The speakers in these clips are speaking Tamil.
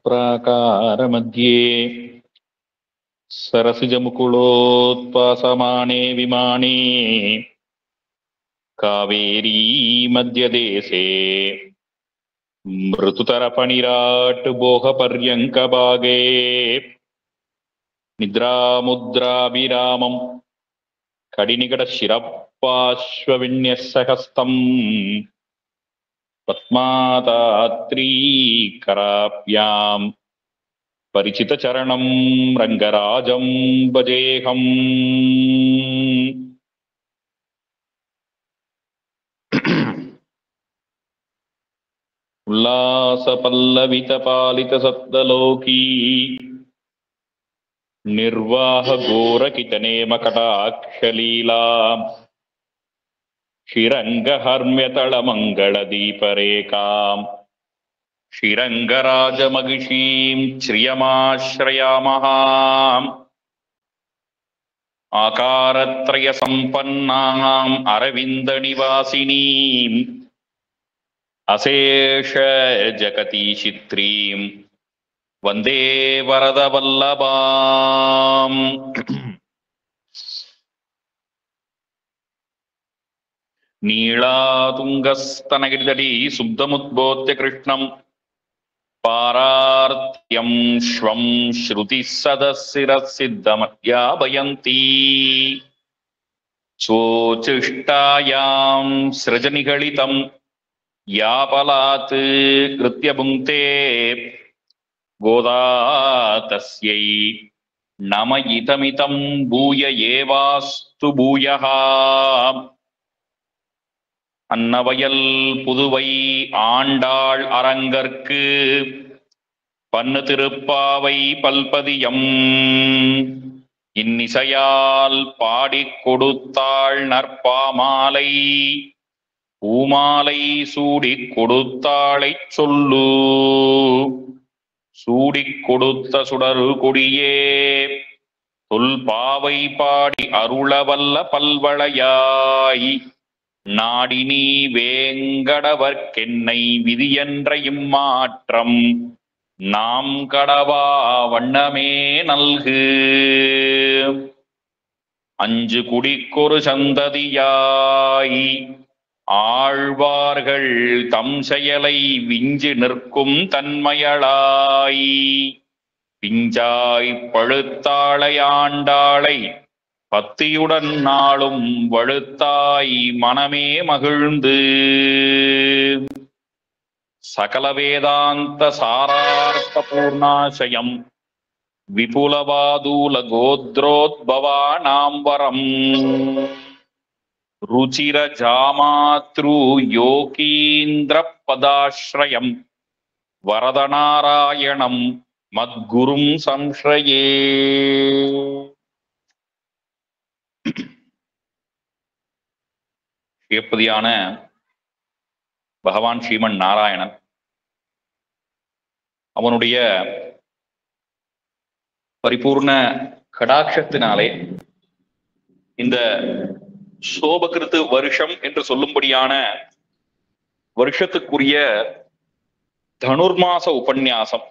प्राकारमध्ये सरसिजमुकुलोत्पासमाने विमाने कावेरी मध्यदेशे मृतुतरपनिराट् बोहपर्यङ्कभागे निद्रामुद्राभिरामं कडिनिकटशिरपाश्वविन्यस्सहस्तम् पद्मातात्रीकराभ्यां परिचितचरणं रङ्गराजं भजेऽहम्। उल्लासपल्लवितपालितसप्तलोकी निर्वाहघोरकितनेमकटाक्षलीला श्रीरङ्गहर्म्यतलमङ्गलदीपरेखाम् श्रीरङ्गराजमहिषीं श्रियमाश्रयामः। आकारत्रयसम्पन्नाम् अरविन्दनिवासिनीम् अशेष जगतीशित्रीं वन्दे वरदवल्लभाम्। नीलातुङ्गस्तनगिरितटी सुब्धमुद्बोध्य कृष्णं पारार्त्यं श्वं श्रुतिः सदशिरसिद्धमध्यापयन्ती चोचिष्टायां सृजनिगलितं यापलात् कृत्य भुङ्क्ते गोदा तस्यै नम इदमिदं भूय एवास्तु भूयः। அன்னவயல் புதுவை ஆண்டாள் அரங்கற்கு பன்னு திருப்பாவை பல்பதியம் இன்னிசையால் பாடிக் கொடுத்தாள் நற்பாமாலை பூமாலை சூடிக் கொடுத்தாளைச் சொல்லு சூடிக் கொடுத்த சுடரு கொடியே தொல்பாவை பாடி அருளவல்ல பல்வளையாய் நாடினி வேங்கடவர்க்கென்னை விதியென்ற இம்மாற்றம் நாம் கடவா வண்ணமே நல்கு. அஞ்சு குடிக்கொரு சந்ததியாய் ஆழ்வார்கள் தம் செயலை விஞ்சு நிற்கும் தன்மையளாய் பிஞ்சாய் பழுத்தாளை ஆண்டாளை பத்தியுடன் நாளும் வழுத்தாய் மனமே மகிழ்ந்து சகல வேதாந்த சாரார்த்த பூர்ணாசயம் விபுலவாதூல கோத்ரோத்பவானாம்பரம் ருச்சிர ஜாமாத்ரு யோகீந்திர பதாஸ்ரயம் வரதநாராயணம் மத்குரும் சம்ஸ்ரயே. எப்பதியான பகவான் ஸ்ரீமன் நாராயணன் அவனுடைய பரிபூர்ண கடாட்சத்தினாலே இந்த சோபகிருத்து வருஷம் என்று சொல்லும்படியான வருஷத்துக்குரிய தனுர்மாச உபன்யாசம்.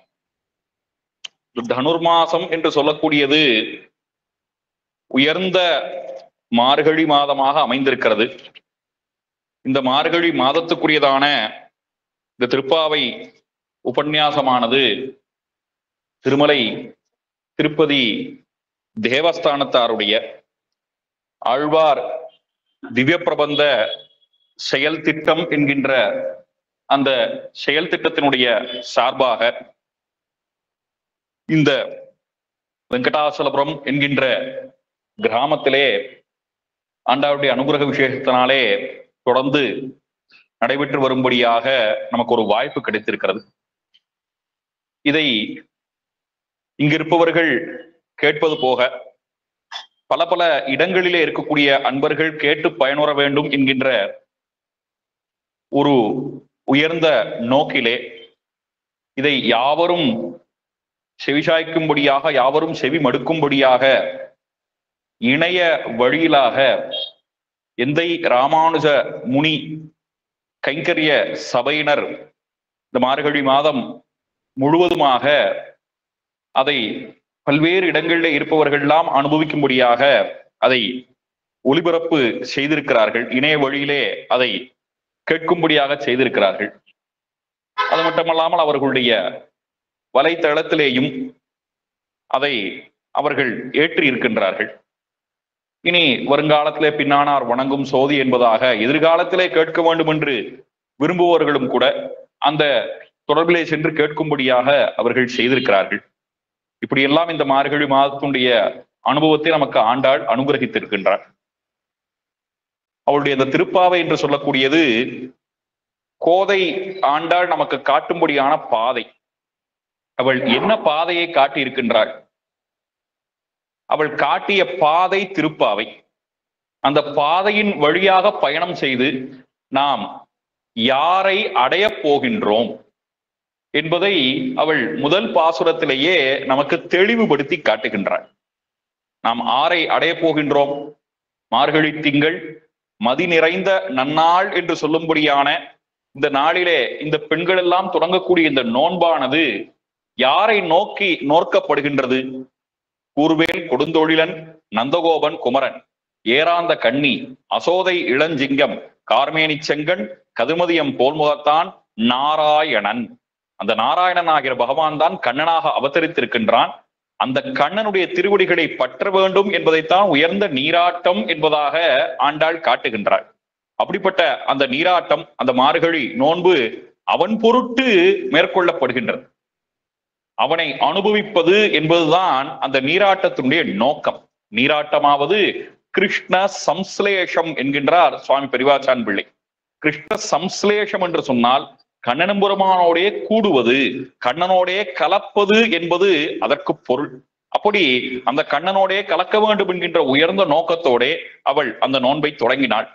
தனுர்மாசம் என்று சொல்லக்கூடியது உயர்ந்த மார்கழி மாதமாக அமைந்திருக்கிறது. இந்த மார்கழி மாதத்துக்குரியதான இந்த திருப்பாவை உபன்யாசமானது திருமலை திருப்பதி தேவஸ்தானத்தாருடைய ஆழ்வார் திவ்ய பிரபந்த செயல் திட்டம் என்கின்ற அந்த செயல் திட்டத்தினுடைய சார்பாக இந்த வெங்கடாசலபுரம் என்கின்ற கிராமத்திலே ஆண்டாளுடைய அனுகிரக விசேஷத்தினாலே தொடர்ந்து நடைபெற்று வரும்படியாக நமக்கு ஒரு வாய்ப்பு கிடைத்திருக்கிறது. இதை இங்கிருப்பவர்கள் கேட்பது போக பல பல இடங்களிலே இருக்கக்கூடிய அன்பர்கள் கேட்டு பயனுற வேண்டும் என்கின்ற ஒரு உயர்ந்த நோக்கிலே இதை யாவரும் செவிசாய்க்கும்படியாக யாவரும் செவி மடுக்கும்படியாக இணைய வழியிலாக எந்தை ராமானுஜ முனி கைங்கரிய சபையினர் இந்த மார்கழி மாதம் முழுவதுமாக அதை பல்வேறு இடங்களில் இருப்பவர்கள்லாம் அனுபவிக்கும்படியாக அதை ஒளிபரப்பு செய்திருக்கிறார்கள். இணைய வழியிலே அதை கேட்கும்படியாக செய்திருக்கிறார்கள். அது மட்டுமல்லாமல் அவர்களுடைய வலைத்தளத்திலேயும் அதை அவர்கள் ஏற்றி இருக்கின்றார்கள். இனி வருங்காலத்திலே பின்னானார் வணங்கும் சோதி என்பதாக எதிர்காலத்திலே கேட்க வேண்டும் என்று விரும்புபவர்களும் கூட அந்த தொடர்பிலே சென்று கேட்கும்படியாக அவர்கள் செய்திருக்கிறார்கள். இப்படியெல்லாம் இந்த மார்கழி மாதத்தினுடைய அனுபவத்தை நமக்கு ஆண்டாள் அனுகிரகித்திருக்கின்றார். அவளுடைய இந்த திருப்பாவை என்று சொல்லக்கூடியது கோதை ஆண்டாள் நமக்கு காட்டும்படியான பாதை. அவள் என்ன பாதையை காட்டி இருக்கின்றாள்? அவள் காட்டிய பாதை திருப்பாவை. அந்த பாதையின் வழியாக பயணம் செய்து நாம் யாரை அடையப் போகின்றோம் என்பதை அவள் முதல் பாசுரத்திலேயே நமக்கு தெளிவுபடுத்தி காட்டுகின்றாள். நாம் ஆரை அடையப் போகின்றோம்? மார்கழி திங்கள் மதி நிறைந்த நன்னாள் என்று சொல்லும்படியான இந்த நாளிலே இந்த பெண்கள் எல்லாம் தொடங்கக்கூடிய இந்த நோன்பானது யாரை நோக்கி நோக்கப்படுகின்றது? கூர்வேல் கொடுந்தொழிலன் நந்தகோபன் குமரன் ஏராந்த கண்ணி அசோதை இளஞ்சிங்கம் கார்மேனி செங்கன் கதுமதியம் போல்முகத்தான் நாராயணன். அந்த நாராயணன் ஆகிற பகவான் தான் கண்ணனாக அவதரித்திருக்கின்றான். அந்த கண்ணனுடைய திருவடிகளை பற்ற வேண்டும் என்பதைத்தான் உயர்ந்த நீராட்டம் என்பதாக ஆண்டாள் காட்டுகின்றாள். அப்படிப்பட்ட அந்த நீராட்டம், அந்த மார்கழி நோன்பு அவன் பொருட்டு மேற்கொள்ளப்படுகின்றது. அவனை அனுபவிப்பது என்பதுதான் அந்த நீராட்டத்தினுடைய நோக்கம். நீராட்டமாவது கிருஷ்ண சம்ஸ்லேஷம் என்கின்றார் சுவாமி பெரியவாச்சான் பிள்ளை. கிருஷ்ண சம்ஸ்லேஷம் என்று சொன்னால் கண்ணனும் பெருமானோடே கூடுவது, கண்ணனோடே கலப்பது என்பது அதற்கு பொருள். அப்படி அந்த கண்ணனோடே கலக்க வேண்டும் என்கின்ற உயர்ந்த நோக்கத்தோடே அவள் அந்த நோன்பை தொடங்கினாள்.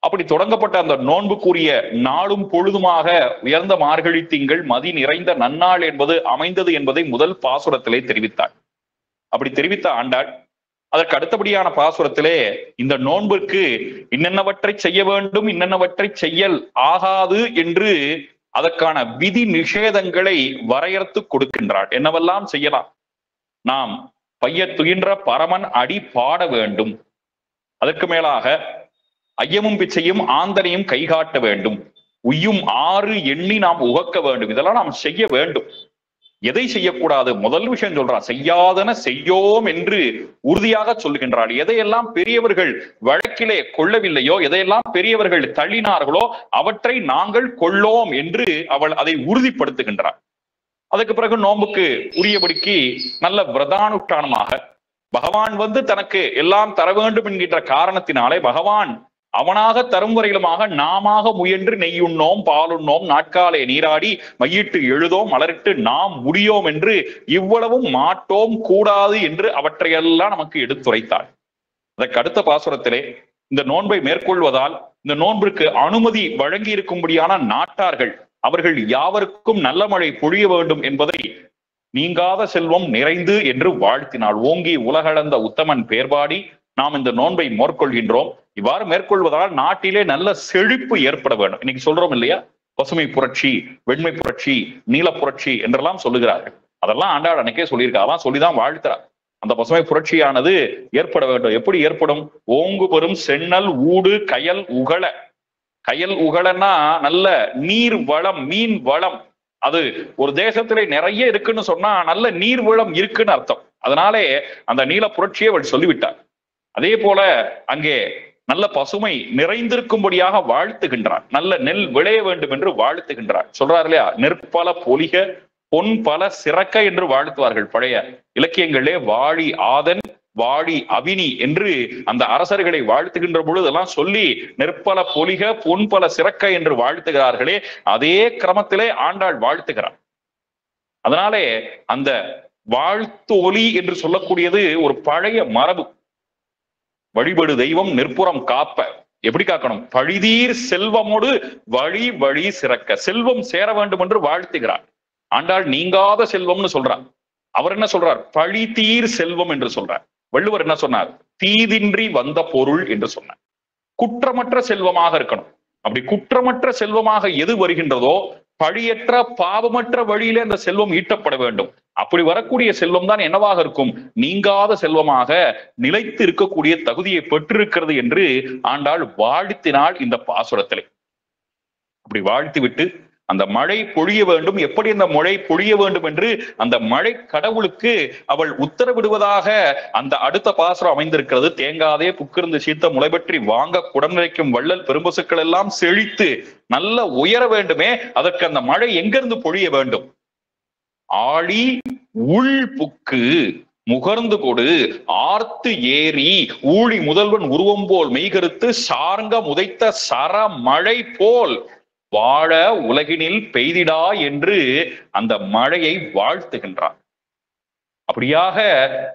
அப்படி தொடங்கப்பட்ட அந்த நோன்புக்குரிய நாளும் பொழுதுமாக உயர்ந்த மார்கழி திங்கள் மதி நிறைந்த நன்னாள் என்பது அமைந்தது என்பதை முதல் பாசுரத்திலே தெரிவித்தாள். அப்படி தெரிவித்த ஆண்டாள் அதற்கு அடுத்தபடியான பாசுரத்திலே இந்த நோன்பிற்கு இன்னென்னவற்றை செய்ய வேண்டும், இன்னென்னவற்றை செய்யல் ஆகாது என்று அதற்கான விதி நிஷேதங்களை வரையறுத்து கொடுக்கின்றாள். என்னவெல்லாம் செய்யலாம்? நாம் பைய துயின்ற பரமன் அடி பாட வேண்டும். அதற்கு மேலாக ஐயமும் பிச்சையும் ஆந்தனையும் கைகாட்ட வேண்டும். உய்யும் ஆறு எண்ணி நாம் உகக்க வேண்டும். இதெல்லாம் நாம் செய்ய வேண்டும். எதை செய்யக்கூடாது? முதல் விஷயம் சொல்றான், செய்யாதன செய்யோம் என்று உறுதியாக சொல்லுகின்றாள். எதையெல்லாம் பெரியவர்கள் வழக்கிலே கொள்ளவில்லையோ, எதையெல்லாம் பெரியவர்கள் தள்ளினார்களோ அவற்றை நாங்கள் கொள்ளோம் என்று அவள் அதை உறுதிப்படுத்துகின்றாள். அதுக்கு பிறகு நோன்புக்கு உரியபடிக்கு நல்ல விரதானுஷ்டானமாக பகவான் தனக்கு எல்லாம் தர வேண்டும் என்கின்ற காரணத்தினாலே பகவான் அவனாக தரும் வரையிலுமாக நாமாக முயன்று நெய்யுண்ணோம் பாலுண்ணோம் நாட்காலே நீராடி மையிட்டு எழுதோம் மலரிட்டு நாம் முடியோம் என்று இவ்வளவும் மாட்டோம் கூடாது என்று அவற்றையெல்லாம் நமக்கு எடுத்துரைத்தாள். அதற்கு அடுத்த பாசுரத்திலே இந்த நோன்பை மேற்கொள்வதால் இந்த நோன்பிற்கு அனுமதி வழங்கி இருக்கும்படியான நாட்டார்கள் அவர்கள் யாவருக்கும் நல்ல மழை பொழிய வேண்டும் என்பதை நீங்காத செல்வம் நிறைந்து என்று வாழ்த்தினாள். ஓங்கி உலகளந்த உத்தமன் பேர்பாடி நாம் இந்த நோன்பை மேற்கொள்கின்றோம். இவ்வாறு மேற்கொள்வதால் நாட்டிலே நல்ல செழிப்பு ஏற்பட வேண்டும். இன்னைக்கு சொல்றோம் இல்லையா, பசுமை புரட்சி, வெண்மை புரட்சி, நீல புரட்சி என்றெல்லாம் சொல்லுகிறார்கள். அதெல்லாம் ஆண்டாள் அன்னைக்கே சொல்லியிருக்கா. அதான் சொல்லிதான் வாழ்த்துறார். அந்த பசுமை புரட்சியானது ஏற்பட வேண்டும். எப்படி ஏற்படும்? ஓங்கு பெரும் சென்னல் ஊடு கயல் உகள. கயல் உகளன்னா நல்ல நீர் வளம், மீன் வளம். அது ஒரு தேசத்திலே நிறைய இருக்குன்னு சொன்னா நல்ல நீர் வளம் இருக்குன்னு அர்த்தம். அதனாலே அந்த நீல புரட்சியை அவள் சொல்லிவிட்டார். அதே போல அங்கே நல்ல பசுமை நிறைந்திருக்கும்படியாக வாழ்த்துகின்றார். நல்ல நெல் விளைய வேண்டும் என்று வாழ்த்துகின்றார். சொல்றார் இல்லையா, நெற்பல பொலிக பொன் பல சிறக்க என்று வாழ்த்துவார்கள் பழைய இலக்கியங்களே. வாழி ஆதன் வாழி அவினி என்று அந்த அரசர்களை வாழ்த்துகின்ற பொழுதெல்லாம் சொல்லி நெற்பல பொலிக பொன் பல சிறக்க என்று வாழ்த்துகிறார்களே, அதே கிரமத்திலே ஆண்டாள் வாழ்த்துகிறார். அதனாலே அந்த வாழ்த்து ஒலி என்று சொல்லக்கூடியது ஒரு பழைய மரபு. வழிபடு தெய்வம் நிற்புறம் காப்ப. எப்படி காக்கணும்? பழிதீர் செல்வமோடு வழி வழி சிறக்க. செல்வம் சேர வேண்டும் என்று வாழ்த்துகிறார். ஆண்டாள் நீங்காத செல்வம்னு சொல்றார். அவர் என்ன சொல்றார்? பழிதீர் செல்வம் என்று சொல்றார். வள்ளுவர் என்ன சொன்னார்? தீதின்றி வந்த பொருள் என்று சொன்னார். குற்றமற்ற செல்வமாக இருக்கணும். அப்படி குற்றமற்ற செல்வமாக எது வருகின்றதோ, பழியற்ற பாவமற்ற வழியிலே அந்த செல்வம் ஈட்டப்பட வேண்டும். அப்படி வரக்கூடிய செல்வம் தான் என்னவாக இருக்கும்? நீங்காத செல்வமாக நிலைத்து இருக்கக்கூடிய தகுதியை பெற்றிருக்கிறது என்று ஆண்டாள் வாழ்த்தினாள் இந்த பாசுரத்திலே. அப்படி வாழ்த்தி விட்டு அந்த மழை பொழிய வேண்டும், எப்படி அந்த மழை பொழிய வேண்டும் என்று அந்த மழை கடவுளுக்கு அவள் உத்தரவிடுவதாக அந்த அடுத்த பாசுரம் அமைந்திருக்கிறது. தேங்காதே புக்கிருந்து சீத்த முளைபற்றி வாங்க குடம் நிறைக்கும் வள்ளல் பெரும்பசுக்கள் எல்லாம் செழித்து நல்ல உயர வேண்டுமே, அதற்கு அந்த மழை எங்கிருந்து பொழிய வேண்டும்? ஆழி உள் புக்கு முகர்ந்து கொடு ஆர்த்து ஏறி ஊழி முதல்வன் உருவம் போல் மெய்கருத்து சார்ங்க முதைத்த சர மழை போல் வாழ உலகினில் பெய்திடா என்று அந்த மழையை வாழ்த்துகின்றார். அப்படியாக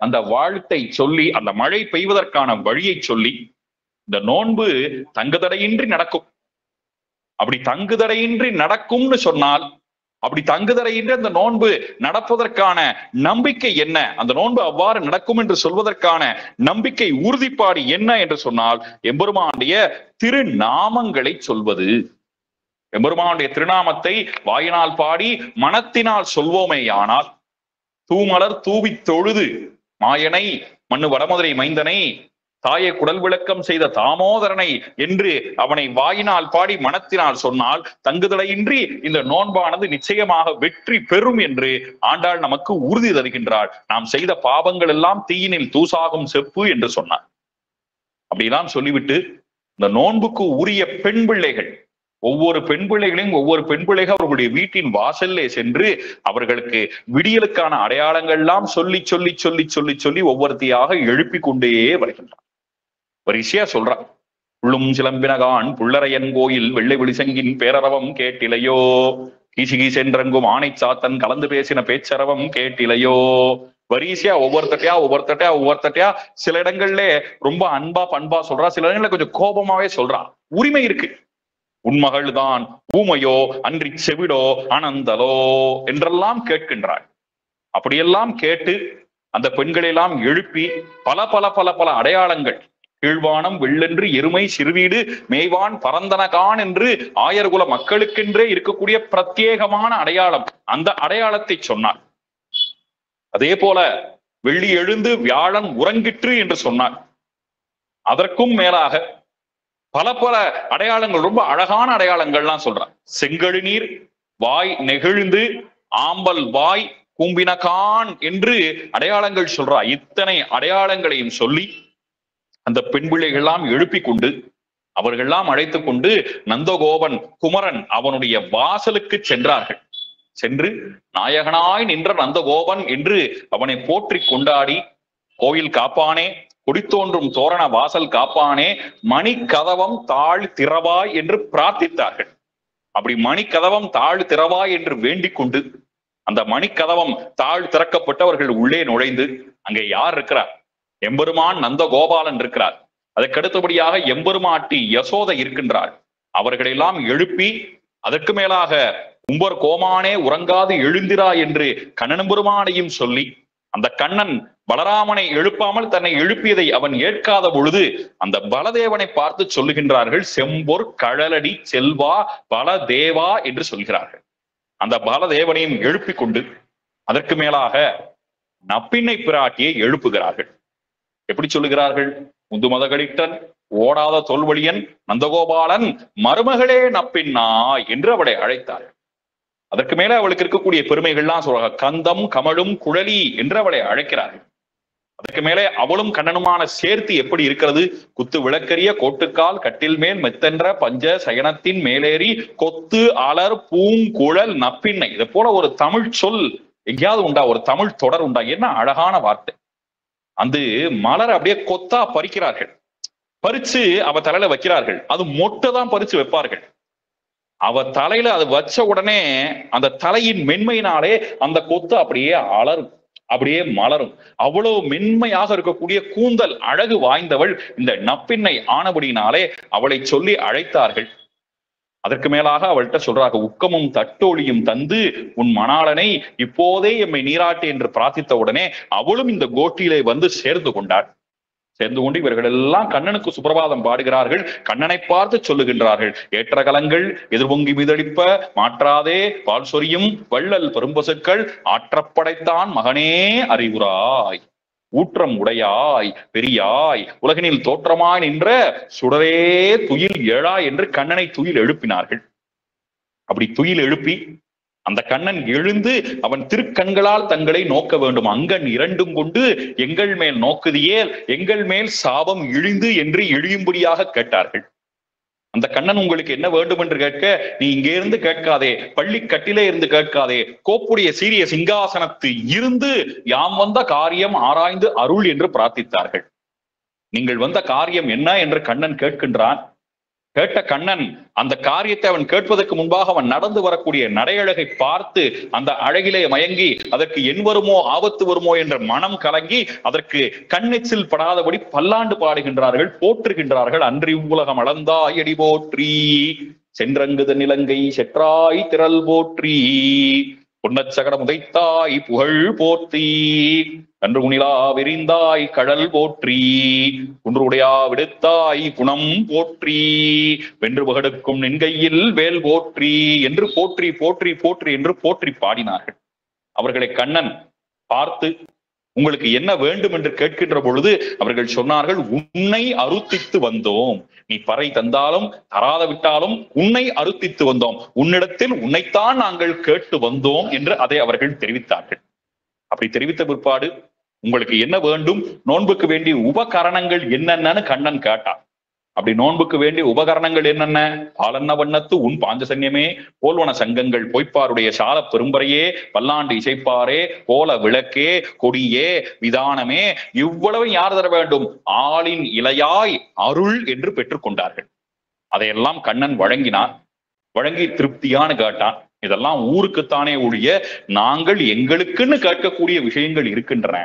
அந்த வாழ்த்தை சொல்லி அந்த மழை பெய்வதற்கான வழியை சொல்லி இந்த நோன்பு தங்குதடையின்றி நடக்கும். அப்படி தங்குதடையின்றி நடக்கும்னு சொன்னால், அப்படி தங்குதடையின்றி அந்த நோன்பு நடப்பதற்கான நம்பிக்கை என்ன, அந்த நோன்பு அவ்வாறு நடக்கும் என்று சொல்வதற்கான நம்பிக்கை உறுதிப்பாடு என்ன என்று சொன்னால், எம்பெருமானுடைய திருநாமங்களை சொல்வது. எம்பெருமானுடைய திருநாமத்தை வாயினால் பாடி மனத்தினால் சொல்வோமேயானால், தூமலர் தூவி தொழுது மாயனை மண்ணு வடமதுரை மைந்தனை தாயை குடல் விளக்கம் செய்த தாமோதரனை என்று அவனை வாயினால் பாடி மனத்தினால் சொன்னால் தங்குதலையின்றி இந்த நோன்பானது நிச்சயமாக வெற்றி பெறும் என்று ஆண்டாள் நமக்கு உறுதி தருகின்றாள். நாம் செய்த பாவங்கள் எல்லாம் தீயினில் தூசாகும் செப்பு என்று சொன்னார். அப்படிலாம் சொல்லிவிட்டு இந்த நோன்புக்கு உரிய பெண் பிள்ளைகள், ஒவ்வொரு பெண் பிள்ளைகளையும் ஒவ்வொரு பெண் பிள்ளைகள் அவர்களுடைய வீட்டின் வாசல்லே சென்று அவர்களுக்கு விடியலுக்கான அடையாளங்கள்லாம் சொல்லி சொல்லி சொல்லி சொல்லி சொல்லி ஒவ்வொருத்தையாக எழுப்பி கொண்டே வருகின்றார். வரிசையா சொல்றான். புள்ளும் சிலம்பினகான் புள்ளரையன் கோயில் வெள்ளை விழிசங்கின் பேரரவம் கேட்டிலையோ, கீசிகி சென்றங்கும் ஆணை சாத்தன் கலந்து பேசின பேச்சரவம் கேட்டிலையோ. வரிசையா ஒவ்வொருத்தட்டையா சில இடங்கள்ல ரொம்ப அன்பா பண்பா சொல்றா, சில இடங்கள்ல கொஞ்சம் கோபமாவே சொல்றா. உரிமை இருக்கு. உன்மகள் தான் ஊமையோ அன்றி செவிடோ அனந்தலோ என்றெல்லாம் கேட்கின்றாள். அப்படியெல்லாம் கேட்டு அந்த பெண்களெல்லாம் எழுப்பி பல பல பல பல அடையாளங்கள், கீழ்வானம் வெள்ளென்று எருமை சிறுவீடு மேய்வான் பரந்தனகான் என்று ஆயர்குல மக்களுக்கென்றே இருக்கக்கூடிய பிரத்யேகமான அடையாளம், அந்த அடையாளத்தை சொன்னார். அதே போல வெள்ளி எழுந்து வியாழன் உறங்கிற்று என்று சொன்னார். அதற்கும் மேலாக பல பல அடையாளங்கள், ரொம்ப அழகான அடையாளங்கள்லாம் சொல்றார். செங்கழு நீர் வாய் நெகிழ்ந்து ஆம்பல் வாய் கூம்பினகான் என்று அடையாளங்கள் சொல்றா. இத்தனை அடையாளங்களையும் சொல்லி அந்த பெண் பிள்ளைகள்லாம் எழுப்பி கொண்டு அவர்கள்லாம் அழைத்து கொண்டு நந்தகோபன் குமரன் அவனுடைய வாசலுக்கு சென்றார்கள். சென்று நாயகனாய் நின்ற நந்தகோபன் என்று அவனை போற்றி கொண்டாடி, கோயில் காப்பானே குடித்தோன்றும் தோரண வாசல் காப்பானே மணி கதவம் தாழ் திறவாய் என்று பிரார்த்தித்தார்கள். அப்படி மணி கதவம் தாழ் திறவாய் என்று வேண்டிக் கொண்டு அந்த மணிக்கதவம் தாழ் திறக்கப்பட்டவர்கள் உள்ளே நுழைந்து அங்கே யார் இருக்கிறார்? எம்பெருமான் நந்தகோபாலன் இருக்கிறார். அதற்கடுத்தபடியாக எம்பெருமாட்டி யசோதை இருக்கின்றாள். அவர்களெல்லாம் எழுப்பி அதற்கு மேலாக உம்பர் கோமானே உறங்காது எழுந்திரா என்று கண்ணன் பெருமானையும் சொல்லி, அந்த கண்ணன் பலராமனை எழுப்பாமல் தன்னை எழுப்பியதை அவன் ஏற்காத பொழுது அந்த பலதேவனை பார்த்து சொல்லுகின்றார்கள், செம்பொர் கழலடி செல்வா பலதேவா என்று சொல்கிறார்கள். அந்த பலதேவனையும் எழுப்பி கொண்டு அதற்கு மேலாக நப்பின்னை பிராட்டியை எழுப்புகிறார்கள். எப்படி சொல்லுகிறார்கள்? முந்து மதகளிட்டன் ஓடாத தொல்வழியன் நந்தகோபாலன் மருமகளே நப்பின்னாய் என்று அவளை அழைத்தார்கள். அதற்கு மேல அவளுக்கு இருக்கக்கூடிய பெருமைகள்லாம் சொல்றாங்க. கந்தம் கமழும் குழலி என்று அவளை அழைக்கிறார்கள். அதற்கு மேலே அவளும் கண்ணனுமான சேர்த்து எப்படி இருக்கிறது? குத்து விளக்கரிய கோட்டுக்கால் கட்டில் மேல் மெத்தென்ற பஞ்ச சயனத்தின் மேலேறி கொத்து அலர் பூங்குழல் நப்பின்னை. இதை போல ஒரு தமிழ் சொல் எங்கேயாவது உண்டா? ஒரு தமிழ் தொடர் உண்டா? என்ன அழகான வார்த்தை! அந்த மலர் அப்படியே கொத்தா பறிக்கிறார்கள், பறிச்சு அவ தலையில வைக்கிறார்கள். அது மொட்டை தான் பறிச்சு வைப்பார்கள். அவ தலையில அது வச்ச உடனே அந்த தலையின் மென்மையினாலே அந்த கொத்து அப்படியே அலரும், அப்படியே மலரும். அவ்வளவு மென்மையாக இருக்கக்கூடிய கூந்தல் அழகு வாய்ந்தவள் இந்த நப்பின்னை ஆனபடினாலே அவளை சொல்லி அழைத்தார்கள். அதற்கு மேலாக அவள்கிட்ட சொல்றாங்க, உக்கமும் தட்டோழியும் தந்து உன் மணாளனை இப்போதே எம்மை நீராட்டு என்று பிரார்த்தித்த உடனே அவளும் இந்த கோட்டியிலே வந்து சேர்ந்து கொண்டாள். சேர்ந்து கொண்டு இவர்கள் எல்லாம் கண்ணனுக்கு சுப்பிரபாதம் பாடுகிறார்கள். கண்ணனை பார்த்து சொல்லுகின்றார்கள், ஏற்ற கலங்கள் எதிர்பொங்கி மீதளிப்ப மாற்றாதே பால் சொரியும் வள்ளல் பெரும்பசுக்கள் ஆற்றப்படைத்தான் மகனே அறிவுராய் ஊற்றம் உடையாய் பெரியாய் உலகினில் தோற்றமாய் நின்ற சுடரே துயில் ஏழாய் என்று கண்ணனை துயில் எழுப்பினார்கள். அப்படி துயில் எழுப்பி அந்த கண்ணன் எழுந்து அவன் திருக்கண்களால் தங்களை நோக்க வேண்டும். அங்கன் இரண்டும் கொண்டு எங்கள் மேல் நோக்குதியே, எங்கள் மேல் சாபம் இழிந்து என்று இழியும்படியாக கேட்டார்கள். அந்த கண்ணன் உங்களுக்கு என்ன வேண்டும் என்று கேட்க, நீ இங்கே இருந்து கேட்காதே, பள்ளி கட்டிலே இருந்து கேட்காதே, கோப்புடைய சீரிய சிங்காசனத்து இருந்து யாம் வந்த காரியம் ஆராய்ந்து அருள் என்று பிரார்த்தித்தார்கள். நீங்கள் வந்த காரியம் என்ன என்று கண்ணன் கேட்கின்றான். கேட்ட கண்ணன் அந்த காரியத்தை அவன் கேட்பதற்கு முன்பாக அவன் நடந்து வரக்கூடிய நடையழகை பார்த்து அந்த அழகிலே மயங்கி அதற்கு என் வருமோ ஆபத்து வருமோ என்ற மனம் கலங்கி அதற்கு கண்ணெச்சில் படாதபடி பல்லாண்டு பாடுகின்றார்கள், போற்றுகின்றார்கள். அன்றி உலகம் அளந்தாய் அடி போற்றி, சென்றங்குத நிலங்கை செற்றாய் திரள் போற்றி, பொன்னச்சகடம் உதைத்தாய் புகழ் போற்றி, கன்று குணிலா விரிந்தாய் கடல் போற்றி, குன்றுடையா விடுத்தாய் குணம் போற்றி, வென்று பகடுக்கும் நின்கையில் வேல் போற்றி என்று போற்றி போற்றி போற்றி என்று போற்றி பாடினார்கள். அவர்களை கண்ணன் பார்த்து உங்களுக்கு என்ன வேண்டும் என்று கேட்கின்ற பொழுது அவர்கள் சொன்னார்கள், உன்னை அருத்தித்து வந்தோம், நீ பறை தந்தாலும் தராத விட்டாலும் உன்னை அருத்தித்து வந்தோம், உன்னிடத்தில் உன்னைத்தான் நாங்கள் கேட்டு வந்தோம் என்று அதை அவர்கள் தெரிவித்தார்கள். அப்படி தெரிவித்த பிற்பாடு உங்களுக்கு என்ன வேண்டும், நோன்புக்கு வேண்டிய உபகரணங்கள் என்னென்னு கண்ணன் கேட்டான். அப்படி நோன்புக்கு வேண்டிய உபகரணங்கள் என்னென்ன, பாலன்ன வண்ணத்து உன் பாஞ்சசன்யமே போல்வன சங்கங்கள் பொய்ப்பாருடைய சால பெரும்பறையே பல்லாண்டு இசைப்பாரே கோல விளக்கே கொடியே விதானமே, இவ்வளவு யார் தர வேண்டும், ஆளின் இலையாய் அருள் என்று பெற்றுக்கொண்டார்கள். அதையெல்லாம் கண்ணன் வழங்கினார். வழங்கி திருப்தியான கேட்டான். இதெல்லாம் ஊருக்குத்தானே ஒழிய நாங்கள் எங்களுக்குன்னு கேட்கக்கூடிய விஷயங்கள் இருக்கின்றன,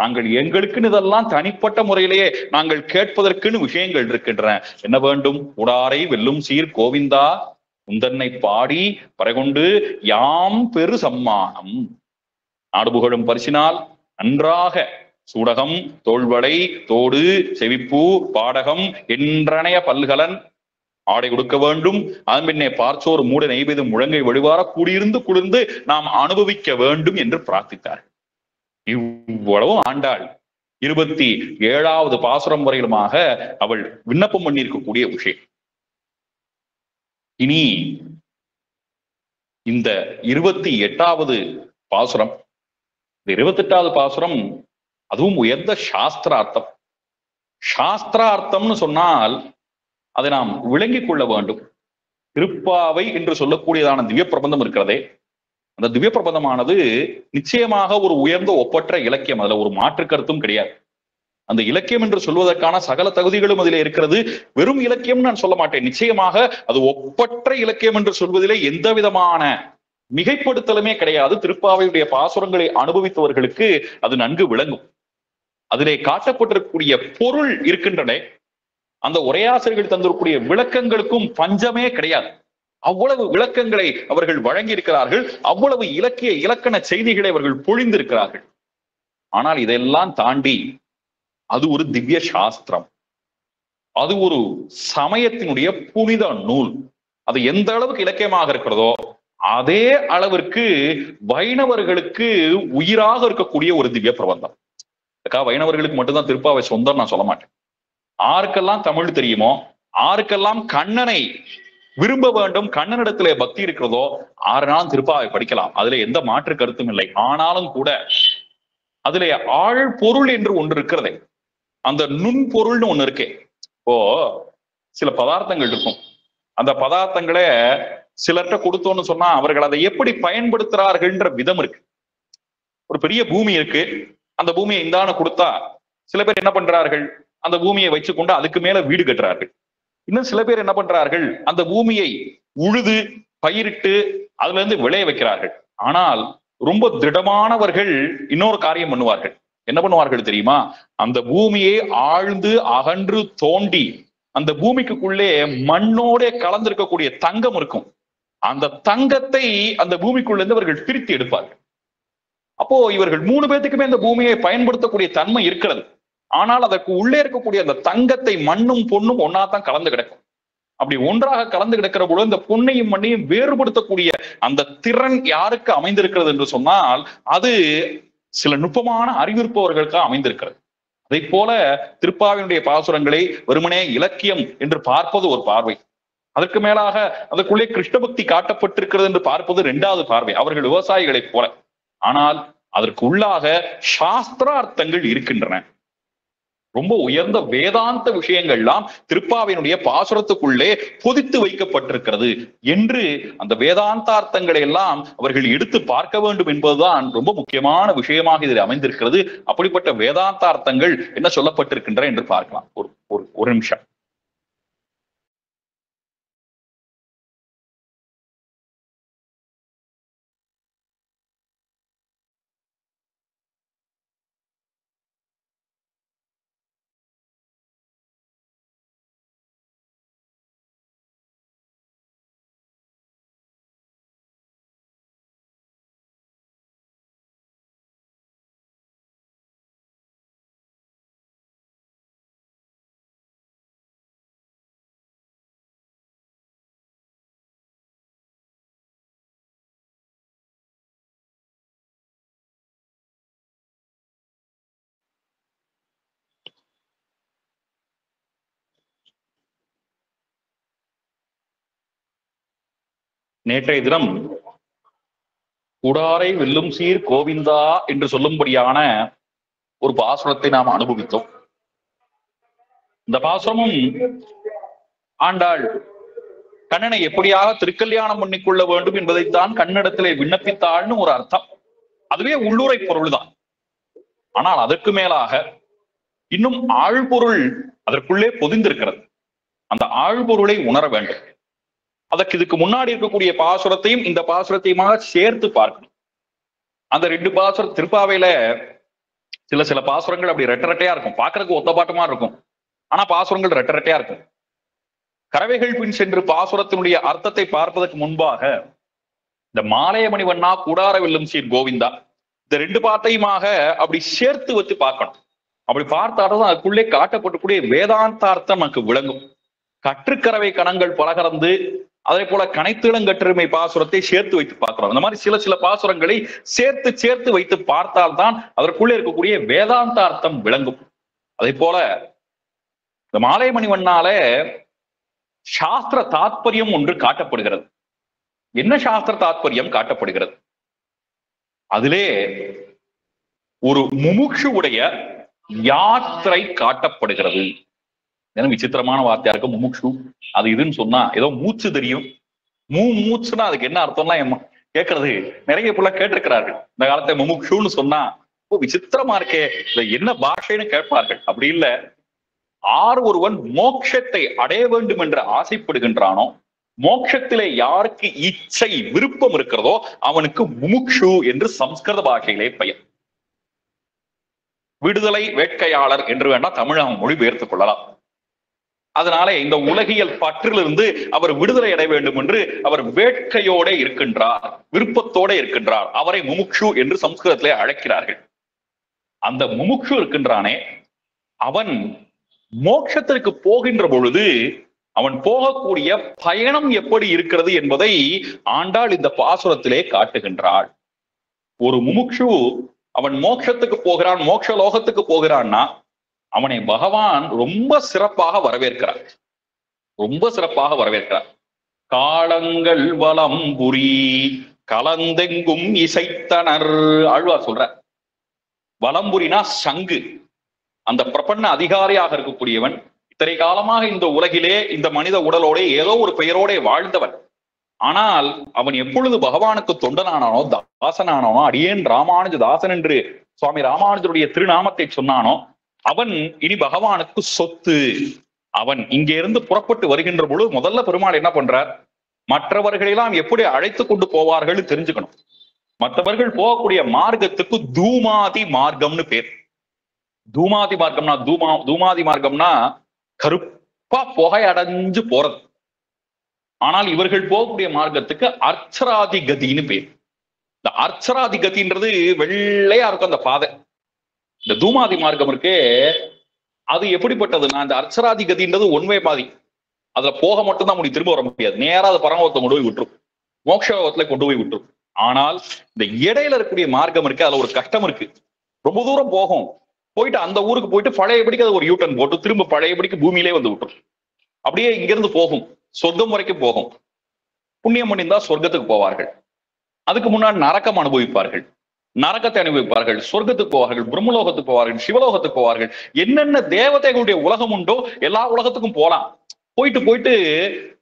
நாங்கள் எங்களுக்குன்னு இதெல்லாம் தனிப்பட்ட முறையிலேயே நாங்கள் கேட்பதற்குன்னு விஷயங்கள் இருக்கின்றன. என்ன வேண்டும், உடாரை வெல்லும் சீர் கோவிந்தா உந்தன்னை பாடி பறைகொண்டு யாம் பெரு சம்மானம், நாடு புகழும் பரிசினால் நன்றாக சூடகம் தோள்வளை தோடு செவிப்பூ பாடகம் என்றனைய பல்கலன் ஆடை கொடுக்க வேண்டும், அதன் பின்னே பார்ச்சோர் மூட நெய்வதும் முழங்கை வழிவார கூடியிருந்து குளிர்ந்து நாம் அனுபவிக்க வேண்டும் என்று பிரார்த்தித்தார். இவ்வளவு ஆண்டாள் 27வது பாசுரம் வரையிலுமாக அவள் விண்ணப்பம் பண்ணியிருக்கக்கூடிய விஷயம். இனி இந்த 28வது பாசுரம், இந்த 28வது பாசுரம் அதுவும் உயர்ந்த சாஸ்திரார்த்தம். சாஸ்திரார்த்தம்னு சொன்னால் அதை நாம் விளங்கிக் கொள்ள வேண்டும். திருப்பாவை என்று சொல்லக்கூடியதான திவ்ய பிரபந்தம் இருக்கிறதே, அந்த திவ்ய பிரபந்தமானது நிச்சயமாக ஒரு உயர்ந்த ஒப்பற்ற இலக்கியம், அதுல ஒரு மாற்று கருத்தும் கிடையாது. அந்த இலக்கியம் என்று சொல்வதற்கான சகல தகுதிகளும் அதிலே இருக்கிறது. வெறும் இலக்கியம் நான் சொல்ல மாட்டேன், நிச்சயமாக அது ஒப்பற்ற இலக்கியம் என்று சொல்வதிலே எந்த விதமான மிகைப்படுத்தலுமே கிடையாது. திருப்பாவையுடைய பாசுரங்களை அனுபவித்தவர்களுக்கு அது நன்கு விளங்கும். அதிலே காட்டப்பட்டிருக்கக்கூடிய பொருள் இருக்கின்றன, அந்த உரையாசிரியர்கள் தந்திருக்கக்கூடிய விளக்கங்களுக்கும் பஞ்சமே கிடையாது. அவ்வளவு விளக்கங்களை அவர்கள் வழங்கி இருக்கிறார்கள், அவ்வளவு இலக்கிய இலக்கண செய்திகளை அவர்கள் பொழிந்திருக்கிறார்கள். ஆனால் இதெல்லாம் தாண்டி அது ஒரு திவ்ய சாஸ்திரம், அது ஒரு சமயத்தினுடைய புனித நூல். அது எந்த அளவுக்கு இலக்கியமாக இருக்கிறதோ அதே அளவிற்கு வைணவர்களுக்கு உயிராக இருக்கக்கூடிய ஒரு திவ்ய பிரபந்தம். வைணவர்களுக்கு மட்டும்தான் திருப்பாவை சொந்தம் நான் சொல்ல மாட்டேன். ஆருக்கெல்லாம் தமிழ் தெரியுமோ, ஆருக்கெல்லாம் கண்ணனை விரும்ப வேண்டும், கண்ணனிடத்திலே பக்தி இருக்கிறதோ 6 நாளும் திருப்பாவை படிக்கலாம், அதுல எந்த மாற்று கருத்தும் இல்லை. ஆனாலும் கூட அதுல ஆழ் பொருள் என்று ஒன்று இருக்கிறதே, அந்த நுண்பொருள்னு ஒண்ணு இருக்கே. இப்போ சில பதார்த்தங்கள் இருக்கும், அந்த பதார்த்தங்களை சிலர்கிட்ட கொடுத்தோன்னு சொன்னா அவர்கள் அதை எப்படி பயன்படுத்துறார்கள்ன்ற விதம் இருக்கு. ஒரு பெரிய பூமி இருக்கு, அந்த பூமியை இந்தான கொடுத்தா சில பேர் என்ன பண்றார்கள், அந்த பூமியை வச்சுக்கொண்டு அதுக்கு மேல வீடு கட்டுறார்கள். இன்னும் சில பேர் என்ன பண்றார்கள், அந்த பூமியை உழுது பயிரிட்டு அதுல இருந்து விளைய வைக்கிறார்கள். ஆனால் ரொம்ப திடமானவர்கள் இன்னொரு காரியம் பண்ணுவார்கள். என்ன பண்ணுவார்கள் தெரியுமா, அந்த பூமியை ஆழ்ந்து அகன்று தோண்டி அந்த பூமிக்குள்ளே மண்ணோட கலந்திருக்கக்கூடிய தங்கம் இருக்கும், அந்த தங்கத்தை அந்த பூமிக்குள்ள இருந்து அவர்கள் பிரித்து எடுப்பார்கள். அப்போ இவர்கள் 3 பேத்துக்குமே அந்த பூமியை பயன்படுத்தக்கூடிய தன்மை இருக்கிறது. ஆனால் அதற்கு உள்ளே இருக்கக்கூடிய அந்த தங்கத்தை மண்ணும் பொண்ணும் ஒன்னாதான் கலந்து கிடக்கும். அப்படி ஒன்றாக கலந்து கிடக்கிற பொழுது இந்த பொன்னையும் மண்ணையும் வேறுபடுத்தக்கூடிய அந்த திறன் யாருக்கு அமைந்திருக்கிறது என்று சொன்னால் அது சில நுட்பமான அறிவிற்பவர்களுக்கு அமைந்திருக்கிறது. அதை போல திருப்பாவினுடைய பாசுரங்களை வெறுமனே இலக்கியம் என்று பார்ப்பது ஒரு பார்வை, அதற்கு மேலாக அதற்குள்ளே கிருஷ்ண பக்தி காட்டப்பட்டிருக்கிறது என்று பார்ப்பது இரண்டாவது பார்வை. அவர்கள் விவசாயிகளைப் போல. ஆனால் அதற்கு உள்ளாக சாஸ்திரார்த்தங்கள் இருக்கின்றன. ரொம்ப உயர்ந்த வேதாந்த விஷயங்கள்லாம் திருப்பாவினுடைய பாசுரத்துக்குள்ளே பொதித்து வைக்கப்பட்டிருக்கிறது என்று அந்த வேதாந்தார்த்தங்களை எல்லாம் அவர்கள் எடுத்து பார்க்க வேண்டும் என்பதுதான் ரொம்ப முக்கியமான விஷயமாக இதில் அமைந்திருக்கிறது. அப்படிப்பட்ட வேதாந்தார்த்தங்கள் என்ன சொல்லப்பட்டிருக்கின்றன என்று பார்க்கலாம். ஒரு நிமிஷம். நேற்றைய தினம் குடாரை வெல்லும் சீர் கோவிந்தா என்று சொல்லும்படியான ஒரு பாசுரத்தை நாம் அனுபவித்தோம். இந்த பாசுரமும் ஆண்டாள் கண்ணனை எப்படியாக திருக்கல்யாணம் பண்ணிக்கொள்ள வேண்டும் என்பதைத்தான் கண்ணிடத்திலே விண்ணப்பித்தாள்னு ஒரு அர்த்தம். அதுவே உள்ளுரை பொருள்தான். ஆனால் அதற்கு மேலாக இன்னும் ஆழ்பொருள் அதற்குள்ளே பொதிந்திருக்கிறது. அந்த ஆழ்பொருளை உணர வேண்டும். அதற்கு இதுக்கு முன்னாடி இருக்கக்கூடிய பாசுரத்தையும் இந்த பாசுரத்தையுமாக சேர்த்து பார்க்கணும். அந்த ரெண்டு பாசுரம் திருப்பாவையில சில பாசுரங்கள் அப்படி ரெட்டரெட்டையா இருக்கும், பார்க்கறதுக்கு ஒத்த பாட்டமா இருக்கும். ஆனா பாசுரங்கள் ரெட்டரெட்டையா இருக்கும். கறவைகள் பின் சென்று பாசுரத்தினுடைய அர்த்தத்தை பார்ப்பதற்கு முன்பாக இந்த மாலைய மணிவண்ணா கூடார வெல்லும் சீர் கோவிந்தா இந்த ரெண்டு பாட்டையுமாக அப்படி சேர்த்து வச்சு பார்க்கணும். அப்படி பார்த்தாதான் அதுக்குள்ளே காட்டப்பட்டுக்கூடிய வேதாந்தார்த்தம் நமக்கு விளங்கும். கற்றுக்கறவை கணங்கள் பலகறந்து அதே போல கனைத்திளங்கற்றுமை பாசுரத்தை சேர்த்து வைத்து பார்க்கிறோம். இந்த மாதிரி சில பாசுரங்களை சேர்த்து வைத்து பார்த்தால்தான் அதற்குள்ளே இருக்கக்கூடிய வேதாந்தார்த்தம் விளங்கும். அதே போல இந்த மாலை மணிவண்ணால சாஸ்திர தாத்பரியம் ஒன்று காட்டப்படுகிறது. என்ன சாஸ்திர தாத்பரியம் காட்டப்படுகிறது? அதிலே ஒரு முமுட்சுவுடைய யாத்திரை காட்டப்படுகிறது. விசித்திரமான வார்த்தையா இருக்கு முமுட்சு. அது இதுன்னு சொன்னா ஏதோ மூச்சு தெரியும். மூச்சுன்னா அதுக்கு என்ன அர்த்தம்லாம் கேட்கறது நிறைய பிள்ளை கேட்டிருக்கிறார்கள். இந்த காலத்தை முமுட்சுன்னு சொன்னா விசித்திரமா இருக்கே, என்ன பாஷைன்னு கேட்பார்கள். அப்படி இல்லை, ஒருவன் மோட்சத்தை அடைய வேண்டும் என்று ஆசைப்படுகின்றானோ, மோட்சத்திலே யாருக்கு இச்சை விருப்பம் இருக்கிறதோ அவனுக்கு முமுட்சு என்று சம்ஸ்கிருத பாஷையிலே பெயர். விடுதலை வேட்கையாளர் என்று வேணா தமிழகம் மொழிபெயர்த்துக் கொள்ளலாம். அதனால இந்த உலகியல் பற்றிலிருந்து அவர் விடுதலை அடைய வேண்டும் என்று அவர் வேட்கையோட இருக்கின்றார், விருப்பத்தோட இருக்கின்றார். அவரை முமுட்சு என்று சம்ஸ்கிருதத்திலே அழைக்கிறார்கள். அந்த முமுட்சு இருக்கின்றானே, அவன் மோட்சத்திற்கு போகின்ற பொழுது அவன் போகக்கூடிய பயணம் எப்படி இருக்கிறது என்பதை ஆண்டாள் இந்த பாசுரத்திலே காட்டுகின்றாள். ஒரு முமுட்சு அவன் மோட்சத்துக்கு போகிறான், மோட்ச லோகத்துக்கு போகிறான்னா அவனை பகவான் ரொம்ப சிறப்பாக வரவேற்கிறார். காலங்கள் வலம்புரி கலந்தெங்கும் இசைத்தனர் ஆழ்வார் சொல்ற. வலம்புரினா சங்கு. அந்த பிரபன்ன அதிகாரியாக இருக்கக்கூடியவன் இத்தனை காலமாக இந்த உலகிலே இந்த மனித உடலோட ஏதோ ஒரு பெயரோட வாழ்ந்தவன். ஆனால் அவன் எப்பொழுது பகவானுக்கு தொண்டனானானோ, தாசனானானோ, அடியேன் ராமானுஜ தாசன் என்று சுவாமி ராமானுஜருடைய திருநாமத்தை சொன்னானோ, அவன் இனி பகவானுக்கு சொத்து. அவன் இங்கே இருந்து புறப்பட்டு வருகின்ற பொழுது முதல்ல பெருமாள் என்ன பண்றார்? மற்றவர்களெல்லாம் எப்படி அழைத்து கொண்டு போவார்கள் தெரிஞ்சுக்கணும். மற்றவர்கள் போகக்கூடிய மார்க்கத்துக்கு தூமாதி மார்க்கம்னு பேர். தூமாதி மார்க்கம்னா கருப்பா புகை அடைஞ்சு போறது. ஆனால் இவர்கள் போகக்கூடிய மார்க்கத்துக்கு அர்ச்சராதி கதின்னு பேர். இந்த அர்ச்சராதி கதின்றது வெள்ளையா இருக்கும் அந்த பாதை. இந்த தூமாதி மார்க்கம் இருக்கே, அது எப்படிப்பட்டதுன்னா, இந்த அர்ச்சராதி கதின்றது ஒன்வே பாதி. அதுல போக மட்டும்தான் முடியும், திரும்ப வர முடியாது. நேரா அது பரமபதத்தை கொண்டு போய் விட்டுரும், மோட்சத்துல கொண்டு போய் விட்டுரும். ஆனால் இந்த இடையில இருக்கக்கூடிய மார்க்கம் இருக்கு, அதுல ஒரு கஷ்டம் இருக்கு. ரொம்ப தூரம் போகும், போயிட்டு அந்த ஊருக்கு போயிட்டு பழையபடிக்கு அது ஒரு யூட்டன் போட்டு திரும்ப பழையபடிக்கு பூமியிலே வந்து விட்டுரும். அப்படியே இங்கிருந்து போகும், சொர்க்கம் வரைக்கும் போகும். புண்ணியம் பண்ணியிருந்தா சொர்க்கத்துக்கு போவார்கள். அதுக்கு முன்னாடி நரக்கம் அனுபவிப்பார்கள், நரக்கத்தை அனுபவிப்பார்கள், சொர்க்கத்துக்கு போவார்கள், பிரம்மலோகத்துக்கு போவார்கள், சிவலோகத்துக்கு போவார்கள். என்னென்ன தேவதைகளுடைய உலகம் உண்டோ எல்லா உலகத்துக்கும் போலாம். போயிட்டு போயிட்டு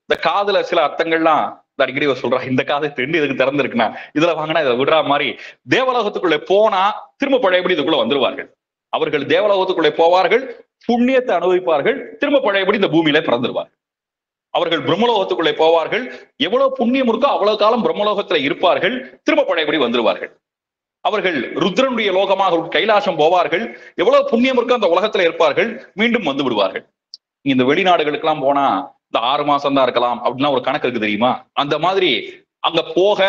இந்த காதுல சில அர்த்தங்கள்லாம் அடிக்கடி சொல்றா, இந்த காதை தெண்டு இதுக்கு திறந்திருக்குன்னா இதுல வாங்கினா இதை விடுற மாதிரி தேவலோகத்துக்குள்ளே போனா திரும்ப பழையபடி இதுக்குள்ள வந்துருவார்கள். அவர்கள் தேவலோகத்துக்குள்ளே போவார்கள், புண்ணியத்தை அனுபவிப்பார்கள், திரும்ப பழையபடி இந்த பூமியில பிறந்துருவார்கள். அவர்கள் பிரம்மலோகத்துக்குள்ளே போவார்கள், எவ்வளவு புண்ணியம் இருக்கோ அவ்வளவு காலம் பிரம்மலோகத்துல இருப்பார்கள், திரும்ப பழையபடி வந்துருவார்கள். அவர்கள் ருத்ரனுடைய லோகமாக கைலாசம் போவார்கள், எவ்வளவு புண்ணியம் இருக்கோ அந்த உலகத்துல இருப்பார்கள், மீண்டும் வந்து விடுவார்கள். இந்த வெளிநாடுகளுக்கு எல்லாம் போனா இந்த 6 மாசம் தான் இருக்கலாம் அப்படின்னா ஒரு கணக்கு இருக்கு தெரியுமா? அந்த மாதிரி அங்க போக,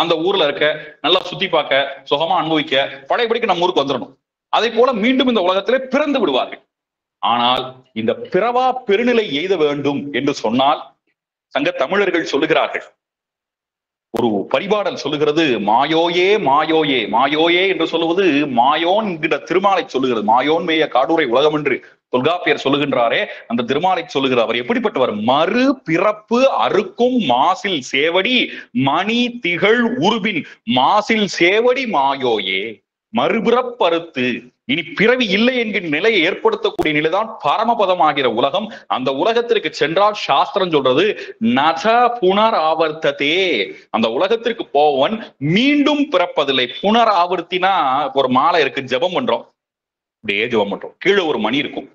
அந்த ஊர்ல இருக்க, நல்லா சுத்தி பார்க்க, சுகமா அனுபவிக்க, பழையபடிக்கு நம்ம ஊருக்கு வந்துடணும். அதே போல மீண்டும் இந்த உலகத்திலே பிறந்து விடுவார்கள். ஆனால் இந்த பிறவா பெருநிலை எய்த வேண்டும் என்று சொன்னால் சங்க தமிழர்கள் சொல்லுகிறார்கள், ஒரு பரிபாடல் சொல்லுகிறது, மாயோயே மாயோயே. மாயோயே என்று சொல்லுவது மாயோன் என்கிற திருமாலை சொல்லுகிறது. மாயோன் மேய காடூரை உலகம் என்று தொல்காப்பியர் சொல்லுகின்றாரே, அந்த திருமாலை சொல்லுகிறார். அவர் எப்படிப்பட்டவர்? மறு பிறப்பு அறுக்கும் மாசில் சேவடி மணி திகழ் உருபின் மாசில் சேவடி மாயோயே. மறுபிறப்பறுத்து இனி பிறவி இல்லை என்கிற நிலையை ஏற்படுத்தக்கூடிய நிலைதான் பரமபதமாகிற உலகம். அந்த உலகத்திற்கு சென்றால் சாஸ்திரம் சொல்றது நச புனர் ஆவர்த்ததே. அந்த உலகத்திற்கு போவன் மீண்டும் பிறப்பதில்லை. புனர் ஆவர்த்தினா ஒரு மாலை இருக்கு, ஜபம் பண்றோம், அப்படியே ஜபம் பண்றோம், கீழே ஒரு மணி இருக்கும்.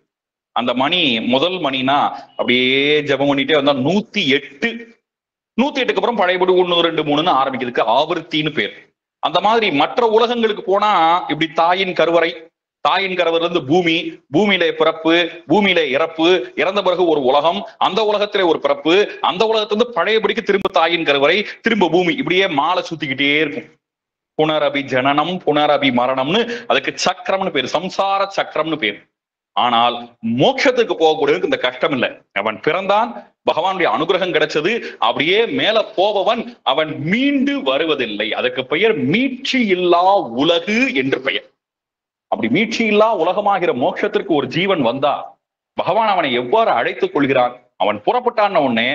அந்த மணி முதல் மணினா அப்படியே ஜபம் பண்ணிட்டே வந்தா 108. 108க்கு அப்புறம் பழையபடி 1 2 3ன்னு ஆரம்பிக்கிறதுக்கு ஆவர்த்தின்னு பேர். அந்த மாதிரி மற்ற உலகங்களுக்கு போனா இப்படி தாயின் கருவறை, தாயின் கருவறையில இருந்து பூமி, பூமியில பிறப்பு, பூமியில இறப்பு, இறந்த பிறகு ஒரு உலகம், அந்த உலகத்திலே ஒரு பிறப்பு, அந்த உலகத்திலிருந்து பழையபடிக்கு திரும்ப தாயின் கருவறை, திரும்ப பூமி, இப்படியே மாலை சுத்திக்கிட்டே இருக்கும். புனரபி ஜனனம் புனரபி மரணம்னு அதுக்கு சக்கரம்னு பேரு, சம்சார சக்கரம்னு பேரு. ஆனால் மோட்சத்துக்கு போகக்கூடியவனுக்கு இந்த கஷ்டம் இல்லை. அவன் பிறந்தான், பகவானுடைய அனுகிரகம் கிடைச்சது, அப்படியே மேல போபவன் அவன் மீண்டு வருவதில்லை. அதுக்கு பெயர் மீட்சி இல்லா உலகு என்று பெயர். அப்படி மீட்சி இல்லா உலகமாகிற மோட்சத்திற்கு ஒரு ஜீவன் வந்தா பகவான் அவனை எவ்வாறு அழைத்துக் கொள்கிறான்? அவன் புறப்பட்டான் உடனே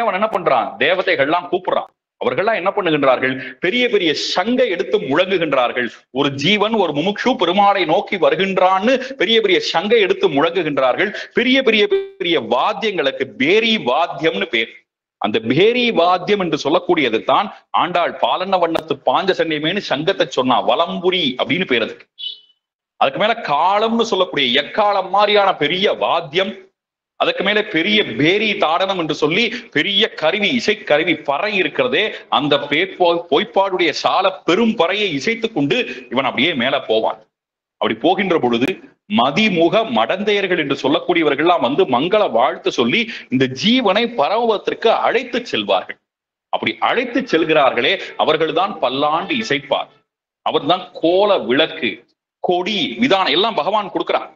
அவன் என்ன பண்றான்? தேவதைகள்லாம் கூப்பிடுறான். அவர்கள்லாம் என்ன பண்ணுகின்றார்கள்? பெரிய பெரிய சங்கை எடுத்து முழங்குகின்றார்கள். ஒரு ஜீவன், ஒரு முமுட்சு பெருமாளை நோக்கி வருகின்றான்னு பெரிய பெரிய சங்கை எடுத்து முழங்குகின்றார்கள். பெரிய பெரிய பெரிய வாத்தியங்களுக்கு பேரி வாத்தியம்னு பேர். அந்த பேரி வாத்தியம் என்று சொல்லக்கூடியது தான் ஆண்டாள் பாலன வண்ணத்து பாஞ்ச சன்னியமேனு சங்கத்தை சொன்னா, வலம்புரி அப்படின்னு பேர் அதுக்கு. அதுக்கு மேல காலம்னு சொல்லக்கூடிய எக்காலம் மாதிரியான பெரிய வாத்தியம், அதுக்கு மேல பெரிய பேரி தாடனம் என்று சொல்லி பெரிய கருவி, இசைக்கருவி பறை இருக்கிறதே, அந்த பொய்ப்பாடுடைய சால பெரும் பறையை இசைத்து கொண்டு இவன் அப்படியே மேல போவான். அப்படி போகின்ற பொழுது மதிமுக மடந்தையர்கள் என்று சொல்லக்கூடியவர்கள்லாம் வந்து மங்கள வாழ்த்து சொல்லி இந்த ஜீவனை பரமபதத்திற்கு அழைத்து செல்வார்கள். அப்படி அழைத்து செல்கிறார்களே, அவர்கள்தான் பல்லாண்டு இசைப்பார். அவர்தான் கோல விளக்கு, கொடி, விதானம் எல்லாம் பகவான் கொடுக்கிறான்.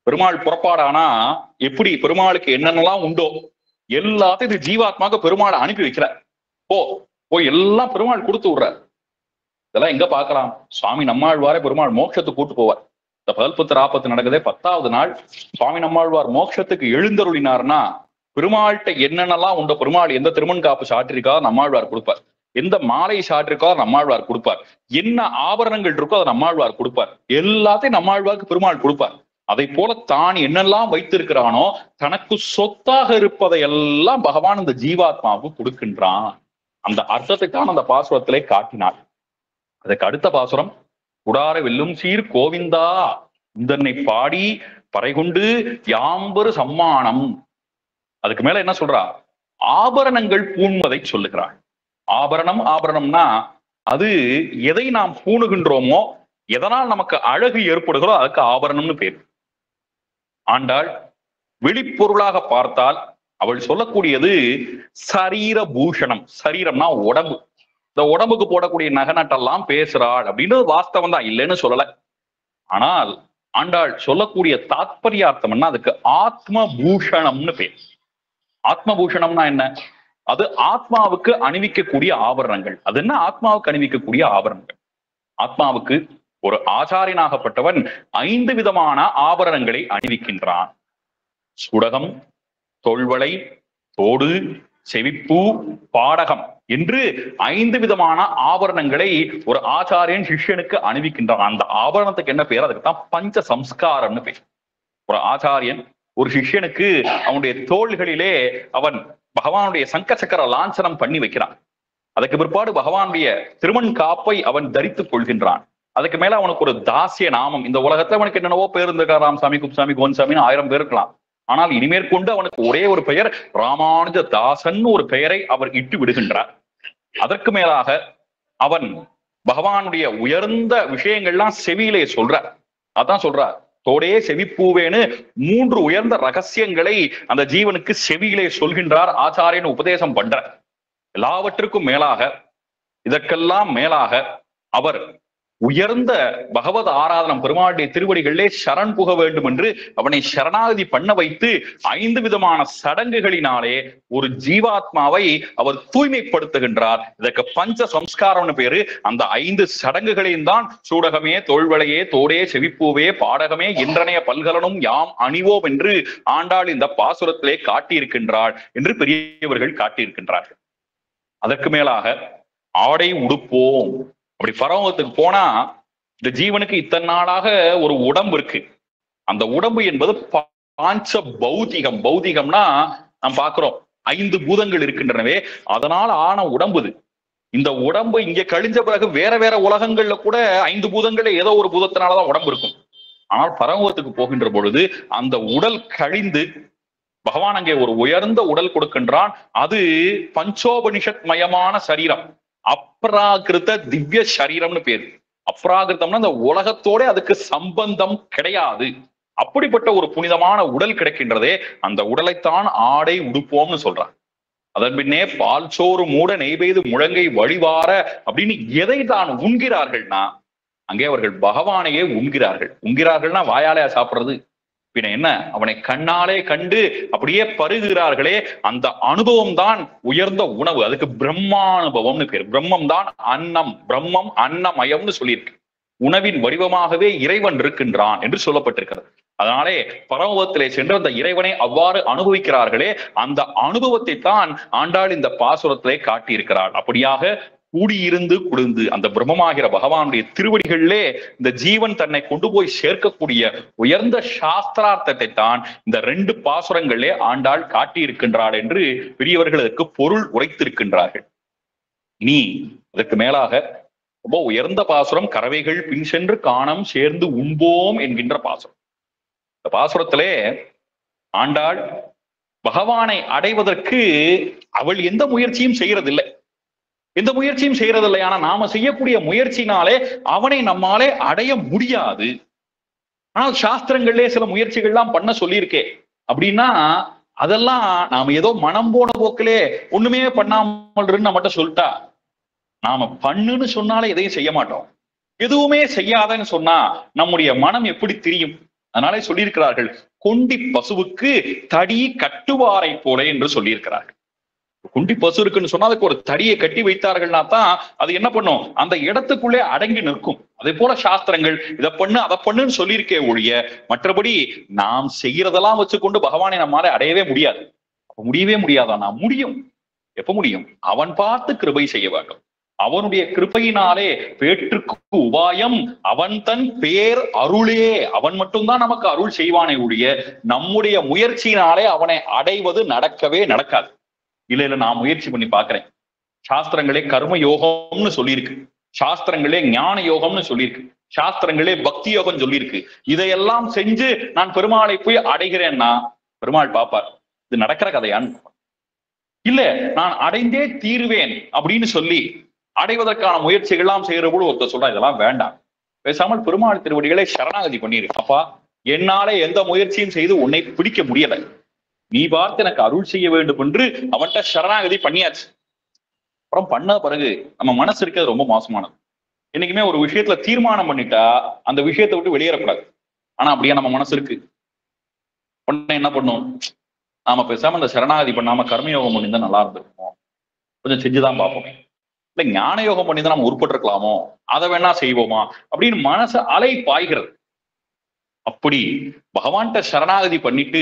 பெருமாள் புறப்பாடானா எப்படி பெருமாளுக்கு என்னென்னலாம் உண்டோ எல்லாத்தையும் இது ஜீவாத்மாக பெருமாளை அனுப்பி வைக்கிறார். போய் எல்லாம் பெருமாள் கொடுத்து விடுறார். இதெல்லாம் எங்க பார்க்கலாம்? சுவாமி நம்மாழ்வாரே பெருமாள் மோட்சத்துக்கு கூட்டு போவார். இந்த 10 நடக்குதே 10வது நாள் சுவாமி நம்மாழ்வார் மோட்சத்துக்கு எழுந்தருளினார்னா பெருமாள்கிட்ட என்னென்னலாம் உண்டோ, பெருமாள் எந்த திருமண் காப்பு சாற்றிருக்கா நம்மாழ்வார் கொடுப்பார், எந்த மாலை சாற்றிருக்கோ நம்மாழ்வார் கொடுப்பார், என்ன ஆபரணங்கள் இருக்கோ அதை நம்மாழ்வார் கொடுப்பார், எல்லாத்தையும் நம்மாழ்வாருக்கு பெருமாள் கொடுப்பார். அதை போல தான் என்னெல்லாம் வைத்திருக்கிறானோ தனக்கு சொத்தாக இருப்பதை எல்லாம் பகவான் இந்த ஜீவாத்மாவுக்கு கொடுக்கின்றான். அந்த அர்த்தத்தை தான் அந்த பாசுரத்திலே காட்டினார். அதுக்கு அடுத்த பாசுரம், குடார வெல்லும் சீர் கோவிந்தா இந்தன்னை பாடி பறைகொண்டு யாம்பரு சம்மானம். அதுக்கு மேல என்ன சொல்றா? ஆபரணங்கள் பூண்வதை சொல்லுகிறாள். ஆபரணம்னா அது எதை நாம் பூணுகின்றோமோ, எதனால் நமக்கு அழகு ஏற்படுகிறோ அதுக்கு ஆபரணம்னு பேர். ஆண்டாள் வெளிப்பொருளாக பார்த்தால் அவள் சொல்லக்கூடியது சரீர பூஷணம். சரீரம்னா உடம்பு. இந்த உடம்புக்கு போடக்கூடிய நகநட்டெல்லாம் பேசுறாள் அப்படின்றது வாஸ்தவம் தான், இல்லைன்னு சொல்லல. ஆனால் ஆண்டாள் சொல்லக்கூடிய தாத்பரியார்த்தம்னா அதுக்கு ஆத்ம பூஷணம்னு பேர். ஆத்ம பூஷணம்னா என்ன? அது ஆத்மாவுக்கு அணிவிக்கக்கூடிய ஆபரணங்கள். அது என்ன ஆத்மாவுக்கு அணிவிக்கக்கூடிய ஆபரணங்கள்? ஆத்மாவுக்கு ஒரு ஆச்சாரியனாகப்பட்டவன் 5 விதமான ஆபரணங்களை அணிவிக்கின்றான். சுடகம், தோள்வளை, தோடு, செவிப்பூ, பாடகம் என்று 5 விதமான ஆபரணங்களை ஒரு ஆச்சாரியன் சிஷ்யனுக்கு அணிவிக்கின்றான். அந்த ஆபரணத்துக்கு என்ன பேர்? அதுக்கு தான் பஞ்ச சம்ஸ்காரம்னு பேர். ஒரு ஆச்சாரியன் ஒரு சிஷ்யனுக்கு அவனுடைய தோள்களிலே அவன் பகவானுடைய சங்க சக்கர லாஞ்சனம் பண்ணி வைக்கிறான். அதுக்கு பிற்பாடு பகவானுடைய திருமண் காப்பை அவன் தரித்துக் கொள்கின்றான். அதுக்கு மேல அவனுக்கு ஒரு தாசிய நாமம். இந்த உலகத்துல அவனுக்கு என்னென்னவோ பேர் இருந்திருக்கா, ராமசாமி, குப்சாமி, கோன்சாமின்னு 1000 பேர் இருக்கலாம். ஆனால் இனிமேற்கொண்டு அவனுக்கு ஒரே ஒரு பெயர் ராமானுஜ தாசன் ஒரு பெயரை அவர் இட்டு விடுகின்றார். அதற்கு மேலாக அவன் பகவானுடைய உயர்ந்த விஷயங்கள்லாம் செவியிலே சொல்றார். அதான் சொல்றார், தோடே செவிப்பூவேன்னு 3 உயர்ந்த ரகசியங்களை அந்த ஜீவனுக்கு செவியிலே சொல்கின்றார். ஆச்சாரியன் உபதேசம் பண்றார். எல்லாவற்றுக்கும் மேலாக, இதற்கெல்லாம் மேலாக அவர் உயர்ந்த பகவத் ஆராதனம் பெருமாளுடைய திருவடிகளிலே சரண் புக வேண்டும் என்று அவனை சரணாகதி பண்ண வைத்து 5 விதமான சடங்குகளினாலே ஒரு ஜீவாத்மாவை அவர் தூய்மைப்படுத்துகின்றார். இதற்கு பஞ்ச சம்ஸ்காரம்னு பேரு. அந்த 5 சடங்குகளையும் தான் சூடகமே, தோள்வளையே, தோடே, செவிப்பூவே, பாடகமே, இன்றனைய பல்கலனும் யாம் அணிவோம் என்று ஆண்டாள் இந்த பாசுரத்திலே காட்டியிருக்கின்றாள் என்று பெரியவர்கள் காட்டியிருக்கின்றார்கள். அதற்கு மேலாக ஆடை உடுப்போம். அப்படி பரவத்துக்கு போனா இந்த ஜீவனுக்கு இத்தனை நாளாக ஒரு உடம்பு இருக்கு. அந்த உடம்பு என்பது பாஞ்ச பௌதிகம். பௌதிகம்னா நாம் பார்க்கிறோம் 5 பூதங்கள் இருக்கின்றனவே, அதனால ஆன உடம்பு இது. இந்த உடம்பு இங்க கழிஞ்ச பிறகு வேற வேற உலகங்கள்ல கூட 5 பூதங்கள்ல ஏதோ ஒரு பூதத்தினாலதான் உடம்பு இருக்கும். ஆனால் பரமத்துக்கு போகின்ற பொழுது அந்த உடல் கழிந்து பகவான் அங்கே ஒரு உயர்ந்த உடல் கொடுக்கின்றான். அது பஞ்சோபனிஷத் மயமான சரீரம், அப்ராகிருத திவ்ய சரீரம்னு பேரு. அப்ராகிருத்தம்னா அந்த உலகத்தோட அதுக்கு சம்பந்தம் கிடையாது. அப்படிப்பட்ட ஒரு புனிதமான உடல் கிடைக்கின்றதே, அந்த உடலைத்தான் ஆடை உடுப்போம்னு சொல்றான். அதன் பின்னே பால் சோறு மூட நெய்பெய்து முழங்கை வழிவார அப்படின்னு எதை தான் உண்கிறார்கள்னா அங்கே அவர்கள் பகவானையே உண்கிறார்கள். உண்கிறார்கள்னா வாயாலையா சாப்பிடுறது? பின்ன என்ன, அவனை கண்ணாலே கண்டு அப்படியே பருகிறார்களே, அந்த அனுபவம் தான் உயர்ந்த உணவு. அதுக்கு பிரம்மானுபவம்னு பேர். பிரம்மம் தான் அன்னம், பிரம்மம் அன்னமயம்னு சொல்லியிருக்கு. உணவின் வடிவமாகவே இறைவன் இருக்கின்றான் என்று சொல்லப்பட்டிருக்கிறது. அதனாலே பரமபதத்திலே சென்று அந்த இறைவனை அவ்வாறு அனுபவிக்கிறார்களே, அந்த அனுபவத்தை தான் ஆண்டாள் இந்த பாசுரத்திலே காட்டியிருக்கிறாள். அப்படியாக கூடியிருந்து குளிர்ந்து அந்த பிரம்மமாகிற பகவானுடைய திருவடிகளிலே இந்த ஜீவன் தன்னை கொண்டு போய் சேர்க்கக்கூடிய உயர்ந்த சாஸ்திரார்த்தத்தை தான் இந்த 2 பாசுரங்களே ஆண்டாள் காட்டியிருக்கின்றாள் என்று பெரியவர்களுக்கு பொருள் உரைத்திருக்கின்றார்கள். இனி அதற்கு மேலாக ரொம்ப உயர்ந்த பாசுரம் கறவைகள் பின் சென்று காணம் சேர்ந்து உண்போம் என்கின்ற பாசுரம். இந்த பாசுரத்திலே ஆண்டாள் பகவானை அடைவதற்கு அவள் எந்த முயற்சியும் செய்யறதில்லை. எந்த முயற்சியும் செய்யறதில்லை. ஆனா நாம செய்யக்கூடிய முயற்சினாலே அவனை நம்மாலே அடைய முடியாது. ஆனால் சாஸ்திரங்களே சில முயற்சிகள்லாம் பண்ண சொல்லியிருக்கே. அப்படின்னா அதெல்லாம் நாம ஏதோ மனம் போன போக்கிலே ஒண்ணுமே பண்ணாமல் நம்மகிட்ட சொல்லிட்டா, நாம பண்ணுன்னு சொன்னாலே எதையும் செய்ய மாட்டோம். எதுவுமே செய்யாதன்னு சொன்னா நம்முடைய மனம் எப்படி தெரியும்? அதனாலே சொல்லியிருக்கிறார்கள், கொண்டி பசுவுக்கு தடி கட்டுவாரை போல என்று சொல்லியிருக்கிறார்கள். குண்டி பசு இருக்குன்னு சொன்னா அதுக்கு ஒரு தடியை கட்டி வைத்தார்கள்னா தான் அது என்ன பண்ணும், அந்த இடத்துக்குள்ளே அடங்கி நிற்கும். அதே போல சாஸ்திரங்கள் இதை பண்ணு அதை பண்ணுன்னு சொல்லியிருக்கே ஒழிய மற்றபடி நாம் செய்யறதெல்லாம் வச்சுக்கொண்டு பகவானை நம்மால அடையவே முடியாது. முடியவே முடியாதானா? முடியும். எப்ப முடியும்? அவன் பார்த்து கிருபை செய்ய வேண்டும். அவனுடைய கிருபையினாலே பேற்றுக்கு உபாயம் அவன் தன் பேர் அருளே. அவன் மட்டும்தான் நமக்கு அருள் செய்வானே ஒழிய நம்முடைய முயற்சியினாலே அவனை அடைவது நடக்கவே நடக்காது. இல்ல நான் முயற்சி பண்ணி பாக்குறேன். சாஸ்திரங்களே கர்ம யோகம்னு சொல்லியிருக்கு, சாஸ்திரங்களே ஞான யோகம்னு சொல்லியிருக்கு, சாஸ்திரங்களே பக்தி யோகம் சொல்லியிருக்கு. இதையெல்லாம் செஞ்சு நான் பெருமாளை போய் அடைகிறேன்னா பெருமாள் பாப்பார், இது நடக்கிற கதையான்னு. இல்ல நான் அடைந்தே தீருவேன் அப்படின்னு சொல்லி அடைவதற்கான முயற்சிகள்லாம் செய்யற போது ஒருத்தர் சொல்றா, இதெல்லாம் வேண்டாம், பேசாமல் பெருமாள் திருவடிகளை சரணாகதி பண்ணிரு. அப்பா, என்னாலே எந்த முயற்சியும் செய்து உன்னை பிடிக்க முடியலை, நீ பார்த்து எனக்கு அருள் செய்ய வேண்டும் என்று அவன்கிட்ட சரணாகதி பண்ணியாச்சு. அப்புறம் பண்ண பிறகு நம்ம மனசு இருக்கிறது ரொம்ப மோசமானது. என்னைக்குமே ஒரு விஷயத்துல தீர்மானம் பண்ணிட்டா அந்த விஷயத்தை விட்டு வெளியேறக்கூடாது. ஆனா அப்படியே நம்ம மனசு இருக்கு. உடனே என்ன பண்ணும், நாம பேசாம இந்த சரணாகதி பண்ணாம கர்மயோகம் பண்ணியிருந்தா நல்லா இருந்திருக்கும், கொஞ்சம் செஞ்சுதான் பார்ப்போமே, இல்ல ஞான யோகம் பண்ணி தான் நம்ம உட்பட்டு இருக்கலாமோ, அதை வேணா செய்வோமா அப்படின்னு மனசு அலை பாய்கிறது. அப்படி பகவான்கிட்ட சரணாகதி பண்ணிட்டு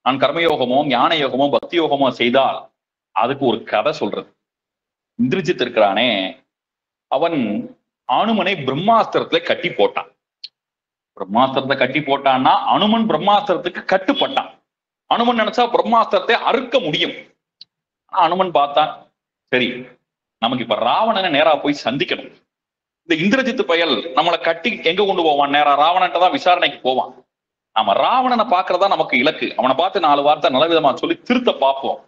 நான் கர்மயோகமோ ஞான யோகமோ பக்தி யோகமோ செய்தால் அதுக்கு ஒரு கதை சொல்றது. இந்திரஜித் இருக்கிறானே, அவன் அனுமனை பிரம்மாஸ்திரத்துல கட்டி போட்டான். பிரம்மாஸ்திரத்தை கட்டி போட்டான்னா அனுமன் பிரம்மாஸ்திரத்துக்கு கட்டுப்பட்டான். அனுமன் நினைச்சா பிரம்மாஸ்திரத்தை அறுக்க முடியும். அனுமன் பார்த்தான், சரி நமக்கு இப்ப ராவணனை நேரா போய் சந்திக்கணும். இந்த இந்திரஜித்து பயல் நம்மளை கட்டி எங்க கொண்டு போவான், நேரா ராவணன்ட்ட தான் விசாரணைக்கு போவான். நாம ராவணனை பாக்குறதா நமக்கு இலக்கு. அவனை பார்த்து 4 வார்த்தை நல்ல விதமா சொல்லி திருத்த பார்ப்போம்,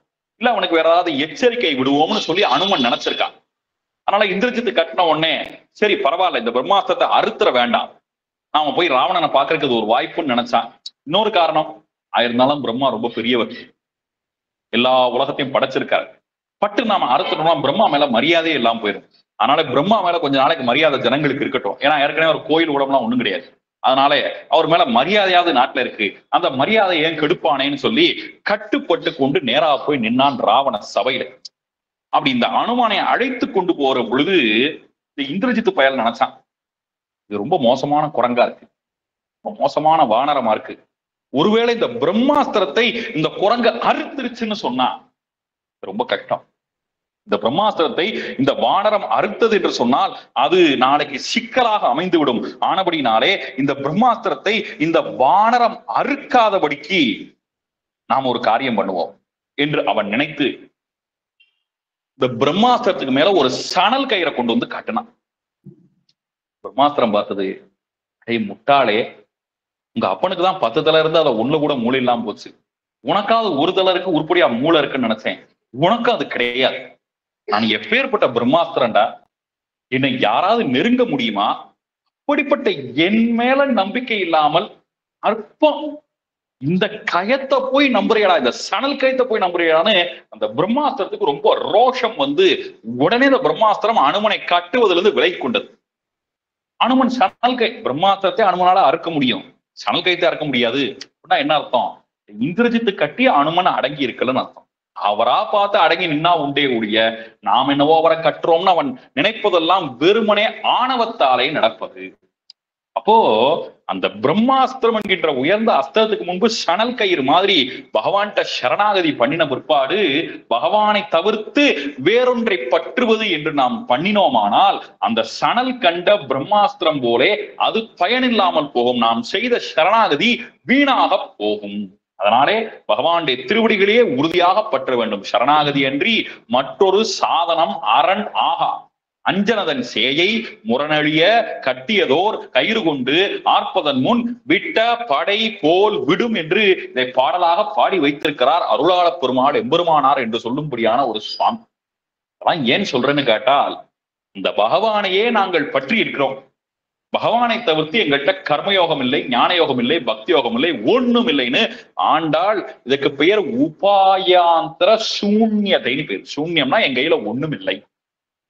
இல்ல அவனுக்கு வேற ஏதாவது எச்சரிக்கை விடுவோம்னு சொல்லி அனுமன் நினைச்சிருக்கான். அதனால இந்திரஜித்து கட்டின உடனே சரி பரவாயில்ல, இந்த பிரம்மாஸ்திரத்தை அறுத்துற வேண்டாம், நாம போய் ராவணனை பாக்குறதுக்கு ஒரு வாய்ப்புன்னு நினைச்சான். இன்னொரு காரணம் ஆயிருந்தாலும் பிரம்மா ரொம்ப பெரியவர், எல்லா உலகத்தையும் படைச்சிருக்காரு. பட்டு நாம அறுத்துட்டோம்னா பிரம்மா மேல மரியாதையே இல்லாம போயிடும். அதனால பிரம்மா மேல கொஞ்ச நாளைக்கு மரியாதை ஜனங்களுக்கு இருக்கட்டும். ஏன்னா ஏற்கனவே ஒரு கோயில் உடம்புலாம் ஒண்ணும் கிடையாது. அதனால அவர் மேல மரியாதையாவது நாட்டுல இருக்கு, அந்த மரியாதை ஏன் கெடுப்பானேன்னு சொல்லி கட்டுப்பட்டு கொண்டு நேரா போய் நின்னான் ராவண சபையில. அப்படி இந்த அனுமானை அழைத்து கொண்டு போற பொழுது இந்த இந்திரஜித்து பயல் நினைச்சான், இது ரொம்ப மோசமான குரங்கா இருக்கு, ரொம்ப மோசமான வானரமா இருக்கு, ஒருவேளை இந்த பிரம்மாஸ்திரத்தை இந்த குரங்க அறுத்துருச்சுன்னு சொன்னா ரொம்ப கஷ்டம். இந்த பிரம்மாஸ்திரத்தை இந்த வானரம் அறுத்தது என்று சொன்னால் அது நாளைக்கு சிக்கலாக அமைந்து விடும். ஆனபடினாலே இந்த பிரம்மாஸ்திரத்தை இந்த வானரம் அறுக்காதபடிக்கு நாம் ஒரு காரியம் பண்ணுவோம் என்று அவன் நினைத்து இந்த பிரம்மாஸ்திரத்துக்கு மேல ஒரு சணல் கயிறை கொண்டு வந்து காட்டினான். பிரம்மாஸ்திரம் பார்த்தது, ஏய் முட்டாளே, உங்க அப்பனுக்கு தான் 10 தலை இருந்து அதை ஒண்ணு கூட மூளை இல்லாம போச்சு, உனக்காவது ஒரு தலை இருக்கு உருப்படியா மூளை இருக்குன்னு நினைச்சேன், உனக்கு அது கிடையாது. நான் எப்பேற்பட்ட பிரம்மாஸ்திரண்டா, என்னை யாராவது நெருங்க முடியுமா? அப்படிப்பட்ட என் மேல நம்பிக்கை இல்லாமல் அற்பம் இந்த கயத்தை போய் நம்புறியடா, இந்த சணல் கயத்தை போய் நம்புறியடான்னு அந்த பிரம்மாஸ்திரத்துக்கு ரொம்ப ரோஷம் வந்து உடனே இந்த பிரம்மாஸ்திரம் அனுமனை கட்டுவதிலிருந்து விலகி கொண்டது. அனுமன் சணல் கை, பிரம்மாஸ்திரத்தை அனுமனால அறுக்க முடியும், சணல் கயத்தை அறுக்க முடியாது அப்படின்னா என்ன அர்த்தம்? இந்திரஜித்து கட்டி அனுமன் அடங்கி இருக்கலன்னு அர்த்தம். அவரா பார்த்து அடங்கி நின்னா உண்டே ஒழிய நாம் என்னவோ அவரை கட்டுறோம்னு அவன் நினைப்பதெல்லாம் வெறுமனே ஆணவத்தாலே நடப்பது. அப்போ அந்த பிரம்மாஸ்திரம் என்கின்ற உயர்ந்த அஸ்திரத்துக்கு முன்பு சணல் கயிறு மாதிரி பகவான்கிட்ட சரணாகதி பண்ணின பிற்பாடு பகவானை தவிர்த்து வேறொன்றை பற்றுவது என்று நாம் பண்ணினோமானால் அந்த சணல் கண்ட பிரம்மாஸ்திரம் போலே அது பயனில்லாமல் போகும், நாம் செய்த சரணாகதி வீணாக போகும். அதனாலே பகவானுடைய திருவடிகளையே உறுதியாக பற்ற வேண்டும். சரணாகதி அன்றி மற்றொரு சாதனம் அரண் ஆகா. அஞ்சனதன் சேயை முரணழிய கட்டியதோர் கயிறு கொண்டு ஆர்ப்பதன் முன் விட்ட படை போல் விடும் என்று இதை பாடலாக பாடி வைத்திருக்கிறார் அருளாள பெருமாள் எம்பெருமானார் என்று சொல்லும்படியான ஒரு சுவாமி. அதான் ஏன் சொல்றேன்னு கேட்டால், இந்த பகவானையே நாங்கள் பற்றி இருக்கிறோம், பகவானை தவிர்த்து எங்கள்கிட்ட கர்மயோகம் இல்லை, ஞான யோகம் இல்லை, பக்தி யோகம் இல்லை, ஒண்ணும் இல்லைன்னு ஆண்டாள் இதுக்கு பெயர் உபாயாந்தர சூன்யத்தைன்னு பேர். சூன்யம்னா என் கையில ஒண்ணும் இல்லை.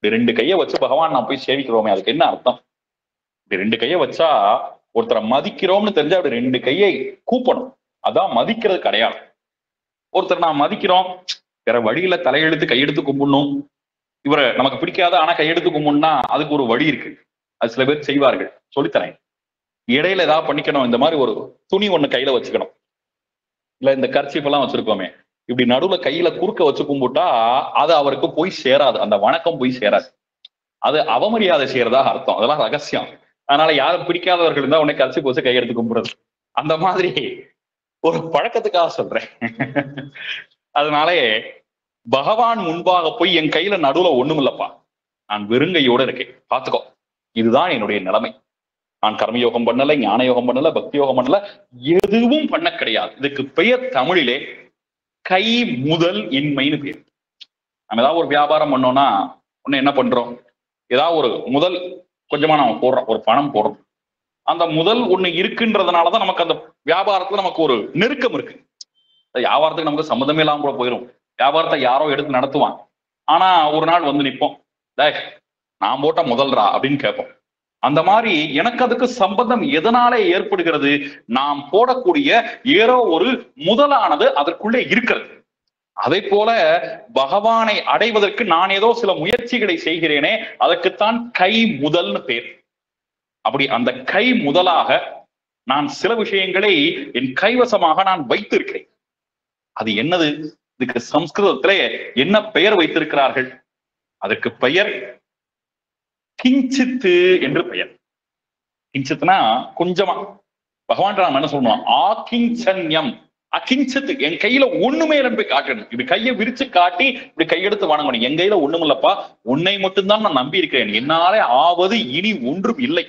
2 கையை வச்சு பகவான் நான் போய் சேவிக்கிறோமே அதுக்கு என்ன அர்த்தம்? 2 கையை வச்சா ஒருத்தரை மதிக்கிறோம்னு தெரிஞ்சா அப்படி 2 கையை கூப்பணும், அதான் மதிக்கிறது கிடையாது. ஒருத்தர் நான் மதிக்கிறோம், வேற வழியில தலையெழுத்து கையெடுத்து கும்பிடணும், இவரை நமக்கு பிடிக்காத ஆனா கையெடுத்து கும்பிடணும்னா அதுக்கு ஒரு வழி இருக்கு, அது சில பேர் செய்வார்கள், சொல்லித்தரேன். இடையில ஏதாவது பண்ணிக்கணும், இந்த மாதிரி ஒரு துணி ஒண்ணு கையில வச்சுக்கணும், இல்ல இந்த கர்ச்சீஃப் எல்லாம் வச்சிருக்கோமே இப்படி நடுவுல கையில குறுக்க வச்சு கும்பிட்டா அது அவருக்கு போய் சேராது, அந்த வணக்கம் போய் சேராது, அது அவமரியாதை செய்யறதாக அர்த்தம், அதெல்லாம் ரகசியம். அதனால யாரும் பிடிக்காதவர்கள் இருந்தா உடனே கர்ச்சீஃப் வச்சு கையெடுத்து கும்பிடுறது, அந்த மாதிரி ஒரு பழக்கத்துக்காக சொல்றேன். அதனாலே பகவான் முன்பாக போய் என் கையில நடுவுல ஒண்ணும் இல்லப்பா, நான் வெறுங்கையோட இருக்கேன் பாத்துக்கோ, இதுதான் என்னுடைய நிலைமை, நான் கர்மயோகம் பண்ணல, ஞான யோகம் பண்ணல, பக்தி யோகம் பண்ணல, எதுவும் பண்ண கிடையாது. இதுக்கு பெயர் தமிழிலே கை முதல் இன்மைன்னு பேர். நம்ம ஏதாவது ஒரு வியாபாரம் பண்ணோம்னா ஒண்ணு என்ன பண்றோம், ஏதாவது ஒரு முதல் கொஞ்சமா நம்ம போடுறோம், ஒரு பணம் போடுறோம், அந்த முதல் ஒண்ணு இருக்குன்றதுனாலதான் நமக்கு அந்த வியாபாரத்துல நமக்கு ஒரு நெருக்கம் இருக்கு. வியாபாரத்துக்கு நமக்கு சம்மந்தமே இல்லாம கூட போயிடும், வியாபாரத்தை யாரோ எடுத்து நடத்துவான், ஆனா ஒரு நாள் வந்து நிற்போம், டேய் நான் போட்ட முதல்ரா அப்படின்னு கேட்போம். அந்த மாதிரி எனக்கு அதுக்கு சம்பந்தம் எதனாலே ஏற்படுகிறது? நாம் போடக்கூடிய ஏதோ ஒரு முதலானது அதற்குள்ளே இருக்கிறது. அதை போல பகவானை அடைவதற்கு நான் ஏதோ சில முயற்சிகளை செய்கிறேனே, அதற்குத்தான் கை முதல்னு பேர். அப்படி அந்த கை முதலாக நான் சில விஷயங்களை என் கைவசமாக நான் வைத்திருக்கிறேன். அது என்னது? இதுக்கு சம்ஸ்கிருதத்திலே என்ன பெயர் வைத்திருக்கிறார்கள்? அதற்கு பெயர் கிஞ்சித்து என்று பெயர். கிஞ்சித்னா கொஞ்சமா. பகவான் நாம் என்ன சொல்லுவோம்? ஆகிஞ்சன்யம். அகிஞ்சத்து, என் கையில ஒண்ணுமே போய் காட்டணும். இப்படி கையை விரிச்சு காட்டி இப்படி கையெடுத்து வணங்கணும். என் கையில ஒண்ணும் இல்லப்பா, உன்னை மட்டும்தான் நான் நம்பி இருக்கிறேன். என்னாலே ஆவது இனி ஒன்றும் இல்லை.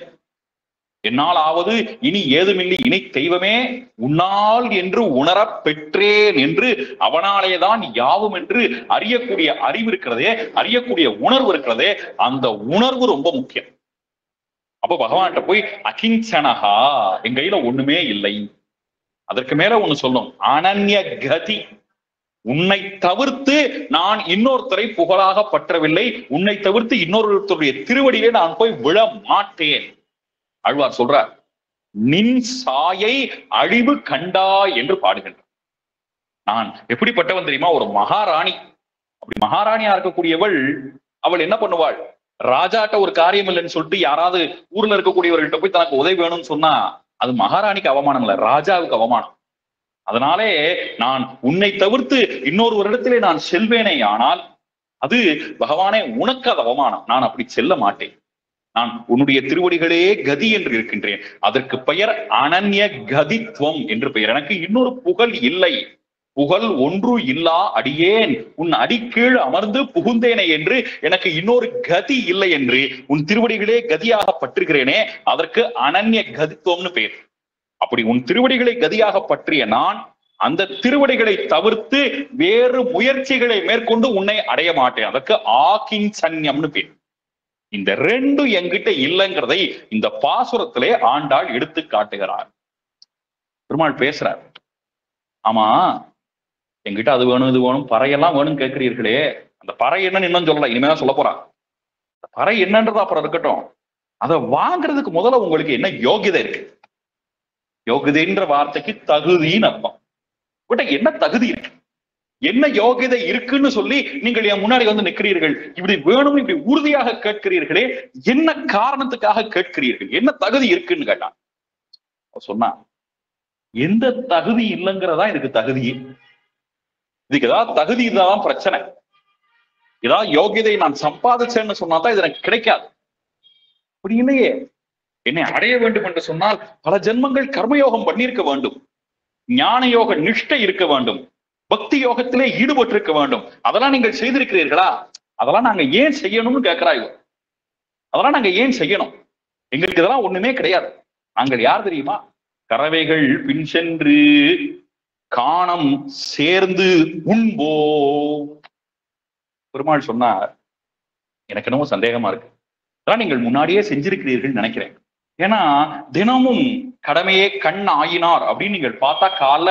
என்னால் ஆவது இனி ஏதுமில்லை. இனி தெய்வமே உன்னால் என்று உணர பெற்றேன் என்று அவனாலேதான் யாவும் என்று அறியக்கூடிய அறிவு இருக்கிறதே, அறியக்கூடிய உணர்வு இருக்கிறதே, அந்த உணர்வு ரொம்ப முக்கியம். அப்போ பகவான்கிட்ட போய் அகிஞ்சனகா, என் கையில ஒண்ணுமே இல்லை. அதற்கு மேல ஒண்ணு சொல்லும், அனன்ய கதி. உன்னை தவிர்த்து நான் இன்னொருத்தரை புகழாக பற்றவில்லை. உன்னை தவிர்த்து இன்னொருத்தருடைய திருவடியிலே நான் போய் விழ மாட்டேன். ஆழ்வார் சொல்றார், நின் சாயை அழிவு கண்டாய் என்று பாடுகின்றார். நான் எப்படிப்பட்டவன் தெரியுமா? ஒரு மகாராணி. அப்படி மகாராணியா இருக்கக்கூடியவள், அவள் என்ன பண்ணுவாள்? ராஜாட்ட ஒரு காரியம் இல்லைன்னு சொல்லிட்டு யாராவது ஊர்ல இருக்கக்கூடியவர்கள்ட்ட போய் தனக்கு உதவி வேணும்னு சொன்னா அது மகாராணிக்கு அவமானம் இல்ல, ராஜாவுக்கு அவமானம். அதனாலே நான் உன்னை தவிர்த்து இன்னொரு இடத்திலே நான் செல்வேனே, ஆனால் அது பகவானே உனக்கு அது அவமானம். நான் அப்படி செல்ல மாட்டேன். நான் உன்னுடைய திருவடிகளே கதி என்று இருக்கின்றேன். அதற்கு பெயர் அனன்ய கதித்துவம் என்று பெயர். எனக்கு இன்னொரு புகழ் இல்லை. புகழ் ஒன்று இல்லா அடியேன் உன் அடிக்கீழ் அமர்ந்து புகுந்தேனே என்று எனக்கு இன்னொரு கதி இல்லை என்று உன் திருவடிகளே கதியாக பற்றுகிறேனே, அதற்கு அனன்ய கதித்துவம்னு பெயர். அப்படி உன் திருவடிகளை கதியாக பற்றிய நான் அந்த திருவடிகளை தவிர்த்து வேறு முயற்சிகளை மேற்கொண்டு உன்னை அடைய மாட்டேன். அதற்கு ஆகிஞ்சன்யம்னு பேர். இந்த ரெண்டும் என்கிட்ட இல்லைங்கிறதை இந்த பாசுரத்திலே ஆண்டாள் எடுத்து காட்டுகிறார். பெருமாள் பேசுறார், ஆமா என்கிட்ட அது வேணும் இது வேணும் பறையெல்லாம் வேணும் கேட்கிறீர்களே, அந்த பறை என்னன்னு இன்னும் சொல்லல, இனிமேதான் சொல்ல போறான். பறை என்னன்றது அப்புறம் இருக்கட்டும், அதை வாங்குறதுக்கு முதல்ல உங்களுக்கு என்ன யோகிதை இருக்கு? யோகிதைன்ற வார்த்தைக்கு தகுதின்னு அர்த்தம். பட் என்ன தகுதி இருக்கு, என்ன யோகிதை இருக்குன்னு சொல்லி நீங்கள் என் முன்னாடி வந்து நிற்கிறீர்கள்? இப்படி வேணும் இப்படி உறுதியாக கேட்கிறீர்களே, என்ன காரணத்துக்காக கேட்கிறீர்கள்? என்ன தகுதி இருக்குன்னு கேட்டான். சொன்னா எந்த தகுதி இல்லைங்கிறதா இதுக்கு தகுதியே. இதுக்கு ஏதாவது தகுதி இருந்தாதான் பிரச்சனை. ஏதாவது யோகியதை நான் சம்பாதிச்சேன்னு சொன்னாதான் இது எனக்கு கிடைக்காது. அப்படி இல்லையே. என்னை அடைய வேண்டும் என்று சொன்னால் பல ஜென்மங்கள் கர்மயோகம் பண்ணியிருக்க வேண்டும், ஞான யோக நிஷ்டை இருக்க வேண்டும், பக்தி யோகத்திலே ஈடுபட்டிருக்க வேண்டும். அதெல்லாம் நீங்கள் செய்திருக்கிறீர்களா? அதெல்லாம் நாங்க ஏன் செய்யணும்னு கேட்கிறாய். அதெல்லாம் நாங்க ஏன் செய்யணும்? எங்களுக்கு இதெல்லாம் ஒண்ணுமே கிடையாது. நாங்கள் யார் தெரியுமா? கறவைகள் பின் சென்று காணம் சேர்ந்து உண்போ. பெருமாள் சொன்னார், எனக்கு என்னமோ சந்தேகமா இருக்கு. அதான் நீங்கள் முன்னாடியே செஞ்சிருக்கிறீர்கள் நினைக்கிறேன். ஏன்னா தினமும் கடமையே கண் ஆயினார் அப்படின்னு நீங்கள் பார்த்தா காலைல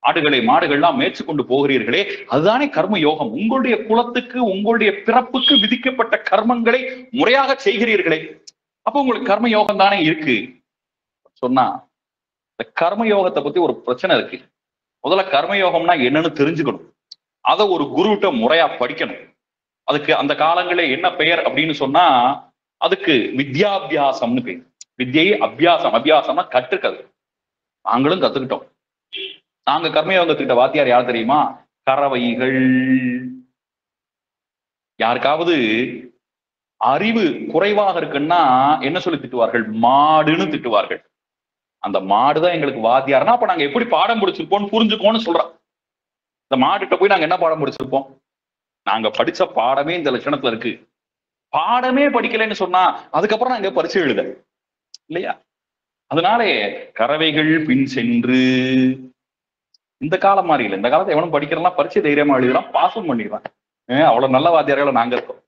ஆடுகளை மாடுகள்லாம் மேய்ச்சி கொண்டு போகிறீர்களே, அதுதானே கர்ம யோகம். உங்களுடைய குலத்துக்கு உங்களுடைய பிறப்புக்கு விதிக்கப்பட்ட கர்மங்களை முறையாக செய்கிறீர்களே, அப்ப உங்களுக்கு கர்ம யோகம் தானே இருக்கு. சொன்னா இந்த கர்ம யோகத்தை பத்தி ஒரு பிரச்சனை இருக்கு. முதல்ல கர்மயோகம்னா என்னன்னு தெரிஞ்சுக்கணும். அதை ஒரு குருவிட்ட முறையா படிக்கணும். அதுக்கு அந்த காலங்களே என்ன பெயர் அப்படின்னு சொன்னா அதுக்கு வித்யாபியாசம்னு பேர். வித்யை அபியாசம், அபியாசம்னா கற்றுக்கிறது. நாங்களும் கத்துக்கிட்டோம். நாங்க கர்மயோகத்துக்கிட்ட வாத்தியார் யார் தெரியுமா? கறவைகள். யாருக்காவது அறிவு குறைவாக இருக்குன்னா என்ன சொல்லி திட்டுவார்கள்? மாடுன்னு திட்டுவார்கள். அந்த மாடுதான் எங்களுக்கு வாத்தியார்னா அப்ப நாங்க எப்படி பாடம் படிச்சிருப்போம்னு புரிஞ்சுக்கோன்னு சொல்றோம். இந்த மாடுகிட்ட போய் நாங்க என்ன பாடம் படிச்சிருப்போம்? நாங்க படிச்ச பாடமே இந்த லட்சணத்துல இருக்கு. பாடமே படிக்கலைன்னு சொன்னா அதுக்கப்புறம் நாங்க பரிசு எழுத இல்லையா? அதனாலே கறவைகள் பின் சென்று, இந்த காலம் மாதிரி இல்லை. இந்த காலத்தை எவனும் படிக்கிறலாம், பரிசு தைரியமா எழுதலாம், பாசம் பண்ணிடலாம். அவ்வளவு நல்ல வாத்தியார்களை நாங்க இருக்கோம்.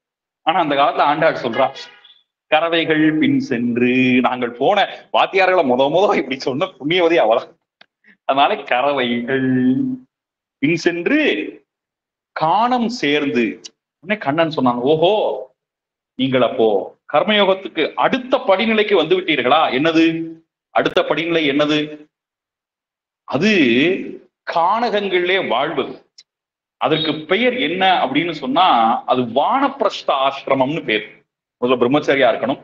ஆனா அந்த காலத்துல ஆண்டாள் சொல்றா, கறவைகள் பின் சென்று. நாங்கள் போன வாத்தியார்களை முத இப்படி சொன்ன புண்ணியவதி அவள. அதனால கறவைகள் பின் சென்று காணம் சேர்ந்து. உடனே கண்ணன் சொன்னாங்க, ஓஹோ நீங்கள் அப்போ கர்மயோகத்துக்கு அடுத்த படிநிலைக்கு வந்து விட்டீர்களா? என்னது அடுத்த படிநிலை? என்னது அது? கானகங்களிலே வாழ்வது. அதற்கு பெயர் என்ன அப்படின்னு சொன்னா அது வானப்பிரஸ்த ஆசிரமம்னு பேர். முதல்ல பிரம்மச்சாரியா இருக்கணும்,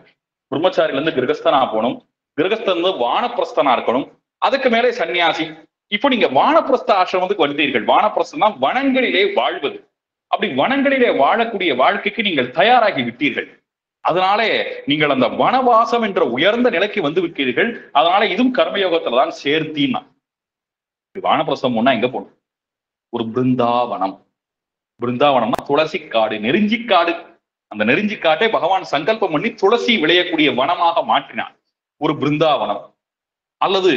பிரம்மச்சாரில இருந்து கிரகஸ்தனா போகணும், கிரகஸ்தன் இருந்து வானப்பிரஸ்தனா இருக்கணும், அதுக்கு மேலே சன்னியாசி. இப்போ நீங்க வானப்பிரஸ்த ஆசிரமத்துக்கு வந்தீர்கள். வானப்பிரஸ்தனா வனங்களிலே வாழ்வது. அப்படி வனங்களிலே வாழக்கூடிய வாழ்க்கைக்கு நீங்கள் தயாராகி விட்டீர்கள். அதனாலே நீங்கள் அந்த வனவாசம் என்ற உயர்ந்த நிலைக்கு வந்து விட்டீர்கள். அதனால இதுவும் கர்மயோகத்துல தான் சேர்த்தின்னா. வானப்பிரஸ்தம் ஒன்னா எங்க போகணும்? ஒரு பிருந்தாவனம். பிருந்தாவனம்னா துளசி காடு, நெருஞ்சி காடு. அந்த நெருஞ்சி காட்டை பகவான் சங்கல்பம் பண்ணி துளசி விளையக்கூடிய வனமாக மாற்றினான். ஒரு பிருந்தாவனம் அல்லது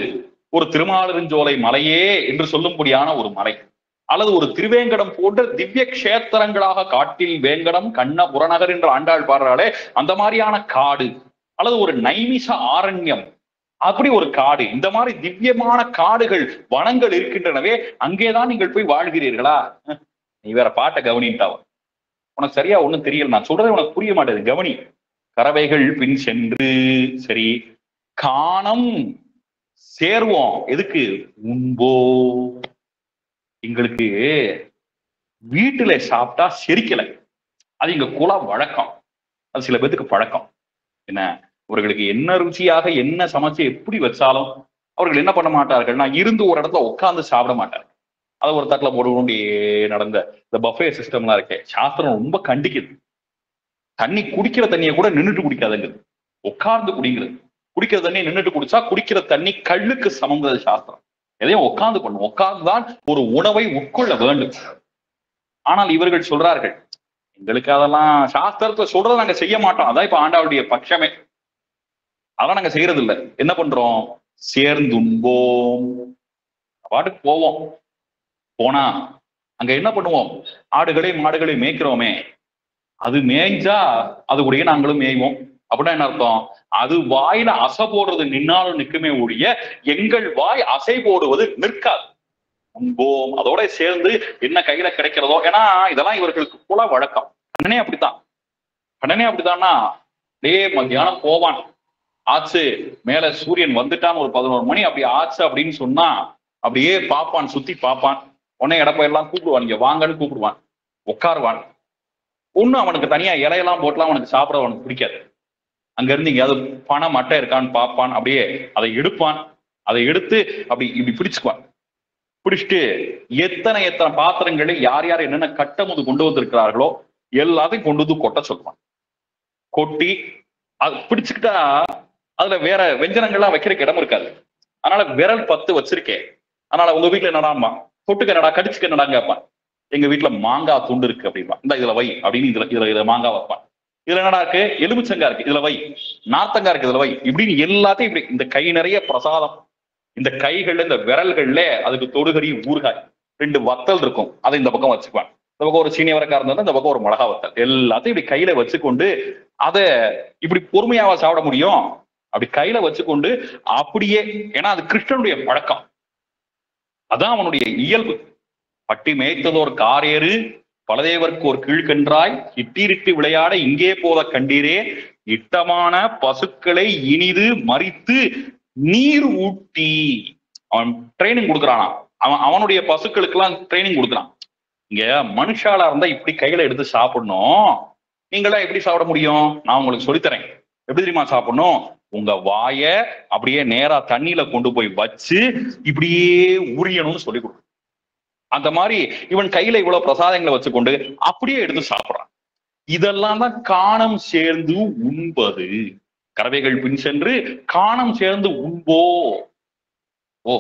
ஒரு திருமாலிருஞ்சோலை மலையே என்று சொல்லும்படியான ஒரு மலை, அல்லது ஒரு திருவேங்கடம் போன்ற திவ்ய கஷேத்திரங்களாக, காட்டில் வேங்கடம் கண்ண புறநகர் என்று ஆண்டாள் பாடுறாளே அந்த மாதிரியான காடு, அல்லது ஒரு நைமிஷ ஆரண்யம், அப்படி ஒரு காடு. இந்த மாதிரி திவ்யமான காடுகள், வனங்கள் இருக்கின்றனவே, அங்கேதான் நீங்கள் போய் வாழ்கிறீர்களா? நீ வேற பாட்டை கவனிட்டாவ. உனக்கு சரியா ஒண்ணும் தெரியல, நான் சொல்றது உனக்கு புரிய மாட்டேது, கவனி. கறவைகள் பின் சென்று, சரி, காணம் சேர்வோம். எதுக்கு? உண்போ. எங்களுக்கு வீட்டுல சாப்பிட்டா செரிக்கல, அது இங்க குல வழக்கம். அது சில பேருக்கு பழக்கம். என்ன, அவர்களுக்கு என்ன ருச்சியாக என்ன சமைச்சு எப்படி வச்சாலும் அவர்கள் என்ன பண்ண மாட்டார்கள், நான் இருந்து ஒரு இடத்துல உட்கார்ந்து சாப்பிட மாட்டார்கள். அதை ஒரு தட்டில் போட்டு நடந்த இந்த பஃபே சிஸ்டம்லாம் இருக்கே, சாஸ்திரம் ரொம்ப கண்டிக்குது. தண்ணி குடிக்கிற தண்ணியை கூட நின்றுட்டு குடிக்காதுங்கிறது, உட்கார்ந்து குடிங்கிறது. குடிக்கிற தண்ணி நின்றுட்டு குடிச்சா குடிக்கிற தண்ணி கல்லுக்கு சமங்கிறது சாஸ்திரம். எதையும் உட்கார்ந்து பண்ணும், உட்கார்ந்துதான் ஒரு உணவை உட்கொள்ள வேண்டும். ஆனால் இவர்கள் சொல்றார்கள், எங்களுக்கு அதெல்லாம் சாஸ்திரத்தை சொல்றதை நாங்க செய்ய மாட்டோம், அதான் இப்ப ஆண்டாளுடைய பட்சமே. அதெல்லாம் நாங்க செய்யறது இல்லை. என்ன பண்றோம்? சேர்ந்துண்போம். பாட்டுக்கு போவோம். போனா அங்க என்ன பண்ணுவோம்? ஆடுகளை மாடுகளை மேய்க்கிறோமே, அது மேய்ஞ்சா அது கூடயே நாங்களும் மேய்வோம். அப்படின்னா என்ன அர்த்தம்? அது வாயில அசை போடுறது நின்னாலும் நிற்குமே ஒழிய எங்கள் வாய் அசை போடுவது நிற்காது. உண்போம், அதோட சேர்ந்து என்ன கையில கிடைக்கிறதோ. ஏன்னா இதெல்லாம் இவர்களுக்கு குல வழக்கம். கண்ணனே அப்படித்தான். கண்ணனே அப்படித்தான்னா மத்தியானம் போவான். ஆச்சு, மேல சூரியன் வந்துட்டான், ஒரு 11 மணி அப்படி ஆச்சு அப்படின்னு சொன்னா அப்படியே பார்ப்பான், சுத்தி பார்ப்பான். உடனே எடப்பையெல்லாம் கூப்பிடுவான், இங்க வாங்கன்னு கூப்பிடுவான். உட்காருவான். ஒண்ணு அவனுக்கு தனியா இலையெல்லாம் போட்டுலாம் அவனுக்கு சாப்பிட அவனுக்கு பிடிக்காது. அங்க இருந்து எங்கேயாவது பணம் மட்டை இருக்கான்னு பார்ப்பான். அப்படியே அதை எடுப்பான். அதை எடுத்து அப்படி இப்படி பிடிச்சுக்குவான். பிடிச்சிட்டு எத்தனை எத்தனை பாத்திரங்களை யார் யார் என்னென்ன கட்டமுது கொண்டு வந்திருக்கிறார்களோ எல்லாத்தையும் கொண்டு வந்து கொட்ட சொல்லுவான். கொட்டி அது பிடிச்சுக்கிட்டா அதுல வேற வெஞ்சனங்கள்லாம் வைக்கிறதுக்கு இடம் இருக்காது. அதனால விரல் 10 வச்சிருக்கேன். அதனால உங்க வீட்டுல என்னடாமா தொட்டுக்க என்னடா, கடிச்சுக்க என்னடான்னு கேட்பான். எங்க வீட்டுல மாங்காய் துண்டு இருக்கு அப்படின்பா. இந்த இதுல வை அப்படின்னு இதுல மாங்காய் வைப்பான். இதுல என்னடா இருக்கு? எலுமிச்சங்கா இருக்கு, இதுல வை. நார்த்தங்கா இருக்கு, இதுல வை. இப்படின்னு எல்லாத்தையும் இப்படி இந்த கை நிறைய பிரசாதம். இந்த கைகள்ல இந்த விரல்கள்ல அதுக்கு தொடுகறி ஊறுகாய் 2 வத்தல் இருக்கும், அதை இந்த பக்கம் வச்சுக்குவான். இந்த பக்கம் ஒரு சீனி வரக்கா இருந்தாலும் இந்த பக்கம் ஒரு மிளகா வத்தல், எல்லாத்தையும் இப்படி கையில வச்சுக்கொண்டு அதை இப்படி பொறுமையாவா சாப்பிட முடியும்? அப்படி கையில வச்சுக்கொண்டு அப்படியே, ஏன்னா அது கிருஷ்ணனுடைய பழக்கம், அதான் அவனுடைய இயல்பு. பட்டி மேய்த்ததோர் காரேறு பலதேவர்க்கு ஒரு கீழ்கன்றாய் இட்டிருட்டு விளையாட இங்கே போத கண்டீரே இட்டமான பசுக்களை இனிது மறித்து நீர் ஊட்டி. அவன் ட்ரைனிங் கொடுக்குறானா, அவனுடைய பசுக்களுக்கு எல்லாம் ட்ரைனிங் கொடுக்குறான். இங்க மனுஷாலா இருந்தா இப்படி கையில எடுத்து சாப்பிடணும். நீங்களாம் எப்படி சாப்பிட முடியும்? நான் உங்களுக்கு சொல்லித்தரேன். எப்படி தெரியுமா சாப்பிடணும்? உங்க வாய அப்படியே நேரா தண்ணியில கொண்டு போய் வச்சு இப்படியே உரியணும்னு சொல்லி கொடுக்கும். அந்த மாதிரி இவன் கையில இவ்வளவு பிரசாதங்களை வச்சுக்கொண்டு அப்படியே எடுத்து சாப்பிடுறான். இதெல்லாம் தான் காணம் சேர்ந்து உண்பது. கறவைகள் பின் சென்று காணம் சேர்ந்து உண்போ. ஓ,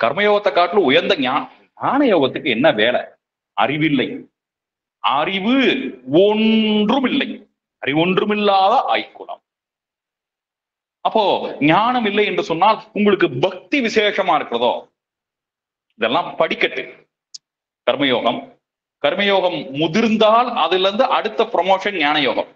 கர்மயோகத்தை காட்டிலும் உயர்ந்த ஞான யோகத்துக்கு என்ன வேலை? அறிவில்லை, அறிவு ஒன்றும் இல்லை, அறிவொன்றுமில்லாத ஐக்குலம். அப்போ ஞானம் இல்லை என்று சொன்னால் உங்களுக்கு பக்தி விசேஷமா இருக்கிறதோ? இதெல்லாம் படிக்கட்டு. கர்மயோகம், கர்மயோகம் முதிர்ந்தால் அதுல இருந்து அடுத்த ப்ரொமோஷன் ஞான யோகம்.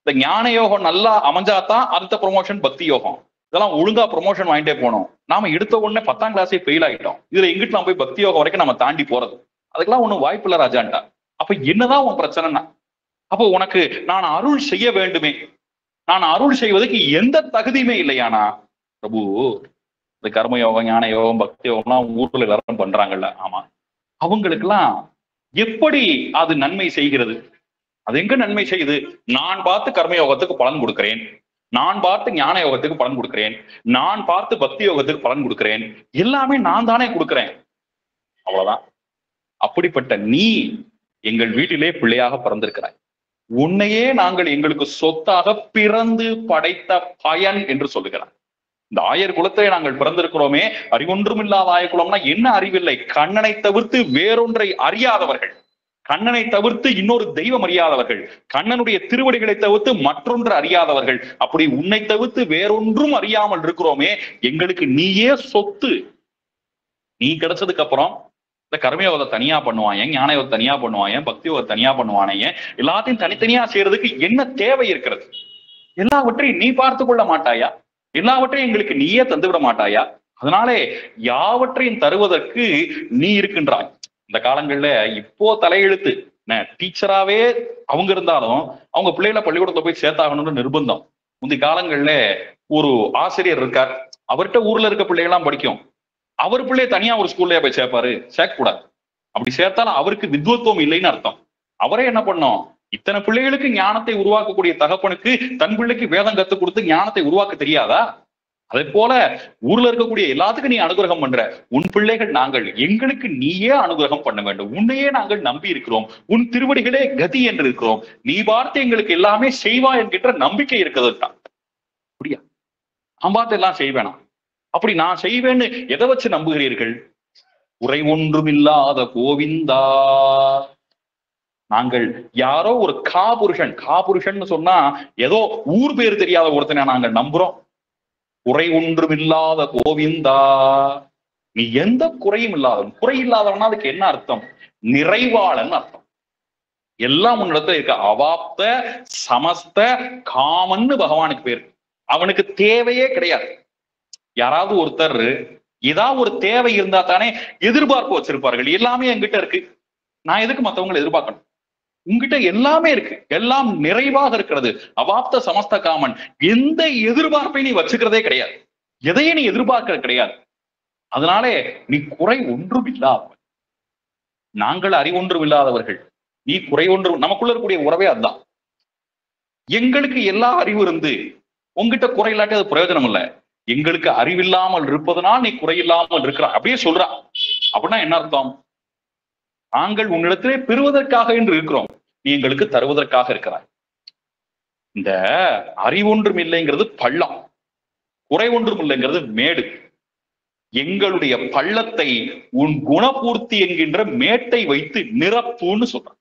இந்த ஞான யோகம் நல்லா அமைஞ்சாதான் அடுத்த ப்ரொமோஷன் பக்தி யோகம். இதெல்லாம் ஒழுங்கா ப்ரொமோஷன் வாங்கிட்டே போனோம். நாம எடுத்த உடனே 10ஆம் கிளாஸே ஃபெயில் ஆகிட்டோம். இதுல எங்கிட்ட நம்ம போய் பக்தி யோகம் வரைக்கும் நம்ம தாண்டி போறது? அதுக்கெல்லாம் ஒண்ணும் வாய்ப்பு இல்லை ராஜான்டா. அப்ப என்னதான் உன் பிரச்சனைனா, அப்போ உனக்கு நான் அருள் செய்ய வேண்டுமே, நான் அருள் செய்வதற்கு எந்த தகுதியுமே இல்லையானா பிரபு. இந்த கர்மயோகம், ஞான யோகம், பக்தி யோகம்லாம் ஊர்ல எல்லாரும் பண்றாங்கல்ல, ஆமா, அவங்களுக்கெல்லாம் எப்படி அது நன்மை செய்கிறது? அது எங்க நன்மை செய்யுது? நான் பார்த்து கர்மயோகத்துக்கு பலன் கொடுக்கிறேன், நான் பார்த்து ஞான யோகத்துக்கு பலன் கொடுக்கிறேன், நான் பார்த்து பக்தி யோகத்துக்கு பலன் கொடுக்கிறேன், எல்லாமே நான் தானே கொடுக்கிறேன். அவ்வளவுதான். அப்படிப்பட்ட நீ எங்கள் வீட்டிலே பிள்ளையாக பிறந்திருக்கிறாய். உன்னையே நாங்கள் எங்களுக்கு சொத்தாக பிறந்து படைத்த பயன் என்று சொல்லுகிறார். இந்த ஆயர் குலத்திலே நாங்கள் பிறந்திருக்கிறோமே, அறிவொன்றும் இல்லாத ஆயர் குலம்னா என்ன? அறிவில்லை, கண்ணனை தவிர்த்து வேறொன்றை அறியாதவர்கள், கண்ணனை தவிர்த்து இன்னொரு தெய்வம் அறியாதவர்கள், கண்ணனுடைய திருவடிகளை தவிர்த்து மற்றொன்று அறியாதவர்கள். அப்படி உன்னை தவிர்த்து வேறொன்றும் அறியாமல் இருக்கிறோமே, எங்களுக்கு நீயே சொத்து. நீ கிடைச்சதுக்கு அப்புறம் இந்த கர்மயோகத்தை தனியா பண்ணுவாங்க, ஞான யோகத்தை தனியா பண்ணுவாங்க, பக்தி யோகத்தை தனியா பண்ணுவானே, எல்லாத்தையும் தனித்தனியா செய்யறதுக்கு என்ன தேவை இருக்கிறது? எல்லாவற்றையும் நீ பார்த்து கொள்ள மாட்டாயா? எல்லாவற்றையும் எங்களுக்கு நீயே தந்துவிட மாட்டாயா? அதனாலே யாவற்றையும் தருவதற்கு நீ இருக்கின்றாய். இந்த காலங்கள்ல இப்போ தலையெழுத்து டீச்சராவே அவங்க இருந்தாலும் அவங்க பிள்ளைகளை பள்ளிக்கூடத்துல போய் சேர்த்தாகணும்னு நிர்பந்தம். முந்தைய காலங்கள்ல ஒரு ஆசிரியர் இருக்கார், அவர்கிட்ட ஊர்ல இருக்க பிள்ளைகள்லாம் படிக்கும், அவர் பிள்ளைய தனியா ஒரு ஸ்கூல்ல போய் சேர்ப்பாரு? சேர்க்க கூடாது. அப்படி சேர்த்தாலும் அவருக்கு வித்வத்துவம் இல்லைன்னு அர்த்தம். அவரே என்ன பண்ணோம், இத்தனை பிள்ளைகளுக்கு ஞானத்தை உருவாக்கக்கூடிய தகப்பனுக்கு தன் பிள்ளைக்கு வேதம் கத்துக் கொடுத்து ஞானத்தை உருவாக்க தெரியாதா? அதே போல ஊர்ல இருக்கக்கூடிய எல்லாத்துக்கும் நீ அனுகிரகம் பண்ற, உன் பிள்ளைகள் நாங்கள், எங்களுக்கு நீயே அனுகிரகம் பண்ண வேண்டும். உன்னையே நாங்கள் நம்பி இருக்கிறோம், உன் திருவடிகளே கதி என்று இருக்கிறோம், நீ பார்த்து எங்களுக்கு எல்லாமே செய்வா என்கின்ற நம்பிக்கை இருக்கிறதுதான். அப்படியா? நான் பார்த்து எல்லாம் செய்வேனா? அப்படி நான் செய்வேன்னு எதை வச்சு நம்புகிறீர்கள்? குறை ஒன்றுமில்லாத கோவிந்தா. நாங்கள் யாரோ ஒரு காபுருஷன் சொன்னா ஏதோ ஊர் பேர் தெரியாத ஒருத்தனை நாங்கள் நம்புறோம். குறை ஒன்றுமில்லாத கோவிந்தா, நீ எந்த குறையும் இல்லாதவன். குறை இல்லாதவனா அதுக்கு என்ன அர்த்தம்? நிறைவாளன் அர்த்தம். எல்லாம் உன்னிடத்துல இருக்க. அவாப்த சமஸ்த காமன்னு பகவானுக்கு பேரு. அவனுக்கு தேவையே கிடையாது. யாராவது ஒருத்தர் ஏதாவது ஒரு தேவை இருந்தா தானே எதிர்பார்ப்பு வச்சிருப்பார்கள். எல்லாமே என்கிட்ட இருக்கு, நான் எதுக்கு மற்றவங்களை எதிர்பார்க்கணும்? உங்ககிட்ட எல்லாமே இருக்கு, எல்லாம் நிறைவாக இருக்கிறது. அவாப்த சமஸ்த காமன். எந்த எதிர்பார்ப்பை நீ வச்சுக்கிறதே கிடையாது, எதையும் நீ எதிர்பார்க்கிறது கிடையாது. அதனாலே நீ குறை ஒன்றும் இல்லாதவன், நாங்கள் அறிவொன்றும் இல்லாதவர்கள், நீ குறை ஒன்று. நமக்குள்ள இருக்கக்கூடிய உறவே அதுதான். எங்களுக்கு எல்லா அறிவு இருந்து உங்ககிட்ட குறை இல்லாட்டி அது பிரயோஜனம் இல்லை. எங்களுக்கு அறிவில்லாமல் இருப்பதனால் நீ குறையில்லாமல் இருக்கிறாய் அப்படியே சொல்றா. அப்படின்னா என்ன அர்த்தம்? நாங்கள் உன்னிடத்திலே பெறுவதற்காக என்று இருக்கிறோம், நீ எங்களுக்கு தருவதற்காக இருக்கிறாய். இந்த அறிவொன்றும் இல்லைங்கிறது பள்ளம், குறை ஒன்றும் இல்லைங்கிறது மேடு. எங்களுடைய பள்ளத்தை உன் குணபூர்த்தி என்கின்ற மேட்டை வைத்து நிரப்புன்னு சொல்றான்.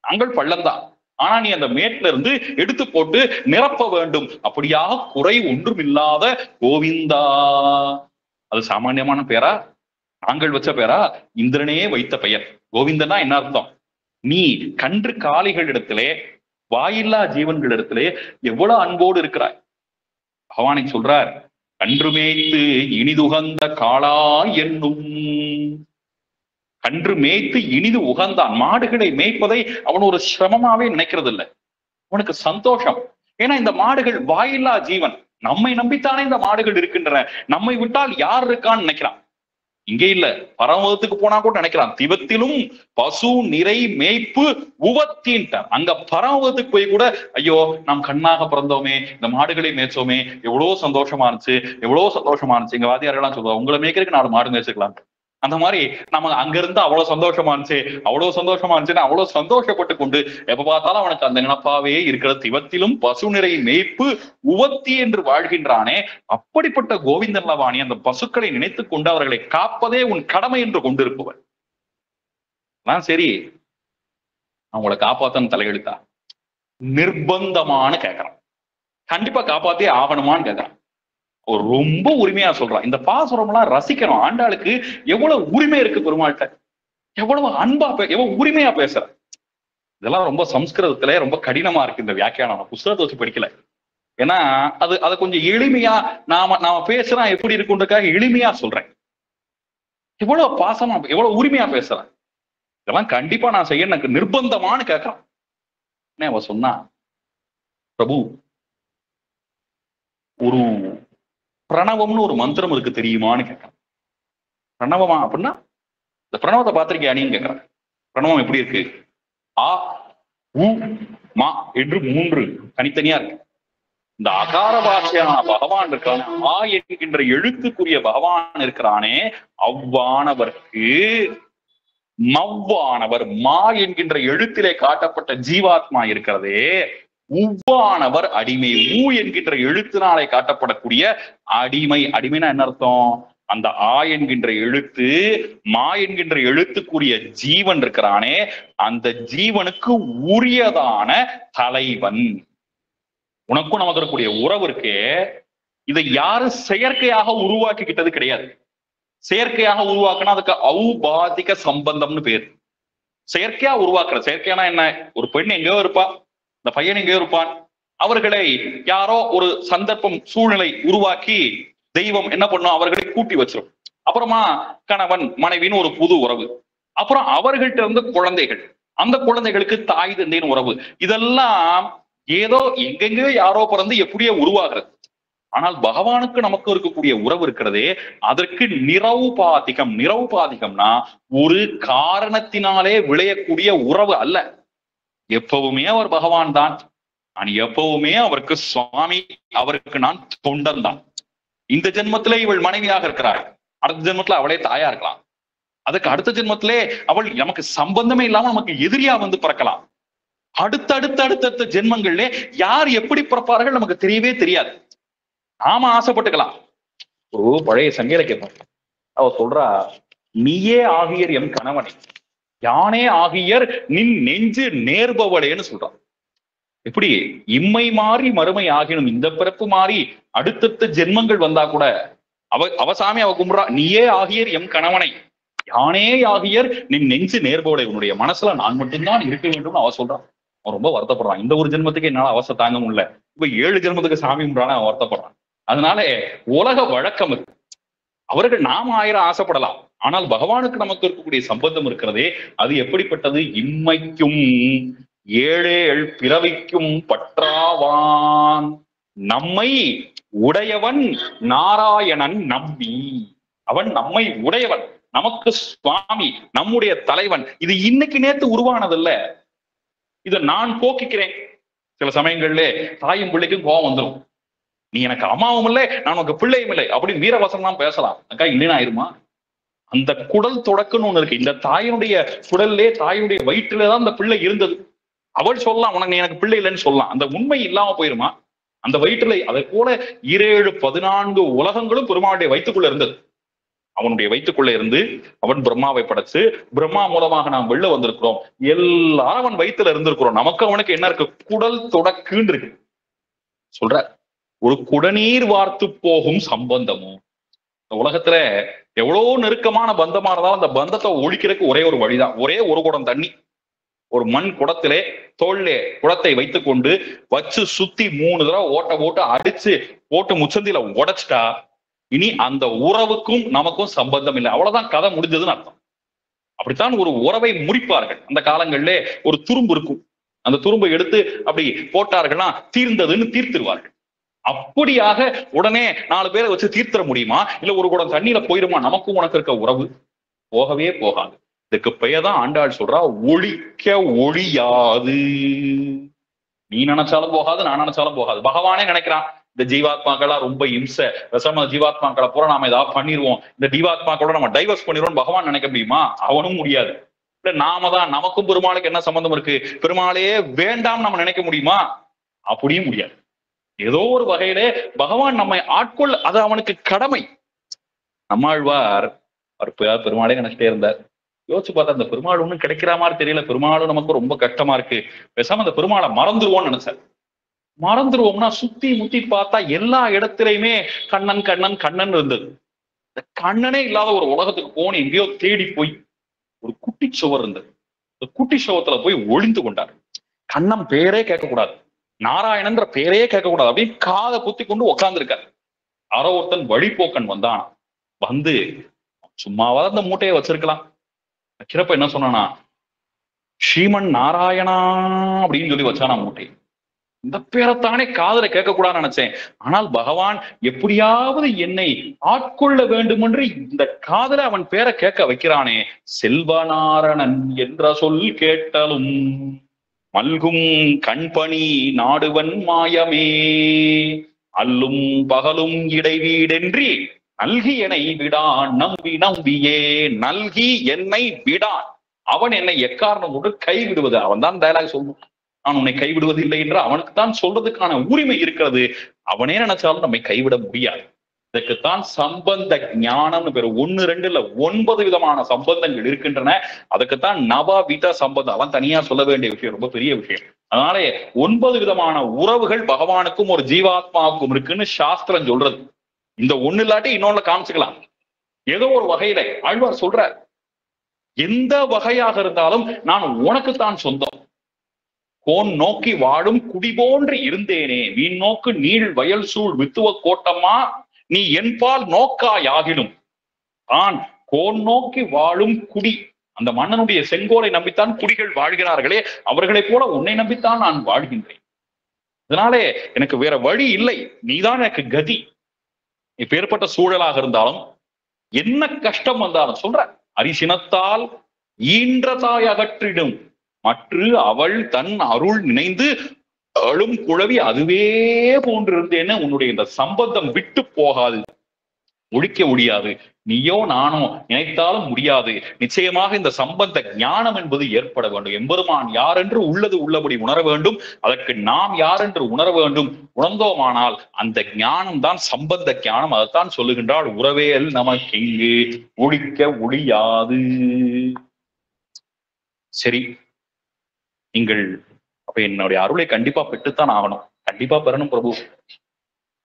நாங்கள் பள்ளம்தான், ஆனா நீ அந்த மேட்ல இருந்து எடுத்து போட்டு நிரப்ப வேண்டும். அப்படியாக குறை ஒன்றும் இல்லாத கோவிந்தா. அது சாமானியமான பேரா? நாங்கள் வச்ச பேரா? இந்திரனே வைத்த பெயர். கோவிந்தனா என்ன அர்த்தம்? நீ கன்று காளிகளிடத்திலே, வாயில்லா ஜீவன்களிடத்திலே எவ்வளவு அன்போடு இருக்கிறாய். பகவானை சொல்றார், கன்று மேய்த்து இனிதுகந்த காளா என்னும். கன்று மேய்த்து இனிது உகந்தான். மாடுகளை மேய்ப்பதை அவன் ஒரு சிரமமாவே நினைக்கிறது இல்லை, அவனுக்கு சந்தோஷம். ஏன்னா இந்த மாடுகள் வாயில்லா ஜீவன், நம்மை நம்பித்தானே இந்த மாடுகள் இருக்கின்றன, நம்மை விட்டால் யார் இருக்கான்னு நினைக்கிறான். இங்கே இல்ல, பரமதத்துக்கு போனா கூட நினைக்கிறான், திவத்திலும் பசு நிறை மேய்ப்பு உவத்தின்ட்டான். அங்க பரமதத்துக்கு போய் கூட ஐயோ நாம் கண்ணாக பிறந்தோமே, இந்த மாடுகளை மேய்ச்சோமே, எவ்வளவு சந்தோஷமா இருந்துச்சு, எவ்வளவு சந்தோஷமா இருந்துச்சு. எங்க வாத்தியாரெல்லாம் சொல்லுவாங்க, உங்களை மேய்க்கிறதுக்கு 4 மாடு மேய்ச்சிக்கலாம். அந்த மாதிரி நம்ம அங்கிருந்து அவ்வளவு சந்தோஷமா இருந்துச்சு, அவ்வளவு சந்தோஷமா இருந்துச்சுன்னா அவ்வளவு சந்தோஷப்பட்டு கொண்டு எப்ப பார்த்தாலும் அவனுக்கு அந்த நினப்பாவே இருக்கிறது. திவத்திலும் பசு நிறை மேய்ப்பு உவத்தி என்று வாழ்கின்றானே, அப்படிப்பட்ட கோவிந்தன் லவாணி அந்த பசுக்களை நினைத்து கொண்டு அவர்களை காப்பதே உன் கடமை என்று கொண்டிருப்பவன். சரி, அவங்களை காப்பாத்தன்னு தலையெழுத்தா? நிர்பந்தமானு கேட்கறான். கண்டிப்பா காப்பாத்தே ஆகணுமான்னு கேட்கறான். ரொம்ப உரிமையா சொல்றான். இந்த பாசுரம் எல்லாம் ரசிக்கணும். ஆண்டாளுக்கு எவ்வளவு உரிமை இருக்கு பெருமாள்கிட்ட, எவ்வளவு அன்பா எவ்வளவு உரிமையா பேசுற. இதெல்லாம் ரொம்ப சம்ஸ்கிருதத்துல ரொம்ப கடினமா இருக்கு இந்த வியாக்கியானம். புஸ்தகத்தை வச்சு படிக்கல. ஏன்னா அதை கொஞ்சம் எளிமையா நாம பேசுறோம் எப்படி இருக்குன்றதுக்காக எளிமையா சொல்றேன். எவ்வளவு பாசமா எவ்வளவு உரிமையா பேசுறேன். இதெல்லாம் கண்டிப்பா நான் செய்ய எனக்கு நிர்பந்தமானு கேட்கறான். அவ சொன்னா, பிரபு ஒரு பிரணவம்னு ஒரு மந்திரம் இருக்கு தெரியுமான்னு கேட்கறேன். பிரணவமா அப்படின்னா இந்த பிரணவத்தை பார்த்திருக்கியா நீன்னு கேட்கறேன். பிரணவம் எப்படி இருக்கு? ஆ, உ, மா என்று 3 தனித்தனியா இருக்கு. இந்த அகார பாஷையான பகவான் இருக்கான, ஆ என்கின்ற எழுத்துக்குரிய பகவான் இருக்கிறானே, அவ்வானவர்க்கு மவ்வானவர், மா என்கின்ற எழுத்திலே காட்டப்பட்ட ஜீவாத்மா இருக்கிறதே, உவ்வானவர் அடிமை, ஊ என்கின்ற எழுத்தினாலே காட்டப்படக்கூடிய அடிமை. அடிமைனா என்ன அர்த்தம்? அந்த ஆ என்கின்ற எழுத்து, மா என்கின்ற எழுத்துக்குரிய ஜீவன் இருக்கிறானே, அந்த ஜீவனுக்கு உரியதான தலைவன். உனக்கும் நமக்கு இருக்கக்கூடிய உறவு இருக்கே, இதை யாரும் செயற்கையாக உருவாக்கிக்கிட்டது கிடையாது. செயற்கையாக உருவாக்குனா அதுக்கு ஔபாதிக சம்பந்தம்னு பேர். செயற்கையா உருவாக்குற, செயற்கையானா என்ன? ஒரு பெண் எங்கேயோ இருப்பா, இந்த பையன் எங்கேயோ இருப்பான், அவர்களை யாரோ ஒரு சந்தர்ப்பம் சூழ்நிலை உருவாக்கி தெய்வம் என்ன பண்ணும்? அவர்களை கூட்டி வச்சிரும். அப்புறமா கணவன் மனைவின்னு ஒரு புது உறவு, அப்புறம் அவர்கள்ட்ட இருந்து குழந்தைகள், அந்த குழந்தைகளுக்கு தாய் தந்தையின் உறவு. இதெல்லாம் ஏதோ எங்கெங்கயோ யாரோ பிறந்து எப்படியோ உருவாகிறது. ஆனால் பகவானுக்கு நமக்கு இருக்கக்கூடிய உறவு இருக்கிறதே, அதற்கு நிரவுபாதிகம். நிரவுபாதிகம்னா ஒரு காரணத்தினாலே விளையக்கூடிய உறவு அல்ல. எப்பவுமே அவர் பகவான் தான், நான் எப்பவுமே அவருக்கு சுவாமி, அவருக்கு நான் தொண்டன் தான். இந்த ஜென்மத்திலே இவள் மனைவியாக இருக்கிறாள், அடுத்த ஜென்மத்துல அவளே தாயா இருக்கலாம், அதுக்கு அடுத்த ஜென்மத்திலே அவள் நமக்கு சம்பந்தமே இல்லாம நமக்கு எதிரியா வந்து பிறக்கலாம். அடுத்தடுத்த ஜென்மங்கள்ல யார் எப்படி பிறப்பார்கள் நமக்கு தெரியவே தெரியாது. நாம ஆசைப்பட்டுக்கலாம். ஒரு பழைய சங்கீத கேட்பான், அவ சொல்றா, நீயே ஆகியர் என் கணவனை, யானே ஆகியர் நின் நெஞ்சு நேர்பவளேன்னு சொல்றான். எப்படி? இம்மை மாறி மறுமை ஆகினும், இந்த பிறப்பு மாறி அடுத்தடுத்த ஜென்மங்கள் வந்தா கூட அவ சாமி அவ கும்பிடுறா, நீயே ஆகியர் எம் கணவனை, யானே ஆகியர் நின் நெஞ்சு நேர்பவளை, உன்னுடைய மனசுல நான் மட்டும்தான் இருக்க வேண்டும்னு அவ சொல்றான். அவன் ரொம்ப வருத்தப்படுறான், இந்த ஒரு ஜென்மத்துக்கு என்னால அவசை தாங்க முடியல, இப்ப 7 ஜென்மத்துக்கு சாமி கும்பிடுறான்னு அவன் வருத்தப்படுறான். அதனால உலக வழக்கம் இது. அவர்கள் நாம் 1000 ஆசைப்படலாம், ஆனால் பகவானுக்கு நமக்கு இருக்கக்கூடிய சம்பந்தம் இருக்கிறதே, அது எப்படிப்பட்டது? இம்மைக்கும் 7 பிறவிக்கும் பற்றாவான் நம்மை உடையவன் நாராயணன் நம்பி. அவன் நம்மை உடையவன், நமக்கு சுவாமி, நம்முடைய தலைவன். இது இன்னைக்கு நேத்து உருவானதில்ல, இதை நான் போக்கிக்கிறேன். சில சமயங்கள்ல தாயும் பிள்ளைக்கும் கோபம் வந்துடும், நீ எனக்கு அம்மாவும் இல்லை, நான் உனக்கு பிள்ளையும் இல்லை அப்படின்னு வீரவசனம் பேசலாம். அக்கா இல்லைன்னா ஆயிருமா? அந்த குடல் தொடக்குன்னு ஒண்ணு இருக்கு. இந்த தாயினுடைய குடல்லே, தாயுடைய வயிற்றுலதான் அந்த பிள்ளை இருந்தது. அவள் சொல்லலாம், உனக்கு நீ எனக்கு பிள்ளை இல்லைன்னு சொல்லலாம், அந்த உண்மை இல்லாம போயிருமா? அந்த வயிற்றுல அதை போல 7 14 உலகங்களும் பெருமாளுடைய வயிற்றுக்குள்ள இருந்தது. அவனுடைய வயிற்றுக்குள்ள இருந்து அவன் பிரம்மாவை படைச்சு, பிரம்மா மூலமாக நாம் வெளில வந்திருக்கிறோம். எல்லாரும் அவன் வயிற்றுல இருந்திருக்கிறோம். நமக்கு அவனுக்கு என்ன இருக்கு? குடல் தொடக்குன்னு இருக்கு. சொல்ற, ஒரு குடநீர் வார்த்து போகும் சம்பந்தமும். இந்த உலகத்துல எவ்வளவு நெருக்கமான பந்தமா இருந்தாலும் அந்த பந்தத்தை ஒழிக்கிறதுக்கு ஒரே ஒரு வழிதான். ஒரே ஒரு குடம் தண்ணி, ஒரு மண் குடத்திலே தோல்லே குடத்தை வைத்துக் கொண்டு வச்சு சுத்தி 3 தடவை ஓட்ட போட்டு அடிச்சு போட்டு முச்சந்தில உடைச்சிட்டா இனி அந்த உறவுக்கும் நமக்கும் சம்பந்தம் இல்லை. அவ்வளவுதான், கதை முடிஞ்சதுன்னு அர்த்தம். அப்படித்தான் ஒரு உறவை முறிப்பார்கள். அந்த காலங்கள்ல ஒரு துரும்பு இருக்கும், அந்த துரும்பை எடுத்து அப்படி போட்டார்கள்னா தீர்ந்ததுன்னு தீர்த்திருவார்கள். அப்படியாக உடனே 4 பேரை வச்சு தீர்த்திட முடியுமா? இல்ல ஒரு குடம் தண்ணீர போயிருமா நமக்கும் உனக்கு இருக்க உறவு? போகவே போகாது. இதுக்கு பெயர் தான் ஆண்டாள் சொல்றா, ஒழிக்க ஒழியாது. நீ நினைச்சாலும் போகாது, நான் நினைச்சாலும் போகாது. பகவானே நினைக்கிறான், இந்த ஜீவாத்மாக்களா ரொம்ப இம்சை, விஷம ஜீவாத்மாக்களை பூரா நாம ஏதாவது பண்ணிடுவோம், இந்த ஜீவாத்மாக்களோட நம்ம டைவர்ஸ் பண்ணிடுவோம் பகவான் நினைக்க முடியுமா? அவனும் முடியாது. இல்ல நாம தான், நமக்கும் பெருமாளுக்கு என்ன சம்பந்தம் இருக்கு? பெருமாளையே வேண்டாம் நம்ம நினைக்க முடியுமா? அப்படியும் முடியாது. ஏதோ ஒரு வகையில பகவான் நம்மை ஆட்கொள்ள, அது அவனுக்கு கடமை. நம்மாழ்வார் அவர் பெருமாளே நினைச்சிட்டே இருந்தார். யோசிச்சு பார்த்தா அந்த பெருமாள் ஒண்ணும் கிடைக்கிற மாதிரி தெரியல, பெருமாளும் நமக்கு ரொம்ப கஷ்டமா இருக்கு, பேசாம அந்த பெருமாளை மறந்துருவோம்னு நினைச்சார். மறந்துருவோம்னா சுத்தி முத்தி பார்த்தா எல்லா இடத்திலையுமே கண்ணன் கண்ணன் கண்ணன் இருந்தது. இந்த கண்ணனே இல்லாத ஒரு உலகத்துக்கு போன எங்கேயோ தேடி போய் ஒரு குட்டி சுவர் இருந்தது. இந்த குட்டி சுவத்துல போய் ஒளிந்து கொண்டார். கண்ணன் பேரே கேட்கக்கூடாது, நாராயணன்ற பேரே கேட்கக்கூடாது, அப்படின்னு காதை குத்தி கொண்டு உட்கார்ந்து இருக்கார். யாரோ ஒருத்தன் வழிபோக்கன் வந்தான். வந்து சும்மாவாத அந்த மூட்டையை வச்சிருக்கலாம். வைக்கிறப்ப என்ன சொன்னானா, ஸ்ரீமன் நாராயணா அப்படின்னு சொல்லி வச்சானா மூட்டை. இந்த பேரைத்தானே காதல கேட்கக்கூடாதுன்னு நினைச்சேன். ஆனால் பகவான் எப்படியாவது என்னை ஆட்கொள்ள வேண்டும் என்று இந்த காதல அவன் பேரை கேட்க வைக்கிறானே. செல்வநாரணன் என்ற சொல் கேட்டாலும் மல்கும் கண்பணி நாடுவன் மாயமே, அல்லும் பகலும் இடைவீடென்றி நல்கி என்னை விடான் நம்பி நம்பியே. நல்கி என்னை விடான், அவன் என்னை எக்காரணம் கொண்டு கைவிடுவது. அவன் தான் டயலாக் சொல்லணும். நான் உன்னை கைவிடுவது இல்லை என்று அவனுக்கு தான் சொல்றதுக்கான உரிமை இருக்கிறது. அவனே நினைச்சாலும் நம்மை கைவிட முடியாது. இதற்குத்தான் சம்பந்த ஞானம்னு பேரு. 1 2 இல்ல 9 விதமான சம்பந்தங்கள் இருக்கின்றன. அதுக்குத்தான் நவவித சம்பந்தம். அவன் தனியா சொல்ல வேண்டிய விஷயம், ரொம்ப பெரிய விஷயம். அதனாலே 9 விதமான உறவுகள் பகவானுக்கும் ஒரு ஜீவாத்மாவுக்கும் இருக்குன்னு சாஸ்திரம் சொல்றது. இந்த ஒண்ணு இல்லாட்டி இன்னொன்னு காமிச்சுக்கலாம். ஏதோ ஒரு வகையில ஆழ்வார் சொல்ற, எந்த வகையாக இருந்தாலும் நான் உனக்குத்தான் சொந்தம். கோன் நோக்கி வாழும் குடி போன்று இருந்தேனே, வீண் நோக்கு நீள் வயல் சூழ் வித்துவ கோட்டம்மா, நீ என்பால் நோக்காயாகிலும். ஆண் கோன் நோக்கி வாழும் குடி, அந்த மன்னனுடைய செங்கோலை நம்பித்தான் குடிகள் வாழ்கிறார்களே, அவர்களைப் போல உன்னை நம்பித்தான் நான் வாழ்கின்றேன். அதனாலே எனக்கு வேற வழி இல்லை, நீதான் எனக்கு கதி. இப்பேற்பட்ட சூழலாக இருந்தாலும் என்ன கஷ்டம் வந்தாலும் சொல்ற, அரிசினத்தால் ஈன்ற தாய் அகற்றிடும் மற்று அவள் தன் அருள் நினைந்து அழும் குழவி அதுவே போன்றிருந்தேன்னு. உன்னுடைய இந்த சம்பந்தம் விட்டு போகாது, ஒழிக்க முடியாது. நீயோ நானோ நினைத்தாலும் முடியாது. நிச்சயமாக இந்த சம்பந்த ஞானம் என்பது ஏற்பட வேண்டும். எம்பெருமான் யார் என்று உள்ளது உள்ளபடி உணர வேண்டும். அதற்கு நாம் யார் என்று உணர வேண்டும். உணர்ந்தோமானால் அந்த ஞானம் தான் சம்பந்த ஞானம். அதைத்தான் சொல்லுகின்றால், உறவேல் நமக்கு இங்கு ஒழிக்க ஒழியாது. சரி, நீங்கள் அப்ப என்னுடைய அருளை கண்டிப்பா பெற்றுத்தான் ஆகணும். கண்டிப்பா பெறணும் பிரபு.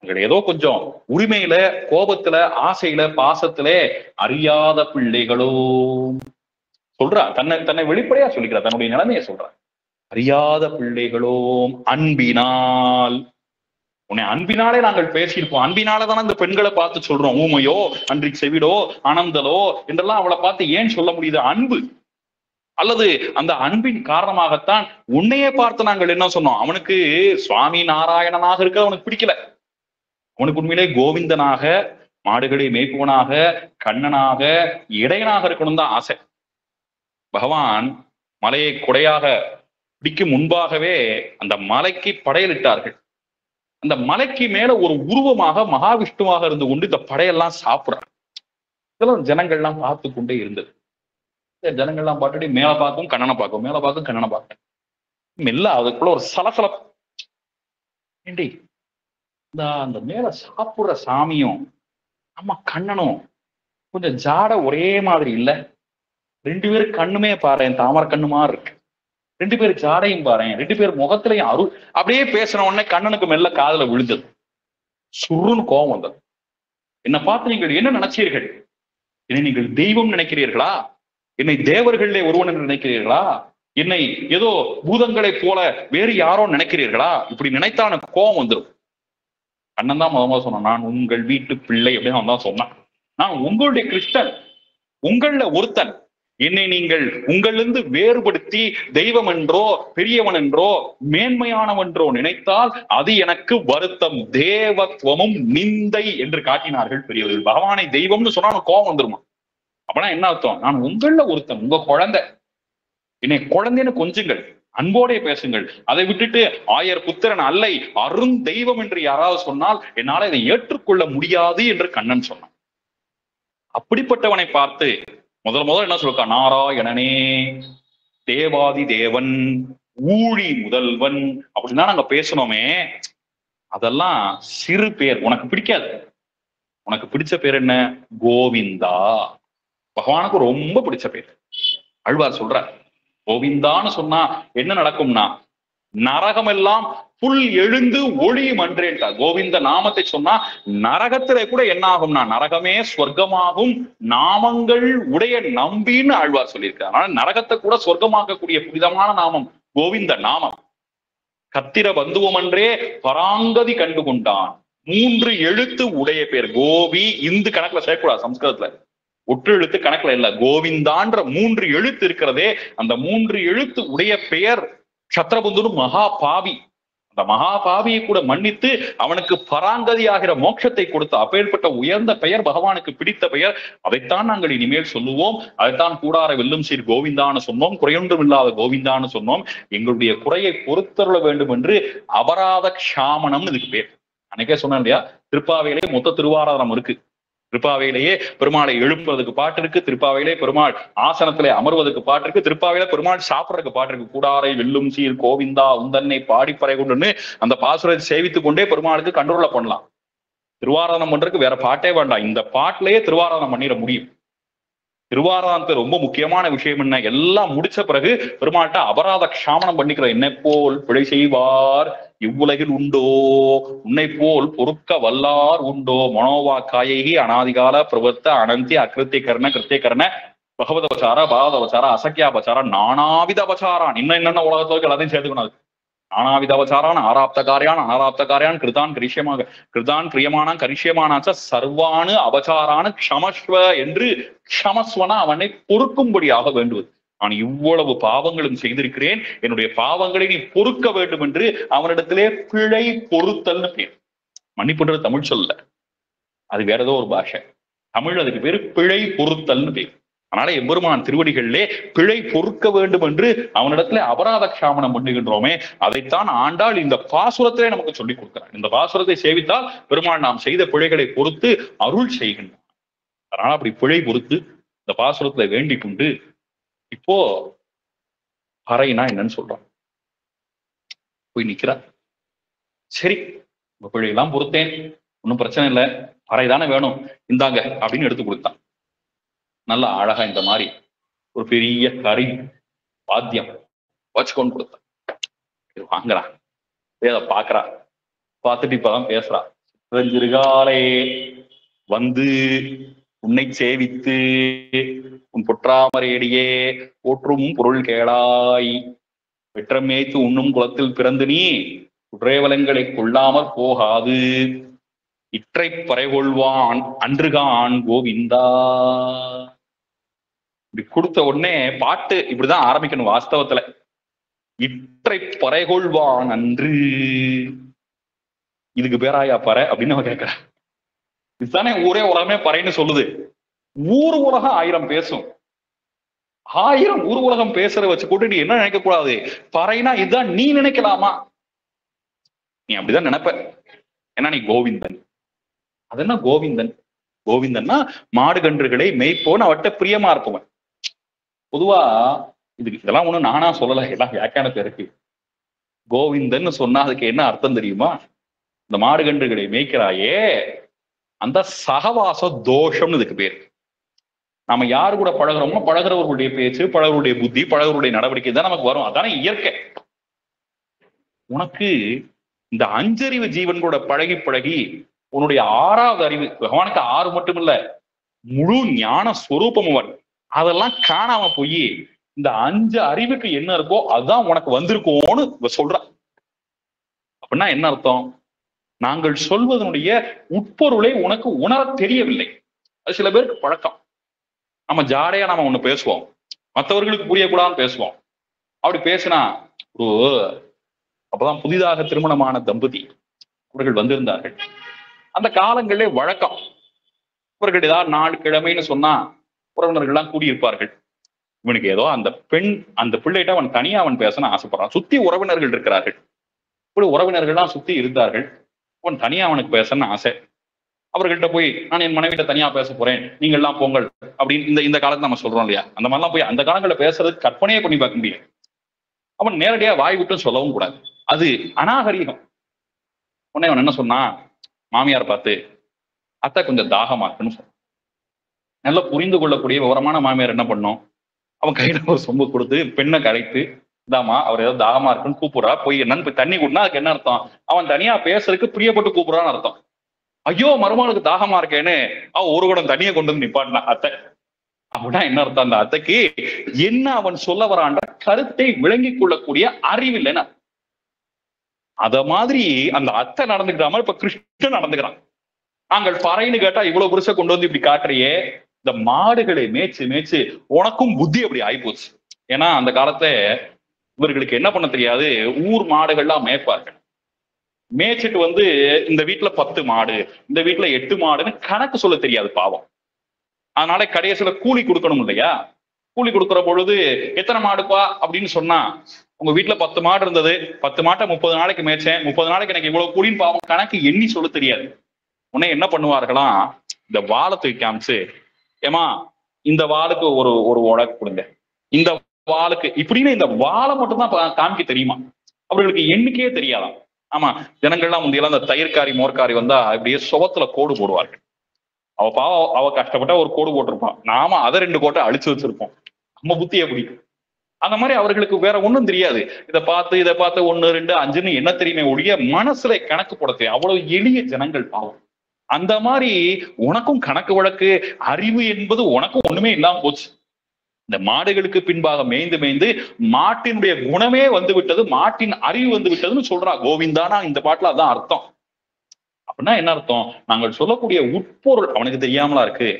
நீங்கள் ஏதோ கொஞ்சம் உரிமையில, கோபத்துல, ஆசையில, பாசத்துல அறியாத பிள்ளைகளோ சொல்றா. தன்னை வெளிப்படையா சொல்லிக்கிறா, தன்னுடைய நிலைமையை சொல்றா. அறியாத பிள்ளைகளோ அன்பினால், உன்னை அன்பினாலே நாங்கள் பேசியிருப்போம். அன்பினாலதானே இந்த பெண்களை பார்த்து சொல்றோம். ஊமையோ அன்றி செவிடோ அனந்தலோ என்றெல்லாம் அவளை பார்த்து ஏன் சொல்ல முடியுது? அன்பு. அல்லது அந்த அன்பின் காரணமாகத்தான் உன்னையே பார்த்து நாங்கள் என்ன சொன்னோம், அவனுக்கு சுவாமி நாராயணனாக இருக்க அவனுக்கு பிடிக்கல. அவனுக்கு உண்மையிலே கோவிந்தனாக, மாடுகளை மேய்ப்பவனாக, கண்ணனாக, இடையனாக இருக்கணும் தான் ஆசை. பகவான் மலையை கொடையாக பிடிக்கும் முன்பாகவே அந்த மலைக்கு படையலிட்டார்கள். அந்த மலைக்கு மேல ஒரு உருவமாக மகாவிஷ்ணுவாக இருந்து கொண்டு இந்த படையெல்லாம் சாப்பிடுறாங்க. இதெல்லாம் ஜனங்கள்லாம் பார்த்து கொண்டே இருந்தது. ஜனங்கள்லாம் பாட்டுடி மேல பார்க்கும் கண்ணனை பார்க்கும், மேல பார்க்கும் கண்ணனை பார்க்கும். மெல்ல அதுக்குள்ள ஒரு சலசலப்பு. ஏண்டி அந்த மேல சாப்பிடுற சாமியும் நம்ம கண்ணனும் கொஞ்சம் ஜாட ஒரே மாதிரி இல்ல? 2 பேரும் கண்ணுமே பாரு தாமரை கண்ணு மாதிரி இருக்கு. 2 பேர் ஜாடையும் பாரு, 2 பேர் முகத்திலையும் அருள். அப்படியே பேசின உடனே கண்ணனுக்கு மெல்ல காதுல விழுந்தது. சுருன்னு கோபம் வந்தது. என்னை பார்த்து நீங்கள் என்ன நினைச்சீர்கள்? என்னை நீங்கள் தெய்வம் நினைக்கிறீர்களா? என்னை தேவர்களே ஒருவன் என்று நினைக்கிறீர்களா? என்னை ஏதோ பூதங்களைப் போல வேறு யாரோ நினைக்கிறீர்களா? இப்படி நினைத்தா எனக்கு கோபம் வந்துடும். அண்ணன் தான் முதல்ல சொன்னான், நான் உங்கள் வீட்டு பிள்ளை அப்படின்னு அவன் தான் சொன்னான். நான் உங்களுடைய கிறிஸ்டன், உங்கள ஒருத்தன். என்னை நீங்கள் உங்களிலிருந்து வேறுபடுத்தி தெய்வம் என்றோ பெரியவன் என்றோ மேன்மையானவன்றோ நினைத்தால் அது எனக்கு வருத்தம். தேவத்துவமும் நிந்தை என்று காட்டினார்கள் பெரியவர்கள். பகவானை தெய்வம்னு சொன்னா கோபம் வந்துருமா? அப்பனா என்ன அர்த்தம்? நான் உங்கள ஒருத்தன், உங்க குழந்தை. என்னை குழந்தைன்னு கொஞ்சுங்கள், அன்போடைய பேசுங்கள். அதை விட்டுட்டு ஆயர் புத்திரன் அல்லை அருண் தெய்வம் என்று யாராவது சொன்னால் என்னால இதை ஏற்றுக்கொள்ள முடியாது என்று கண்ணன் சொன்னான். அப்படிப்பட்டவனை பார்த்து முதல்ல என்ன சொல்லுக்கா? நாராயணனே, தேவாதி தேவன், ஊழி முதல்வன் அப்படின்னா நாங்க பேசணுமே. அதெல்லாம் சிறு பேர், உனக்கு பிடிக்காது. உனக்கு பிடிச்ச பேர் என்ன? கோவிந்தா. பகவானுக்கு ரொம்ப பிடிச்ச பேர். ஆழ்வார் சொல்றார், கோவிந்தான்னு சொன்னா என்ன நடக்கும்னா நரகம் எல்லாம் புல் எழுந்து ஒளியும் அன்றேன்டா. கோவிந்த நாமத்தை சொன்னா நரகத்திலே கூட என்ன ஆகும்னா நரகமே சொர்க்கமாகும் நாமங்கள் உடைய நம்பின்னு ஆழ்வார் சொல்லியிருக்கார். அதனால நரகத்தை கூட சொர்க்கமாக்கக்கூடிய புனிதமான நாமம் கோவிந்த நாமம். கத்திர பந்துவமன்றே பராங்கதி கண்டு கொண்டான். 3 எழுத்து உடைய பேர். கோபி இந்து கணக்குல சேர்க்கூடாது, சம்ஸ்கிருதத்துல ஒற்று எழுத்து கணக்குல இல்ல. கோவிந்தான்ற 3 எழுத்து இருக்கிறதே, அந்த 3 எழுத்து உடைய பெயர் சத்ரபுந்தனு மகா பாவி. அந்த மகா பாவியை கூட மன்னித்து அவனுக்கு பராங்கதி ஆகிற மோட்சத்தை கொடுத்த அப்பேற்பட்ட உயர்ந்த பெயர் பகவானுக்கு பிடித்த பெயர். அதைத்தான் நாங்கள் இனிமேல் சொல்லுவோம். அதைத்தான் கூடார வெல்லும் சீர் கோவிந்தான்னு சொன்னோம், குறையொன்றும் இல்லாத கோவிந்தான்னு சொன்னோம். எங்களுடைய குறையை பொறுத்தருள வேண்டும் என்று அபராத க்ஷாமனம் இதுக்கு பேர். அன்னைக்கே சொன்னேன் இல்லையா, திருப்பாவையிலே மொத்த திருவாராதனம் இருக்கு. திருப்பாவையிலேயே பெருமாளை எழுப்புறதுக்கு பாட்டு இருக்கு, திருப்பாவையிலே பெருமாள் ஆசனத்திலே அமர்வதற்கு பாட்டு இருக்கு, திருப்பாவையில பெருமாள் சாப்பிட்றதுக்கு பாட்டு இருக்கு. கூடாரை வெல்லும் சீர் கோவிந்தா உந்தன்னை பாடிப்பறை கொண்டுன்னு அந்த பாசுரத்தை சேவித்துக் கொண்டே பெருமாளுக்கு கண்ட்ரோல பண்ணலாம். திருவாராதனம் பண்றதுக்கு வேற பாட்டே வேண்டாம், இந்த பாட்டிலேயே திருவாராதனம் பண்ணிட முடியும். திருவாராதனத்தை ரொம்ப முக்கியமான விஷயம் என்ன, எல்லாம் முடிச்ச பிறகு பெருமாள்கிட்ட அபராத க்ஷாமனம் பண்ணிக்கிற. என்னை போல் பிழை செய்வார் இவ்வுலகில் உண்டோ, உன்னை போல் பொறுக்க வல்லார் உண்டோ, மனோவா காயகி அனாதிகால பிரவர்த்த அனந்தி அகிருத்திய கர்ண கிருத்திய கர்ண பகவத பச்சார பாகவத பச்சார அசக்கியா பச்சார நானாவித பச்சாரான். இன்னும் என்னென்ன உலகத்தோக்கு எல்லாத்தையும் சேர்த்துக்கணும். நானாவித அவச்சாரான் ஆராப்த காரியான் அனாராப்த காரியான் கிருதான் கிரிஷியமாக கிருதான் கிரியமானான் கரிஷியமானாச்ச சர்வானு அவச்சாரானு க்ஷமஸ்வ என்று க்ஷமஸ்வனா அவனை பொறுக்கும்படியாக வேண்டுவது. நான் இவ்வளவு பாவங்களும் செய்திருக்கிறேன், என்னுடைய பாவங்களை நீ பொறுக்க வேண்டும் என்று அவனிடத்திலே பிழை பொறுத்தல்னு பேர். மன்னிப்புன்றது தமிழ் சொல்ல, அது வேற ஏதோ ஒரு பாஷை. தமிழ் அதுக்கு பேரு பிழை பொறுத்தல்னு பேர். அதனால எம்பெருமான் திருவடிகளிலே பிழை பொறுக்க வேண்டும் என்று அவனிடத்துல அபராத க்ஷாமனம் பண்ணுகின்றோமே, அதைத்தான் ஆண்டாள் இந்த பாசுரத்திலே நமக்கு சொல்லிக் கொடுக்கிறார். இந்த பாசுரத்தை சேவித்தால் பெருமாள் நாம் செய்த பிழைகளை பொறுத்து அருள் செய்கின்றார். அதனால அப்படி பிழை பொறுத்து இந்த பாசுரத்துல வேண்டிக் கொண்டு இப்போ பறைனா என்னன்னு சொல்றான். போய் நிக்கிறார். சரி, உங்க பிழையெல்லாம் பொறுத்தேன், ஒன்றும் பிரச்சனை இல்லை, பறை தானே வேணும், இந்தாங்க அப்படின்னு எடுத்து கொடுத்தான். நல்லா அழகா இந்த மாதிரி ஒரு பெரிய கரி வாத்தியம் வச்சுக்கொண்டு கொடுத்தான். வாங்குறா, அதை பாக்குறா, பார்த்துட்டு இப்பதான் பேசுறா. சிறுகாலே வந்து உன்னை சேவித்து உன் பொற்றாமரையடியே போற்றும் பொருள் கேளாய், வெற்றம் மேய்த்து உண்ணும் குலத்தில் பிறந்து நீ குற்றேவலங்களை கொள்ளாமற் போகாது, இற்றை பறைகொள்வான் அன்றுகான் கோவிந்தா. இப்படி கொடுத்த உடனே பாட்டு இப்படிதான் ஆரம்பிக்கணும். வாஸ்தவத்துல இற்றை பறைகொள்வான் அன்று, இதுக்கு பேராயா பறை அப்படின்னு அவன் கேட்கிறான். இதுதானே ஊரே உலகமே பறைன்னு சொல்லுது. ஊர் உலகம் 1000 பேசும். 1000 ஊர் உலகம் பேசுற வச்சு கூட நீ என்ன நினைக்க கூடாது, பறைனா இதுதான் நீ நினைக்கலாமா? நீ அப்படிதான் நினைப்ப. ஏன்னா நீ கோவிந்தன். அது என்ன கோவிந்தன்? கோவிந்தன்னா மாடு கன்றுகளை மெய்ப்போன்னு அவட்ட பிரியமா இருப்பவன். பொதுவா இதெல்லாம் ஒண்ணு நானா சொல்லல, எல்லாம் வியாக்கியானத்துல இருக்கு. கோவிந்தன் சொன்னா அதுக்கு என்ன அர்த்தம் தெரியுமா? இந்த மாடு கன்றுகளை மேய்க்கிறாயே, அந்த சகவாச தோஷம்னு இதுக்கு பேர். நாம யாரு கூட பழகிறோமோ பழகிறவர்களுடைய பேச்சு, பழகிறவருடைய புத்தி, பழகிறவருடைய நடவடிக்கை தான் நமக்கு வரும். அதானே இயற்கை. உனக்கு இந்த 5 அறிவு ஜீவன் கூட பழகி பழகி உன்னுடைய 6வது அறிவு, பகவானுக்கு 6 மட்டும் இல்ல, முழு ஞான ஸ்வரூபம் அவன், அதெல்லாம் காணாம போய் இந்த 5 அறிவுக்கு என்ன இருக்கோ அதுதான் உனக்கு வந்திருக்கோன்னு சொல்றான். அப்படின்னா என்ன அர்த்தம்? நாங்கள் சொல்வதனுடைய உட்பொருளை உனக்கு உணர தெரியவில்லை. அது சில பேருக்கு பழக்கம். நம்ம ஜாடையா நாம ஒண்ணு பேசுவோம், மற்றவர்களுக்கு புரியக்கூடாதுன்னு பேசுவோம். அப்படி பேசினா அப்பதான் புதிதாக திருமணமான தம்பதி அவர்கள் வந்திருந்தார்கள். அந்த காலங்களிலே வழக்கம், இவர்கள் ஏதாவது நாள் கிழமைன்னு சொன்னா உறவினர்கள்லாம் கூடியிருப்பார்கள். இவனுக்கு ஏதோ அந்த அந்த பிள்ளைகிட்ட அவன் தனியா அவன் பேசணும் ஆசைப்படுறான். சுத்தி உறவினர்கள் இருக்கிறார்கள். இப்படி உறவினர்கள்லாம் சுத்தி இருந்தார்கள். அவன் தனியா அவனுக்கு பேசணும்னு ஆசை. அவர்கிட்ட போய் நான் என் மனைவிட்ட தனியா பேச போறேன், நீங்க எல்லாம் பொங்கல் அப்படின்னு இந்த காலத்துல நம்ம சொல்றோம் இல்லையா, அந்த மாதிரிலாம் போய் அந்த காலங்களில் பேசுறதுக்கு கற்பனையே பண்ணி பார்க்க முடியாது. அவன் நேரடியா வாய் விட்டு சொல்லவும் கூடாது, அது அநாகரீகம். உடனே அவன் என்ன சொன்னான், மாமியார் பார்த்து அத்தை கொஞ்சம் தாகமா இருக்குன்னு சொன்னான். நல்லா புரிந்து கொள்ளக்கூடிய விவரமான மாமியார் என்ன பண்ணும், அவன் கையில ஒரு சொம்பு கொடுத்து பெண்ணை கரைத்து, இதாமா அவர் ஏதோ தாகமா இருக்குன்னு கூப்பிடுறா, போய் என்னன்னு போய் தண்ணி கொடுனா அதுக்கு என்ன அர்த்தம், அவன் தனியா பேசுறதுக்கு பிரியப்பட்டு கூப்பிடுறான்னு அர்த்தம். ஐயோ மருமகளுக்கு தாகமா இருக்கேன்னு அவன் ஒரு குடம் தண்ணியை கொண்டு வந்து நிப்பாட்டினா அத்தை. அப்படின்னா என்ன அர்த்தம், அந்த அத்தைக்கு என்ன அவன் சொல்ல வரான்ற கருத்தை விளங்கி கொள்ளக்கூடிய அறிவில்லைன்னா. அத மாதிரி அந்த அத்தை நடந்துக்கிற மாதிரி இப்ப கிருஷ்ணன் நடந்துக்கிறான். நாங்கள் பறைன்னு கேட்டா இவ்வளவு புருஷ கொண்டு வந்து இப்படி காட்டுறியே, இந்த மாடுகளை மேய்ச்சு மேய்ச்சு உனக்கும் புத்தி அப்படி ஆயிப்போச்சு. ஏன்னா அந்த காலத்துல இவர்களுக்கு என்ன பண்ண தெரியாது, ஊர் மாடுகள்லாம் மேய்ப்பார்கள். மேய்ச்சிட்டு வந்து இந்த வீட்டுல 10 மாடு, இந்த வீட்டுல 8 மாடுன்னு கணக்கு சொல்ல தெரியாது பாவம். அதனால கடைசியில கூலி கொடுக்கணும் இல்லையா? கூலி கொடுக்கிற பொழுது எத்தனை மாடுப்பா அப்படின்னு சொன்னா, உங்க வீட்டுல 10 மாடு இருந்தது, 10 மாட்டை 30 நாளைக்கு மேய்ச்சேன், 30 நாளைக்கு எனக்கு இவ்வளவு கூலின்னு பாவம் கணக்கு எண்ணி சொல்ல தெரியாது. உடனே என்ன பண்ணுவார்களாம், இந்த வாழை தூக்கி காமிச்சு, ஏமா இந்த வாளுக்கு ஒரு ஒரு உடக்கு கொடுங்க, இந்த வாளுக்கு இப்படின்னு இந்த வாழை மட்டும் தான் காமிக்க தெரியுமா, அவர்களுக்கு எண்ணிக்கையே தெரியாதாம். ஆமா, ஜனங்கள்லாம் முந்தையெல்லாம் இந்த தயிர்காரி மோர்காரி வந்தா இப்படியே சுவத்துல கோடு போடுவார்கள். அவ பாவம், அவ கஷ்டப்பட்ட ஒரு கோடு போட்டிருப்பான், நாம அதை 2 கோட்டை அழிச்சு வச்சிருப்போம். நம்ம புத்தி எப்படி? அந்த மாதிரி அவர்களுக்கு வேற ஒண்ணும் தெரியாது. இதை பார்த்து 1 2 5ன்னு என்ன தெரியுமே ஒழிய மனசுல கணக்கு போட தெரியும். அவ்வளவு எளிய ஜனங்கள் பாவம். அந்த மாதிரி உனக்கும் கணக்கு வழக்கு அறிவு என்பது உனக்கும் ஒண்ணுமே இல்லாம போச்சு. இந்த மாடுகளுக்கு பின்பாக மேய்ந்து மேய்ந்து மாட்டினுடைய குணமே வந்து விட்டது, மாட்டின் அறிவு வந்து விட்டதுன்னு சொல்றா கோவிந்தானா. இந்த பாட்டுல அதான் அர்த்தம். அப்படின்னா என்ன அர்த்தம்? நாங்கள் சொல்லக்கூடிய உட்பொருள் அவனுக்கு தெரியாமலா இருக்கு.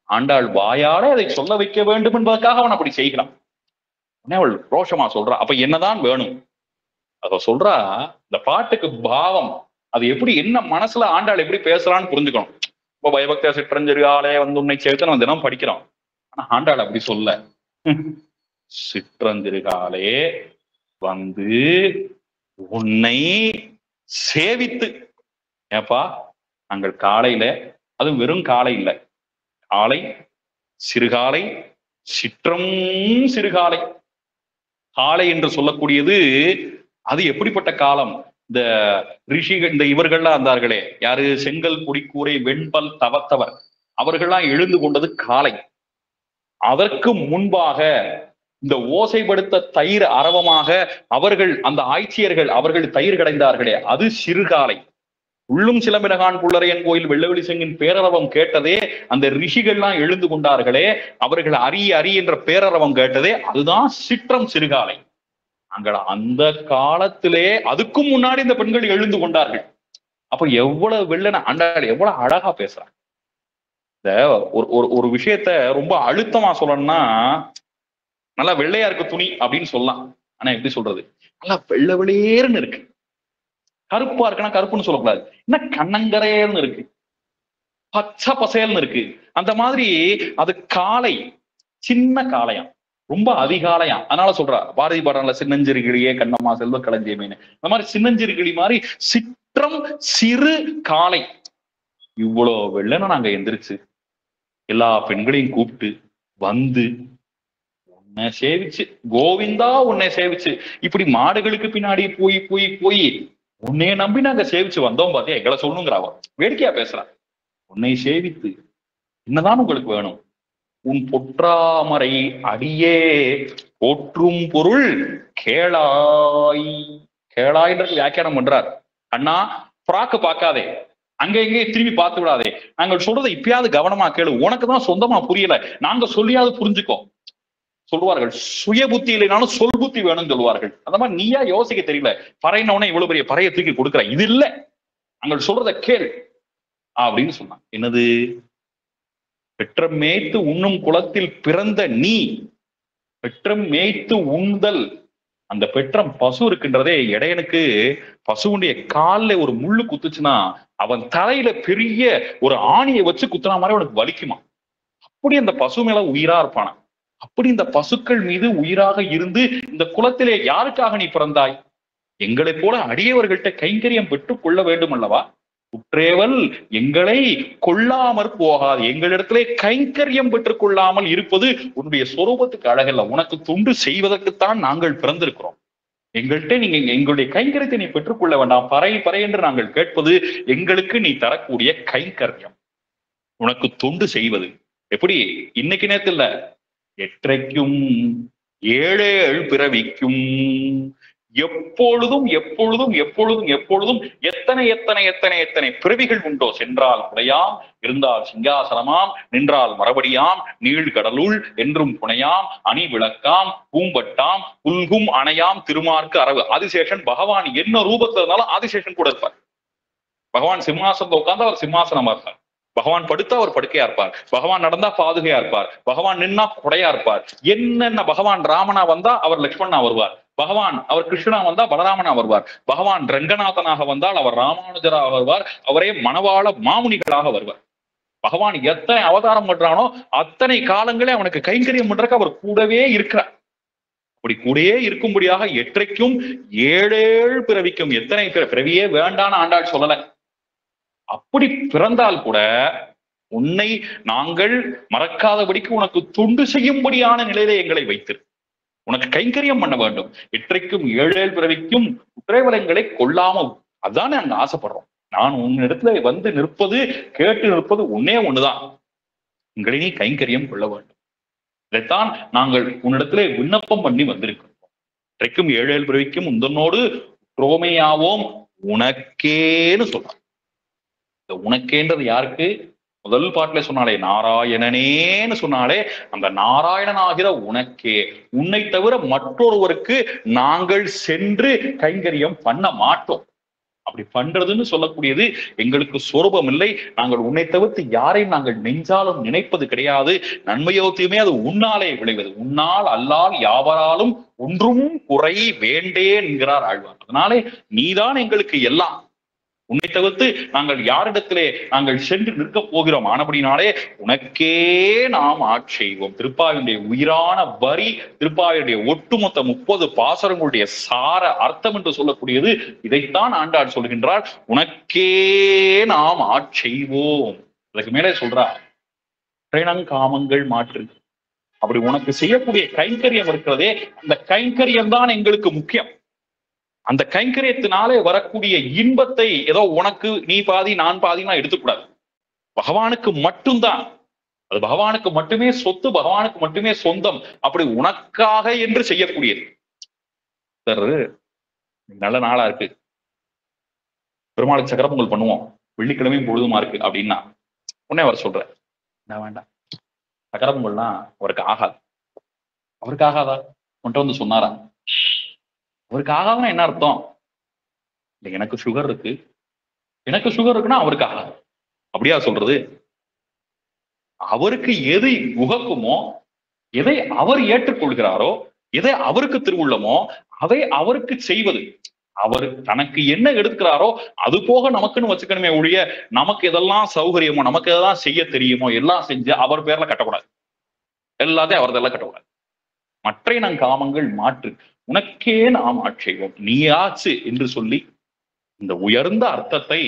ஆண்டாள் வாயால அதை சொல்ல வைக்க வேண்டும் என்பதற்காக அவன் அப்படி செய்கிறான். அவள் ரோஷமா சொல்றா. அப்ப என்னதான் வேணும்? அத சொல்றா. இந்த பாட்டுக்கு பாவம் அது எப்படி, என்ன மனசுல ஆண்டாள் எப்படி பேசுறான்னு புரிஞ்சுக்கணும். இப்போ பயபக்தியா சிற்றஞ்சிறுகாலே வந்து உன்னை சேர்த்து நம்ம தினம் படிக்கிறோம். ஆனா ஆண்டாள் அப்படி சொல்ல. சிற்றஞ்சிறுகாலே வந்து உன்னை சேவித்து. ஏப்பா, நாங்கள் காலையில, அதுவும் வெறும் காலை இல்லை, காலை சிறுகாலை சிற்றம் சிறுகாலை. காலை என்று சொல்லக்கூடியது அது எப்படிப்பட்ட காலம்? இந்த ரிஷிகள், இந்த இவர்கள்லாம் இருந்தார்களே, யாரு, செங்கல் குடிக்கூரை வெண்பல் தவத்தவர், அவர்கள்லாம் எழுந்து கொண்டது காலை. அதற்கு முன்பாக இந்த ஓசைப்படுத்த தயிர் அரவமாக அவர்கள், அந்த ஆய்ச்சியர்கள் அவர்கள் தயிர் கடைந்தார்களே, அது சிறுகாலை. உள்ளும் சிலம்பினகான் புள்ளரையன் கோயில் வெள்ளவெளி செங்கின் பேரரவம் கேட்டதே அந்த ரிஷிகள்லாம் எழுந்து கொண்டார்களே, அவர்கள் அரி என்ற பேரரவம் கேட்டதே, அதுதான் சிற்றம் சிறுகாலை. அங்க அந்த காலத்திலே அதுக்கும் முன்னாடி இந்த பெண்கள் எழுந்து கொண்டார்கள். அப்ப எவ்வளவு வெள்ளன ஆண்டாள் எவ்வளவு அழகா பேசுறாங்க. இந்த ஒரு விஷயத்த ரொம்ப அழுத்தமா சொல்லணும்னா, நல்லா வெள்ளையா இருக்கு துணி அப்படின்னு சொல்லலாம். ஆனா எப்படி சொல்றது, நல்லா வெள்ளை வெளியேறுன்னு இருக்கு. கருப்பா இருக்குன்னா கருப்புன்னு சொல்லக்கூடாது, என்ன கண்ணங்கரையர்னு இருக்கு, பச்சை பசேல்னு இருக்கு. அந்த மாதிரி அது காலை, சின்ன காளையாம், ரொம்ப அதிகாலையாம். அதனால சொல்றா பாரதி பாடல, சின்னஞ்சிறுகிளியே கண்ணம்மா செல்வ களஞ்சியமேனு. அந்த மாதிரி சின்னஞ்சிறுகிளி மாதிரி சிற்றம் சிறு காலை. இவ்வளோ வெள்ளன நாங்க எந்திரிச்சு எல்லா பெண்களையும் கூப்பிட்டு வந்து உன்னை சேவிச்சு, கோவிந்தா உன்னை சேவிச்சு, இப்படி மாடுகளுக்கு பின்னாடி போய் போய் போய் உன்னைய நம்பி நாங்க சேவிச்சு வந்தோம் பாத்தியா, எங்களை சொல்லணுங்கிறாவ. வேடிக்கையா பேசுறா. உன்னை சேவித்து என்னதான் உங்களுக்கு வேணும்? உன் பொற்றாமரை அடியே போற்றும் பொருள் கேளாய். கேளாய்ன்றது வியாக்கியானம் பண்றார். அண்ணா, பிராக்கு பார்க்காதே, அங்க எங்கே திரும்பி பார்த்து விடாதே, நாங்கள் சொல்றதை இப்பயாவது கவனமா கேளு, உனக்குதான் சொந்தமா புரியல, நாங்க சொல்லியாவது புரிஞ்சுக்கோ சொல்லுவார்கள். சுய புத்தி இல்லைனாலும் சொல் புத்தி வேணும்னு சொல்லுவார்கள். அந்த மாதிரி நீயா யோசிக்க தெரியல, பறையினவனே இவ்வளவு பெரிய பறையை தூக்கி கொடுக்குற, இது இல்ல, நாங்கள் சொல்றதை கேள் அப்படின்னு சொன்னான். என்னது? பெற்றம் மேய்த்து உண்ணும் குலத்தில் பிறந்த நீ, பெற்றம் மேய்த்து உண்தல். அந்த பெற்றம் பசு இருக்கின்றதே, இடையனுக்கு பசுவுடைய காலில் ஒரு முள்ளு குத்துச்சுன்னா அவன் தலையில பெரிய ஒரு ஆணியை வச்சு குத்துனா மாதிரி அவனுக்கு வலிக்குமா. அப்படி அந்த பசு மேல உயிரா இருப்பான. அப்படி இந்த பசுக்கள் மீது உயிராக இருந்து இந்த குலத்திலே யாருக்காக நீ பிறந்தாய்? எங்களை போல அடியவர்கள்ட்ட கைங்கரியம் பெற்றுக் கொள்ள வேண்டும் அல்லவா? குற்றேவல் எங்களை கொள்ளாமற் போகாது, எங்களிடத்திலே கைங்கரியம் பெற்றுக் கொள்ளாமல் இருப்பது உன்னுடைய சொரூபத்துக்கு அழகல்ல. உனக்கு தொண்டு செய்வதற்குத்தான் நாங்கள் பிறந்திருக்கிறோம். எங்கள்கிட்ட நீங்க எங்களுடைய கைங்கரியத்தை நீ பெற்றுக்கொள்ள வேண்டாம். பறை பறை என்று நாங்கள் கேட்பது எங்களுக்கு நீ தரக்கூடிய கைங்கரியம், உனக்கு தொண்டு செய்வது. எப்படி இன்னைக்கு நேரத்துல எற்றைக்கும் ஏழேழு பிறவிக்கும் எப்பொழுதும் எப்பொழுதும் எப்பொழுதும் எப்பொழுதும் எத்தனை எத்தனை எத்தனை எத்தனை பிறவிகள் உண்டோ, சென்றால் குடையாம், இருந்தால் சிங்காசனமாம், நின்றால் மறுபடியாம், நீழ்கடலுள் என்றும் புனையாம், அணி விளக்காம், பூம்பட்டாம், புல்கும் அணையாம், திருமார்க்கு அரவு. ஆதிசேஷன் பகவான் என்ன ரூபத்துல இருந்தாலும் ஆதிசேஷன் கூட இருப்பார். பகவான் சிம்மாசனத்தை உட்கார்ந்து அவர் சிம்மாசனமா இருப்பார். பகவான் படுத்தா அவர் படுக்கையா இருப்பார். பகவான் நடந்தா பாதுகையா இருப்பார். பகவான் நின்னா குடையா இருப்பார். என்னென்ன பகவான் ராமனா வந்தா அவர் லட்சுமணனா வருவார். பகவான் அவர் கிருஷ்ணனா வந்தா பலராமனா வருவார், பகவான் ரங்கநாதனாக வந்தால் அவர் ராமானுஜராக வருவார், அவரே மணவாள மாமுனிகளாக வருவார். பகவான் எத்தனை அவதாரம் பண்றானோ அத்தனை காலங்களே அவனுக்கு கைங்கரியம் பண்றதுக்கு அவர் கூடவே இருக்கிறார். அப்படி கூடயே இருக்கும்படியாக எற்றைக்கும் ஏழேழு பிறவிக்கும், எத்தனை பிறவியே வேண்டான்னு ஆண்டாள் சொல்லல. அப்படி பிறந்தால் கூட உன்னை நாங்கள் மறக்காதபடிக்கு உனக்கு தொண்டு செய்யும்படியான நிலையிலே எங்களை வைத்திரு, உனக்கு கைங்கரியம் பண்ண வேண்டும், எற்றைக்கும் ஏழேழு பிறவிக்கும் குற்றவலங்களை கொள்ளாம. அதானே நாங்க ஆசைப்படுறோம். நான் உன்னிடத்துல வந்து நிற்பது, கேட்டு நிற்பது ஒன்னே ஒண்ணுதான், எங்களை நீ கைங்கரியம் கொள்ள வேண்டும். இதைத்தான் நாங்கள் உன்னிடத்திலே விண்ணப்பம் பண்ணி வந்திருக்கிறோம். இன்றைக்கும் ஏழேழு பிறவிக்கும் உந்தனோடு ரோமையாவோம் உனக்கேன்னு சொல்றான். இந்த உனக்கேன்றது யாருக்கு? முதல் பாட்டுல சொன்னாலே நாராயணனேன்னு சொன்னாலே அந்த நாராயணனாகிற உனக்கே, உன்னை தவிர மற்றொருவருக்கு நாங்கள் சென்று கைங்கரியம் பண்ண மாட்டோம். அப்படி பண்றதுன்னு சொல்லக்கூடியது எங்களுக்கு சொரூபம் இல்லை. நாங்கள் உன்னை தவிர்த்து யாரையும் நாங்கள் நெஞ்சாலும் நினைப்பது கிடையாது. நன்மையோத்தியுமே அது உன்னாலே விளைவது, உன்னால் அல்லால் யாவராலும் ஒன்றும் குறை வேண்டேன் என்கிறார் ஆழ்வார். அதனாலே நீதான் எங்களுக்கு எல்லாம், உன்னை தவிர்த்து நாங்கள் யாரிடத்திலே நாங்கள் சென்று நிற்க போகிறோம். ஆனபடினாலே உனக்கே நாம் ஆட்செய்வோம். திருப்பாவினுடைய உயிரான வரி, திருப்பாவினுடைய ஒட்டுமொத்த 30 பாசுரங்களுடைய சார அர்த்தம் என்று சொல்லக்கூடியது இதைத்தான் ஆண்டாள் சொல்கின்றார். உனக்கே நாம் ஆட்செய்வோம். அதுக்கு மேலே சொல்றார், காமங்கள் மாற்று. அப்படி உனக்கு செய்யக்கூடிய கைங்கரியம் இருக்கிறதே, அந்த கைங்கரியம் தான் எங்களுக்கு முக்கியம். அந்த கைங்கரியத்தினாலே வரக்கூடிய இன்பத்தை ஏதோ உனக்கு நீ பாதி நான் பாதினா எடுத்துக்கூடாது. பகவானுக்கு மட்டும்தான் அது, பகவானுக்கு மட்டுமே சொத்து, பகவானுக்கு மட்டுமே சொந்தம். அப்படி உனக்காக என்று செய்யக்கூடியது. நல்ல நாளா இருக்கு, பெருமாளுக்கு சக்கர பொங்கல் பண்ணுவோம், வெள்ளிக்கிழமையும் பொழுதுமா இருக்கு அப்படின்னா உடனே அவர் சொல்ற, நான் வேண்டாம், சக்கர பொங்கல்னா அவருக்கு ஆகாது. அவருக்கு ஆகாதா? உன்ட்ட வந்து சொன்னாரா? அவருக்கு ஆகாதுன்னா என்ன அர்த்தம்? இல்லை, எனக்கு சுகர் இருக்கு, எனக்கு சுகர் இருக்குன்னா அவருக்கு ஆகாது அப்படியா சொல்றது? அவருக்கு எது உகக்குமோ, எதை அவர் ஏற்றுக்கொள்கிறாரோ, எதை அவருக்கு திருவுள்ளமோ அதை அவருக்கு செய்வது. அவர் தனக்கு என்ன எடுக்கிறாரோ அது போக நமக்குன்னு வச்சுக்கணுமே ஒழிய, நமக்கு எதெல்லாம் சௌகரியமோ, நமக்கு எதெல்லாம் செய்ய தெரியுமோ எல்லாம் செஞ்சு அவர் பேர்ல கட்டக்கூடாது, எல்லாத்தையும் அவரதெல்லாம் கட்டக்கூடாது. மற்ற காமங்கள் மாற்று, உனக்கே நாம் ஆட்செய்வோம், நீயாச்சு என்று சொல்லி இந்த உயர்ந்த அர்த்தத்தை,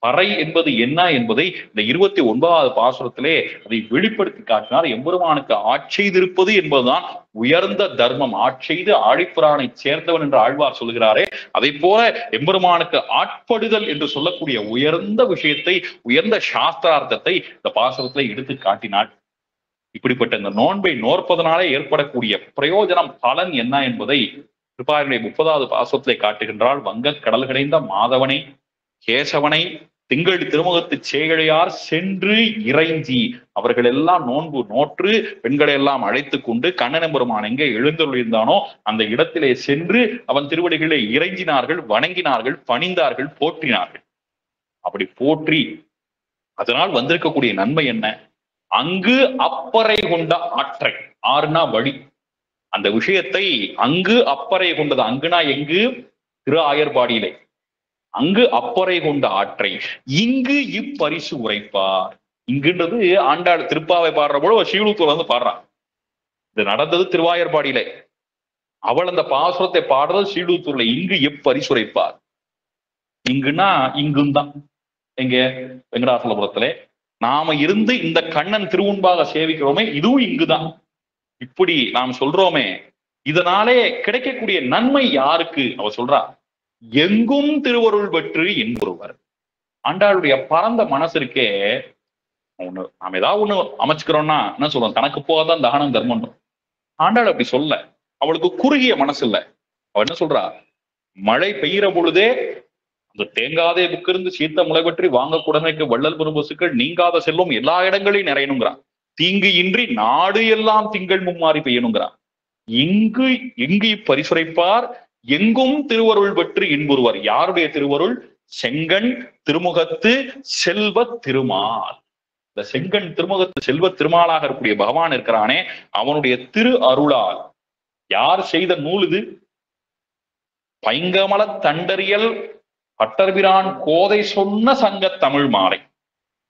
பறை என்பது என்ன என்பதை இந்த 29வது பாசுரத்திலே அதை வெளிப்படுத்தி காட்டினார். எம்பெருமானுக்கு ஆட்செய்திருப்பது என்பதுதான் உயர்ந்த தர்மம். ஆட்செய்து ஆழிப்புறானை சேர்ந்தவன் என்று ஆழ்வார் சொல்கிறாரே, அதை போல எம்பெருமானுக்கு ஆட்படுதல் என்று சொல்லக்கூடிய உயர்ந்த விஷயத்தை, உயர்ந்த சாஸ்திரார்த்தத்தை இந்த பாசுரத்திலே எடுத்து காட்டினாள். இப்படிப்பட்ட இந்த நோன்பை நோற்பதனாலே ஏற்படக்கூடிய பிரயோஜனம், பலன் என்ன என்பதை திருப்பாவினுடைய 30வது பாசுரத்திலே காட்டுகின்றால். வங்கக் கடல் கடைந்த மாதவனை, கேசவனை, திங்கள் திருமுகத்து சேகழையார் சென்று இறைஞ்சி, அவர்கள் எல்லாம் நோன்பு நோற்று பெண்களை எல்லாம் அழைத்து கொண்டு கண்ணன் பெருமான் எங்கே எழுந்தருளியிருந்தானோ அந்த இடத்திலே சென்று அவன் திருவடிகளை இறைஞ்சினார்கள், வணங்கினார்கள், பணிந்தார்கள், போற்றினார்கள். அப்படி போற்றி அதனால் வந்திருக்கக்கூடிய நன்மை என்ன? அங்கு அப்பறை கொண்ட ஆற்றை, ஆறுனா வழி, அந்த விஷயத்தை அங்கு அப்பறை கொண்டது. அங்குனா எங்கு? திரு ஆயர்பாடியிலே. அங்கு அப்பறை கொண்ட ஆற்றை இங்கு இப்பரிசு உரைப்பார். இங்குன்றது ஆண்டாள் திருப்பாவை பாடுற போல ஸ்ரீவில்லிபுத்தூர்ல வந்து பாடுறான். இது நடந்தது திருவாயர்பாடியிலே. அவள் அந்த பாசுரத்தை பாடுறது ஸ்ரீவில்லிபுத்தூர்ல. இங்கு எப்பரிசு உரைப்பார். இங்குன்னா இங்குந்தான் எங்க வெங்கடாசலபுரத்திலே நாம இருந்து இந்த கண்ணன் திருவுன்பாக சேவிக்கிறோமே, இதுவும் இங்குதான். இப்படி நாம் சொல்றோமே, இதனாலே கிடைக்கக்கூடிய நன்மை யாருக்கு? அவ சொல்றா, எங்கும் திருவருள் பெற்று என்பொருவர். ஆண்டாளுடைய பரந்த மனசு இருக்கே, ஒண்ணு நாம ஏதாவது ஒண்ணு அமைச்சுக்கிறோம்னா என்ன சொல்றோம், தனக்கு போகாதான் தகனம் தர்மம். ஆண்டாள் அப்படி சொல்ல, அவளுக்கு குறுகிய மனசு இல்ல. அவ என்ன சொல்றா, மழை பெய்கிற பொழுதே அந்த தேங்காதே புக்கிருந்து சீத்த முளை பற்றி வாங்க குடமைக்கு வள்ளல் பெரும்பசுக்கள் நீங்காத செல்வம் எல்லா இடங்களையும் நிறையணுங்கிறான். தீங்கு இன்றி நாடு எல்லாம் திங்கள் மும்மாறி பெய்யணுங்கிறான். இங்கு எங்கு பரிசுரைப்பார், எங்கும் திருவருள் பெற்று இன்புறுவர். யாருடைய திருவருள்? செங்கண் திருமுகத்து செல்வ திருமால். இந்த செங்கண் திருமுகத்து செல்வ திருமாலாக இருக்கக்கூடிய பகவான் இருக்கிறானே, அவனுடைய திரு அருளால். யார் செய்த நூல் இது? பைங்கமல தண்டறியல் பட்டர்பிரான் கோதை சொன்ன சங்க தமிழ் மாலை.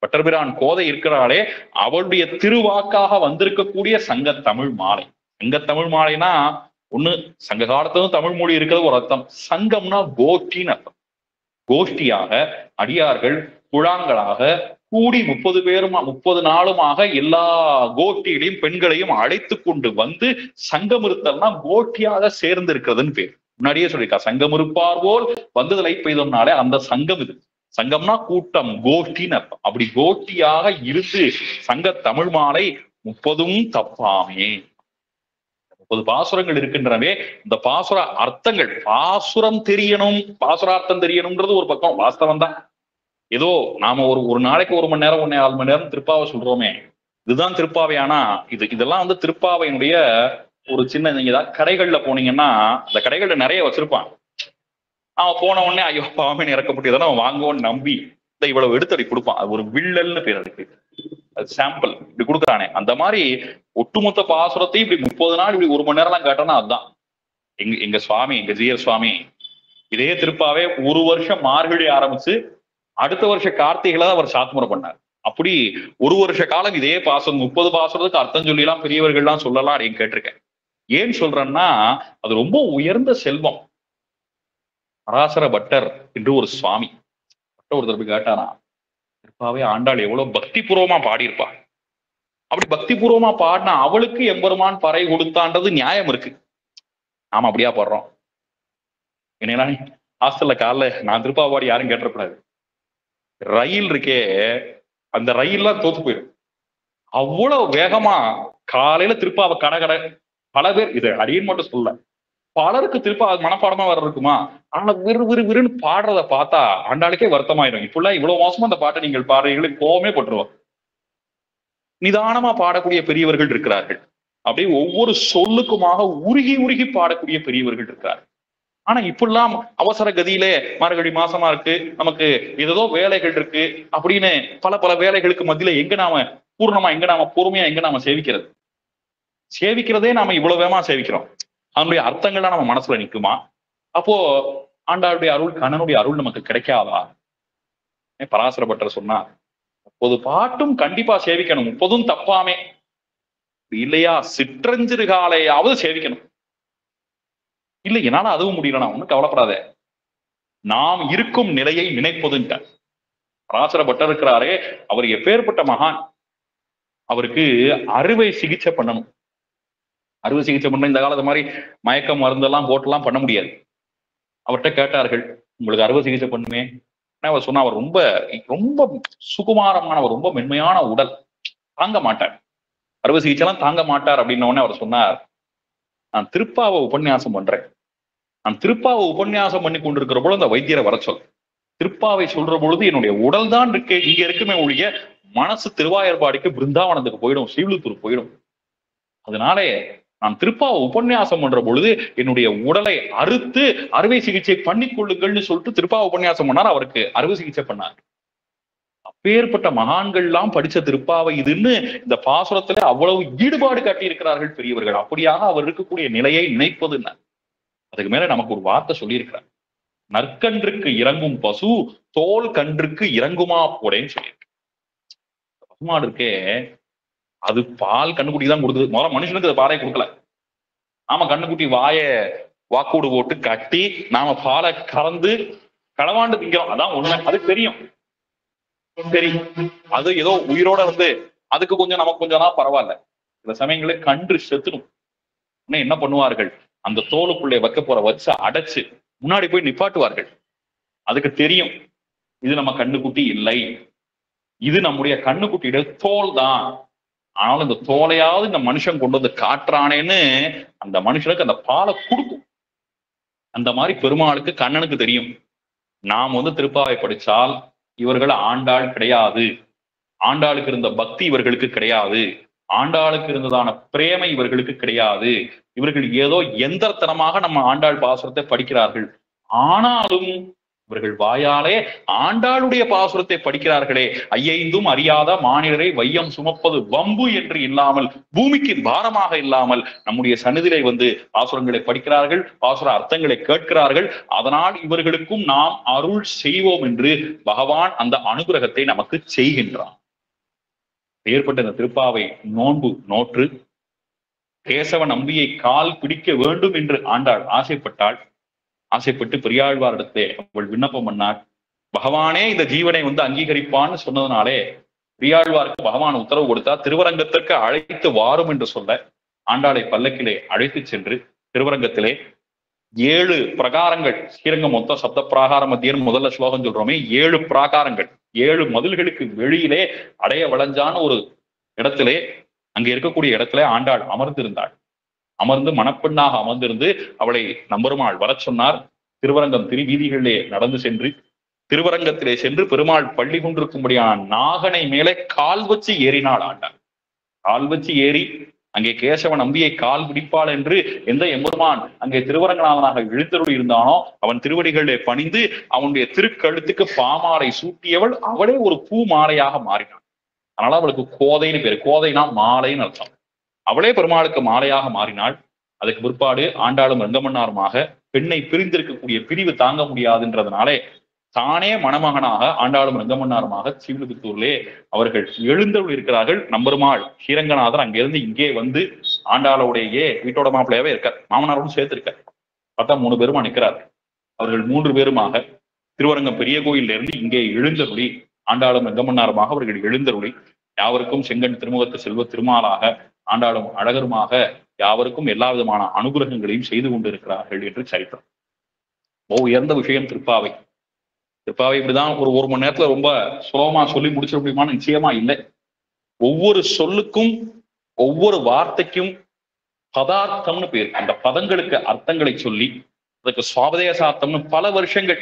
பட்டர்பிரான் கோதை இருக்கிறாளே, அவளுடைய திருவாக்காக வந்திருக்கக்கூடிய சங்க தமிழ் மாலை. சங்க தமிழ் மாலைனா ஒண்ணு, சங்க காலத்துல தமிழ் மொழி இருக்கிறது ஒரு அர்த்தம். சங்கம்னா கோஷ்டின்னு அர்த்தம். கோஷ்டியாக அடியார்கள் குழாங்களாக கூடி 30 பேரும் 30 நாளுமாக எல்லா கோஷ்டிகளையும் பெண்களையும் அழைத்து கொண்டு வந்து சங்கம் இருத்தல்னா கோஷ்டியாக சேர்ந்து இருக்கிறதுன்னு பேர். முன்னாடியே சொல்லியிருக்கா, சங்கம் இருப்பார் போல் வந்ததிலை பெய்தோம்னாலே அந்த சங்கம் இது. சங்கம்னா கூட்டம், கோஷ்டின்னு அர்த்தம். அப்படி கோஷ்டியாக இருந்து சங்க தமிழ் மாலை 30ம் தப்பாமே. 30 பாசுரங்கள் இருக்கின்றனவே, இந்த பாசுர அர்த்தங்கள், பாசுரம் தெரியணும், பாசுரார்த்தம் தெரியணும்ன்றது ஒரு பக்கம் வாஸ்தவம் தான். ஏதோ நாம ஒரு நாளைக்கு 1 மணி நேரம் 1.25 மணி நேரம் திருப்பாவை சொல்றோமே, இதுதான் திருப்பாவை. ஆனா இதெல்லாம் வந்து திருப்பாவையினுடைய ஒரு சின்ன, நீங்க ஏதாவது கடைகள்ல போனீங்கன்னா அந்த கடைகள்ல நிறைய வச்சிருப்பான். அவன் போன உடனே ஐயோ பாவமே இறக்கப்பட்டு அவன் வாங்குவோன்னு நம்பி இந்த இவ்வளவு எடுத்து அப்படி கொடுப்பான். அது ஒரு வில்லல்னு பேர் அதுக்கு. அது சாம்பிள் இப்படி கொடுக்குறானே, அந்த மாதிரி ஒட்டுமொத்த பாசுரத்தையும் இப்படி 30 நாள் இப்படி 1 மணி நேரம்லாம் கேட்டோம்னா அதுதான். எங்க சுவாமி, எங்க ஜீயர் சுவாமி இதே திருப்பாவே 1 வருஷம் மார்கழி ஆரம்பிச்சு அடுத்த வருஷம் கார்த்திகைல தான் அவர் சாத்துமுறை பண்ணார். அப்படி 1 வருஷ காலம் இதே பாசுரம் 30 பாசுரத்துக்கு அர்த்தம் சொல்லி எல்லாம் பெரியவர்கள்லாம் சொல்லலாம் அப்படின்னு கேட்டிருக்கேன். ஏன் சொல்றேன்னா அது ரொம்ப உயர்ந்த செல்வம். பராசர பட்டர் என்று ஒரு சுவாமி ஒரு தடவை கேட்டானா, திருப்பாவே ஆண்டாள் எவ்வளவு பக்தி பூர்வமா பாடியிருப்பா. அப்படி பக்தி பூர்வமா பாடினா அவளுக்கு எம்பெருமான் பறை கொடுத்தான்றது நியாயம் இருக்கு. நாம அப்படியா பாடுறோம்? என்னன்னா ஹாஸ்டல்ல காலைல நான் திருப்பா பாடி யாரும் கேட்டக்கூடாது. ரயில் இருக்கே, அந்த ரயில்லாம் தோத்து போயிடும். அவ்வளவு வேகமா காலையில திருப்பாவை கடை பல பேர், இது அடின்னு மட்டும் சொல்ல, பலருக்கு திருப்பா மனப்பாடமா வர இருக்குமா, ஆனா விறுன்னு பாடுறத பார்த்தா ஆண்டாளுக்கே வருத்தமாயிடும். இப்பெல்லாம் இவ்வளவு மோசமா அந்த பாட்டை நீங்கள் பாடுறீங்களுக்கு கோவமே பட்டுருவோம். நிதானமா பாடக்கூடிய பெரியவர்கள் இருக்கிறார்கள். அப்படியே ஒவ்வொரு சொல்லுக்குமாக உருகி பாடக்கூடிய பெரியவர்கள் இருக்கிறார்கள். ஆனா இப்பெல்லாம் அவசர கதியிலே மார்கழி மாசமா இருக்கு, நமக்கு ஏதோ வேலைகள் இருக்கு அப்படின்னு பல வேலைகளுக்கு மத்தியில எங்க நாம பூர்ணமா, எங்க நாம பொறுமையா, எங்க நாம சேவிக்கிறதே நாம இவ்வளவு வேகமா சேவிக்கிறோம். அதனுடைய அர்த்தங்கள்லாம் நம்ம மனசுல நிக்குமா? அப்போ ஆண்டாளுடைய அருள், கண்ணனுடைய அருள் நமக்கு கிடைக்காதா? பராசர பட்டர் சொன்னா 30 பாட்டும் கண்டிப்பா சேவிக்கணும், 30ம் தப்பாமே. இல்லையா சிற்றஞ்சிறு காலையாவது சேவிக்கணும். இல்லை என்னால அதுவும் முடியலனா ஒன்னும் கவலைப்படாத, நாம் இருக்கும் நிலையை நினைப்பதுன்ட்ட பராசர பட்டர் இருக்கிறாரே, அவர் எப்பேற்பட்ட மகான். அவருக்கு அறுவை சிகிச்சை பண்ணணும். அறுவை சிகிச்சை பண்ண இந்த காலத்து மாதிரி மயக்க மருந்தெல்லாம் போட்டுலாம் பண்ண முடியாது. அவர்கிட்ட கேட்டார்கள், உங்களுக்கு அறுவை சிகிச்சை பண்ணுமே. அவர் சொன்னா, அவர் ரொம்ப ரொம்ப சுகுமாரமானவர், ரொம்ப மென்மையான உடல், தாங்க மாட்டார், அறுவை சிகிச்சை எல்லாம் தாங்க மாட்டார். அப்படின்ன உடனே அவர் சொன்னார், நான் திருப்பாவை உபன்யாசம் பண்றேன். நான் திருப்பாவை உபன்யாசம் பண்ணி கொண்டிருக்கிற பொழுது அந்த வைத்தியரை வர சொல். திருப்பாவை சொல்ற பொழுது என்னுடைய உடல் தான் இருக்கு, இங்க இருக்குமே ஒழிய மனசு திருவாயர்பாடிக்கு பிருந்தாவனத்துக்கு போயிடும், ஸ்ரீவில்லிபுத்தூர் போயிடும். அதனாலே நான் திருப்பாவை உபன்யாசம் பண்ற பொழுது என்னுடைய உடலை அறுத்து அறுவை சிகிச்சை பண்ணி கொள்ளுங்கள்னு சொல்லிட்டு திருப்பாவை உபன்யாசம் பண்ணார். அவருக்கு அறுவை சிகிச்சை பண்ணார். அப்பேற்பட்ட மகான்கள் எல்லாம் படிச்ச திருப்பாவை இதுன்னு இந்த பாசுரத்துல அவ்வளவு ஈடுபாடு காட்டி இருக்கிறார்கள் பெரியவர்கள். அப்படியாக அவர் இருக்கக்கூடிய நிலையை நினைப்பது என்ன? அதுக்கு மேல நமக்கு ஒரு வார்த்தை சொல்லியிருக்கிறார், நற்கன்றுக்கு இறங்கும் பசு தோல் கன்றுக்கு இறங்குமா போடேன்னு சொல்லியிருக்கு. பசுமாடு இருக்கே, அது பால் கண்ணுக்குட்டி தான் கொடுக்குது. முதல்ல மனுஷனுக்கு அது பாலை கொடுக்கல. நாம கண்ணுக்குட்டி வாக்கூடு போட்டு கட்டி நாம பாலை கறந்து களவாண்டு திங்கிறோம். அதான் உண்மை, அது தெரியும். சரி, அது ஏதோ உயிரோட வந்து அதுக்கு கொஞ்சம் நமக்கு கொஞ்சம் தான் பரவாயில்ல. சில சமயங்களில் கன்று செத்துடும். என்ன பண்ணுவார்கள், அந்த தோலுக்குள்ளே வைக்க போற வச்சு அடைச்சு முன்னாடி போய் நிப்பாட்டுவார்கள். அதுக்கு தெரியும் இது நம்ம கண்ணுக்குட்டி இல்லை, இது நம்முடைய கண்ணுக்குட்டியோட தோல் தான். ஆனாலும் இந்த தோலையாவது இந்த மனுஷன் கொண்டு வந்து காட்டுறானேன்னு அந்த மனுஷனுக்கு அந்த பாலை கொடுக்கும். அந்த மாதிரி பெருமாளுக்கு கண்ணனுக்கு தெரியும், நாம் வந்து திருப்பாவை படிச்சால் இவர்கள் ஆண்டாள் கிடையாது, ஆண்டாளுக்கு இருந்த பக்தி இவர்களுக்கு கிடையாது, ஆண்டாளுக்கு இருந்ததான பிரேமை இவர்களுக்கு கிடையாது, இவர்கள் ஏதோ எந்திரத்தனமாக நம்ம ஆண்டாள் பாசுரத்தை படிக்கிறார்கள். ஆனாலும் இவர்கள் வாயாலே ஆண்டாளுடைய பாசுரத்தை படிக்கிறார்களே, ஐயைந்தும் அறியாத மானிடரை வையம் சுமப்பது வம்பு என்று இல்லாமல், பூமிக்கு பாரமாக இல்லாமல் நம்முடைய சந்நிதியிலே வந்து பாசுரங்களை படிக்கிறார்கள், பாசுர அர்த்தங்களை கேட்கிறார்கள். அதனால் இவர்களுக்கும் நாம் அருள் செய்வோம் என்று பகவான் அந்த அனுகிரகத்தை நமக்கு செய்கின்றான். ஏற்பட்ட இந்த திருப்பாவை நோன்பு நோற்று கேசவ நம்பியை கால் பிடிக்க வேண்டும் என்று ஆண்டாள் ஆசைப்பட்டாள். ஆசைப்பட்டு பெரியாழ்வாரிடத்தை அவள் விண்ணப்பம் பண்ணார். பகவானே இந்த ஜீவனை வந்து அங்கீகரிப்பான்னு சொன்னதுனாலே பெரியாழ்வாருக்கு பகவான் உத்தரவு கொடுத்தார். திருவரங்கத்திற்கு அழைத்து வாரும் என்று சொல்ல ஆண்டாளை பல்லக்கிலே அழைத்து சென்று திருவரங்கத்திலே 7 பிரகாரங்கள், ஸ்ரீரங்கம் மொத்த சப்த பிராகார மத்தியன் முதல்ல ஸ்லோகம் சொல்றோமே, 7 பிராகாரங்கள், 7 மதில்களுக்கு வெளியிலே அடைய வளைஞ்சான ஒரு இடத்திலே, அங்கே இருக்கக்கூடிய இடத்துல ஆண்டாள் அமர்ந்திருந்தாள். அமர்ந்து மணப்பெண்ணாக அமர்ந்திருந்து அவளை நம்பெருமாள் வர சொன்னார். திருவரங்கம் திருவீதிகளிலே நடந்து சென்று திருவரங்கத்திலே சென்று பெருமாள் பள்ளி கொண்டிருக்கும்படியான நாகனை மேலே கால் வச்சு ஏறினாள் ஆண்டாள். கால் வச்சு ஏறி அங்கே கேசவன் நம்பியை கால் பிடிப்பாள் என்று எந்த எம்பெருமான் அங்கே திருவரங்கநாதனாக எழுந்தருள் இருந்தானோ அவன் திருவடிகளிலே பணிந்து அவனுடைய திருக்கழுத்துக்கு பாமாலை சூட்டியவள் அவளே ஒரு பூ மாலையாக மாறினாள். அதனால அவளுக்கு கோதைன்னு பேரு. கோதைனா மாலைன்னு அர்த்தம். அவளே பெருமாளுக்கு மாலையாக மாறினாள். அதுக்கு பிற்பாடு ஆண்டாளும் ரங்கமன்னாருமாக பெண்ணை பிரிந்திருக்கக்கூடிய பிரிவு தாங்க முடியாதுன்றதுனாலே தானே மணமகனாக ஆண்டாளும் ரங்கமன்னாருமாக ஸ்ரீவில்லிபுத்தூர்லே அவர்கள் எழுந்தருள் இருக்கிறார்கள். நம்பெருமாள் ஸ்ரீரங்கநாதர் அங்கிருந்து இங்கே வந்து ஆண்டாளுடைய வீட்டோட மாப்பிள்ளையாவே இருக்கார், மாமனாரோடும் சேர்த்து இருக்கார். பார்த்தா 3 பேருமா நிற்கிறார்கள். அவர்கள் 3 பேருமாக திருவரங்கம் பெரிய கோயிலில் இருந்து இங்கே எழுந்தருளி ஆண்டாளும் ரங்கமன்னாருமாக அவர்கள் எழுந்தருளி யாவருக்கும் செங்கன் திருமுகத்து செல்வ திருமாலாக ஆண்டாளும் அழகருமாக யாவருக்கும் எல்லா விதமான அனுகிரகங்களையும் செய்து கொண்டிருக்கிறார்கள் என்று சரித்திரம். உயர்ந்த விஷயம் திருப்பாவை. திருப்பாவை இப்படிதான் ஒரு மணி நேரத்துல ரொம்ப சுலபமா சொல்லி முடிச்சிட முடியுமான்னு நிச்சயமா இல்லை. ஒவ்வொரு சொல்லுக்கும் ஒவ்வொரு வார்த்தைக்கும் பதார்த்தம்னு பேர். அந்த பதங்களுக்கு அர்த்தங்களை சொல்லி அதுக்கு சுவாபதேசார்த்தம்னு பல வருஷங்கள்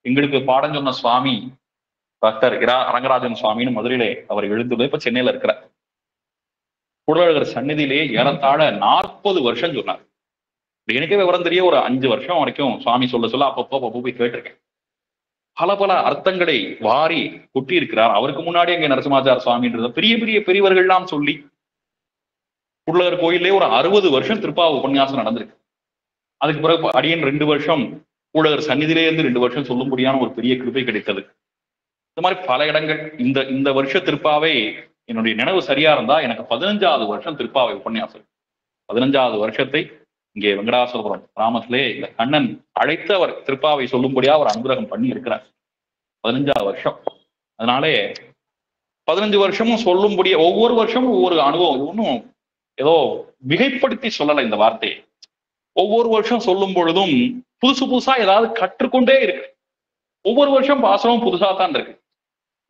எங்களுக்கு பாடம் சொன்ன சுவாமி டாக்டர் அரங்கராஜன் சுவாமின்னு மதுரையிலே அவர் எழுந்துள்ள இப்ப சென்னையில இருக்கிறார். குடலழகர் சந்நிதியிலே ஏறத்தாழ 40 வருஷம் சொன்னார். எனக்கே விவரம் தெரிய ஒரு 5 வருஷம் வரைக்கும் சுவாமி சொல்ல அப்பப்போ போய் கேட்டிருக்கேன். பல அர்த்தங்களை வாரி கொட்டி இருக்கிறார். அவருக்கு முன்னாடி அங்கே நரசிம்மாச்சார சுவாமின்றத பெரிய பெரிய பெரியவர்கள்லாம் சொல்லி குடலழகர் கோயிலே ஒரு 60 வருஷம் திருப்பாவை உபன்யாசம் நடந்திருக்கு. அதுக்கு பிறகு அடியன் 2 வருஷம் குடலழகர் சந்நிதியிலே இருந்து 2 வருஷம் சொல்லும்படியான ஒரு பெரிய கிருபை கிடைத்தது. இந்த மாதிரி பல இடங்கள். இந்த வருஷ திருப்பாவை என்னுடைய நினைவு சரியா இருந்தா எனக்கு 15வது வருஷம் திருப்பாவை உபன்யாசம். 15வது வருஷத்தை இங்கே வெங்கடாசலபுரம் கிராமத்திலே இந்த கண்ணன் அழைத்து அவர் திருப்பாவை சொல்லும்படியா அவர் அனுகிரகம் பண்ணி இருக்கிறார். 15வது வருஷம். அதனாலே 15 வருஷமும் சொல்லும்படியா ஒவ்வொரு வருஷமும் ஒவ்வொரு அனுபவம். ஒன்றும் ஏதோ மிகைப்படுத்தி சொல்லலை இந்த வார்த்தையை. ஒவ்வொரு வருஷம் சொல்லும் பொழுதும் புதுசா ஏதாவது கற்றுக்கொண்டே இருக்கு. ஒவ்வொரு வருஷம் பாசனமும் புதுசா தான் இருக்கு.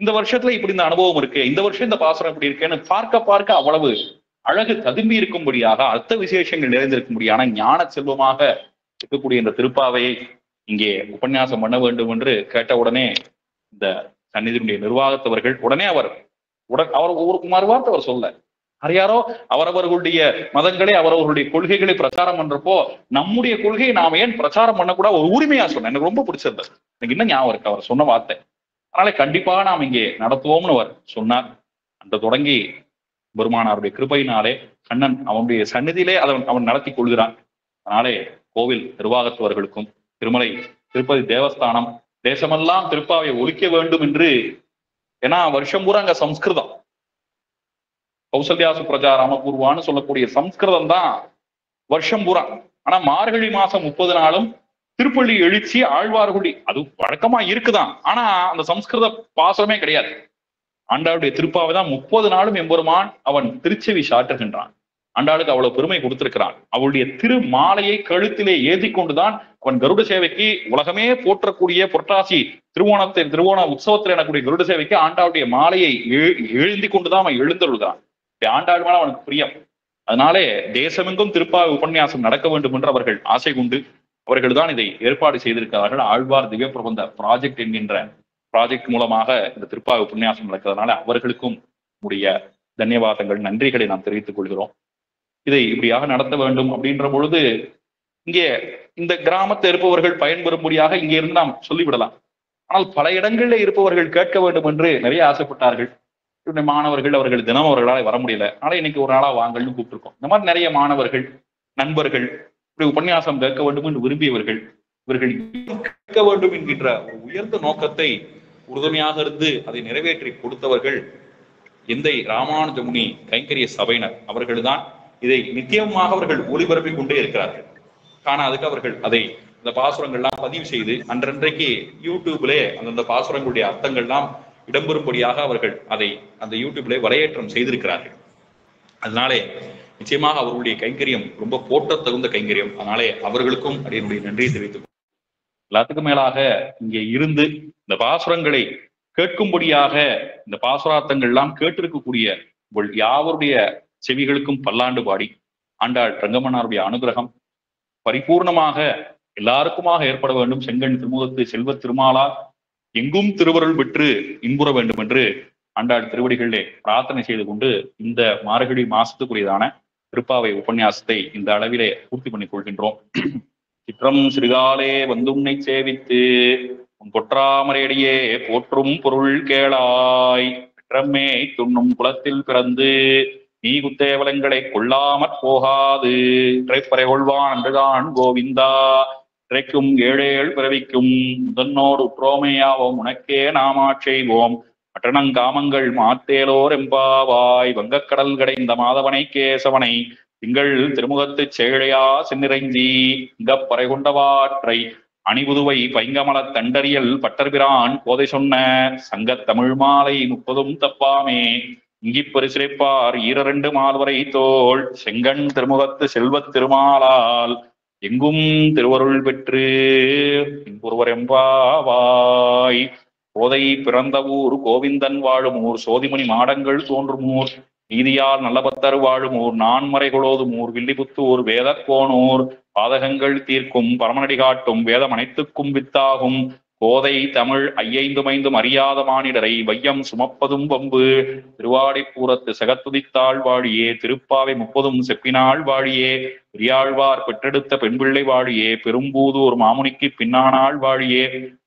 இந்த வருஷத்துல இப்படி இந்த அனுபவம் இருக்கு, இந்த வருஷம் இந்த பாசனம் இப்படி இருக்கேன்னு பார்க்க அவ்வளவு அழகு ததும்பி இருக்கும்படியாக அர்த்த விசேஷங்கள் நிறைந்திருக்கும்படியான ஞான செல்வமாக இருக்கக்கூடிய இந்த திருப்பாவையை இங்கே உபன்யாசம் பண்ண வேண்டும் என்று கேட்ட உடனே இந்த சந்நிதியினுடைய நிர்வாகத்தவர்கள் உடனே அவர் ஒரு மறுவார்த்தை அவர் சொல்ல யாரோ அவரவர்களுடைய மதங்களை அவரவர்களுடைய கொள்கைகளை பிரச்சாரம் பண்றப்போ நம்முடைய கொள்கையை நாம ஏன் பிரச்சாரம் பண்ணக்கூடாது ஒரு உரிமையா சொன்னேன். எனக்கு ரொம்ப பிடிச்சிருந்தது. எனக்கு இன்னும் ஞாபகம் இருக்கு அவர் சொன்ன வார்த்தை. அதனால கண்டிப்பாக நாம் இங்கே நடத்துவோம்னு அவர் சொன்னார். அந்த தொடங்கி பெருமானாருடைய கிருபையினாலே கண்ணன் அவனுடைய சந்நிதியிலே அவன் நடத்தி கொள்கிறான். அதனாலே கோவில் நிர்வாகத்தவர்களுக்கும் திருமலை திருப்பதி தேவஸ்தானம் தேசமெல்லாம் திருப்பாவை ஒலிக்க வேண்டும் என்று, ஏன்னா வருஷம் பூரா அங்க சம்ஸ்கிருதம், கௌசல்யாசு பிரஜா ராமபூர்வான்னு சொல்லக்கூடிய சம்ஸ்கிருதம் தான் வருஷம் பூரா. ஆனா மார்கழி மாசம் 30 நாளும் திருப்பள்ளி எழுச்சி ஆழ்வார்குடி அது வழக்கமா இருக்குதான். ஆனா அந்த சம்ஸ்கிருத பாசமே கிடையாது. ஆண்டாளுடைய திருப்பாவை தான் 30 நாளும் எம்பெருமான் அவன் திருச்செவி சாற்றுகின்றான். ஆண்டாளுக்கு அவ்வளவு பெருமை கொடுத்திருக்கிறான். அவளுடைய திருமாலையை கழுத்திலே ஏந்தி கொண்டுதான் அவன் கருட சேவைக்கு உலகமே போற்றக்கூடிய புரட்டாசி திருவோண உற்சவத்தில் எனக்கூடிய கருட சேவைக்கு ஆண்டாளுடைய மாலையை எழுந்தி கொண்டுதான் அவன் எழுந்தருள்கிறான். ஆண்டாள் மேல அவனுக்கு பிரியம். அதனாலே தேசமெங்கும் திருப்பாவை உபன்யாசம் நடக்க வேண்டும் என்று அவர்கள் ஆசை கொண்டு அவர்கள் தான் இதை ஏற்பாடு செய்திருக்கிறார்கள். ஆழ்வார் திவ்ய பிரபந்த ப்ராஜெக்ட் என்கின்ற ப்ராஜெக்ட் மூலமாக இந்த திருப்பாவை உபன்யாசம் நடக்கிறதுனால அவர்களுக்கும் உடைய தன்யவாதங்கள் நன்றிகளை நாம் தெரிவித்துக் கொள்கிறோம். இதை இப்படியாக நடத்த வேண்டும் அப்படின்ற பொழுது இங்கே இந்த கிராமத்தில் இருப்பவர்கள் பயன்பெறும்படியாக இங்கே இருந்து நாம் சொல்லிவிடலாம். ஆனால் பல இடங்களில் இருப்பவர்கள் கேட்க வேண்டும் என்று நிறைய ஆசைப்பட்டார்கள். மாணவர்கள் அவர்கள் தினம் அவர்களால் வர முடியல. ஆனால் இன்னைக்கு ஒரு நாளா வாங்கல்னு கூப்பிட்டுருக்கோம். இந்த மாதிரி நிறைய மாணவர்கள், நண்பர்கள் இப்படி உபன்யாசம் கேட்க வேண்டும் என்று விரும்பியவர்கள், இவர்கள் கேட்க வேண்டும் என்கின்ற ஒரு உயர்ந்த நோக்கத்தை உறுதுணையாக இருந்து அதை நிறைவேற்றி கொடுத்தவர்கள் எந்தை ராமானுஜமுனி கைங்கரிய சபையினர். அவர்கள்தான் இதை நித்தியமாக அவர்கள் ஒளிபரப்பிக் கொண்டே இருக்கிறார்கள். ஆனா அதுக்கு அவர்கள் அதை இந்த பாசுரங்கள்லாம் பதிவு செய்து அன்றன்றைக்கு யூடியூப்ல அந்தந்த பாசுரங்களுடைய அர்த்தங்கள்லாம் இடம்பெறும்படியாக அவர்கள் அதை அந்த யூடியூப்ல வலையேற்றம் செய்திருக்கிறார்கள். அதனாலே நிச்சயமாக அவர்களுடைய கைங்கரியம் ரொம்ப போற்ற தகுந்த கைங்கரியம். அதனாலே அவர்களுக்கும் என்னுடைய நன்றியை தெரிவித்துக் எல்லாத்துக்கும் மேலாக இங்கே இருந்து இந்த பாசுரங்களை கேட்கும்படியாக இந்த பாசுரார்த்தங்கள் எல்லாம் கேட்டிருக்கக்கூடிய யாவருடைய செவிகளுக்கும் பல்லாண்டு பாடி ஆண்டாள் ரங்கமன்னாருடைய அனுகிரகம் பரிபூர்ணமாக எல்லாருக்குமாக ஏற்பட வேண்டும். செங்கண் திருமுகத்து செல்வ திருமாலால் எங்கும் திருவருள் பெற்று இன்புற வேண்டும் என்று ஆண்டாள் திருவடிகளிலே பிரார்த்தனை செய்து கொண்டு இந்த மார்கழி மாசத்துக்குரியதான திருப்பாவை உபன்யாசத்தை இந்த அளவிலே பூர்த்தி பண்ணிக் கொள்கின்றோம். சிற்றம் சிறுகாலே வந்துன்னை சேவித்து உன் பொற்றாமரையடியே போற்றும் பொருள் கேளாய் பெற்றம்மே துண்ணும் குலத்தில் பிறந்து நீ குத்தேவலங்களை கொள்ளாமற் போகாது இறைப்பறை கொள்வான் என்றுதான் கோவிந்தா இறைக்கும் ஏழேழு பிறவிக்கும் முதன்னோடு உற்றோமையாவோம் உனக்கே நாமாச் செய்வோம் மற்றனங்காமங்கள் மாத்தேலோர் எம்பாவாய் வங்கக்கடல் கடைந்த மாதவனை கேசவனை திங்கள் திருமுகத்து சேழையா சென்னிறைஞ்சி இங்கப்பறை கொண்டவாற்றை அணிபுதுவை பைங்கமல தண்டறியல் பட்டர்பிரான் கோதை சொன்ன சங்கத் தமிழ் மாலை 30 தப்பாமே இங்கிப்பரு சிறைப்பார் 2 மால்வரை தோள் செங்கண் திருமுகத்து செல்வத் திருமாலால் எங்கும் திருவருள் பெற்று இன்புருவர் எம்பாவாய் கோதை பிறந்த ஊர் கோவிந்தன் வாழும் ஊர் சோதிமணி மாடங்கள் தோன்றும் ஊர் நீதியால் நல்லபத்தர் வாழும் ஊர் நான்மறைகளோதும் ஊர் வில்லிபுத்தூர் வேதக்கோனூர் பாதகங்கள் தீர்க்கும் பரமனடி காட்டும் வேதம் அனைத்துக்கும் வித்தாகும் கோதை தமிழ் 5 அறியாத மானிடரை வையம் சுமப்பதும் வம்பு திருவாடிப்பூரத்து சகத்துதித்தாள் வாழியே திருப்பாவை 30 செப்பினாள் வாழியே பெரியாழ்வார் பெற்றெடுத்த பெண்பிள்ளை வாழியே பெரும்பூதூர் மாமுனிக்கு பின்னானாள் வாழியே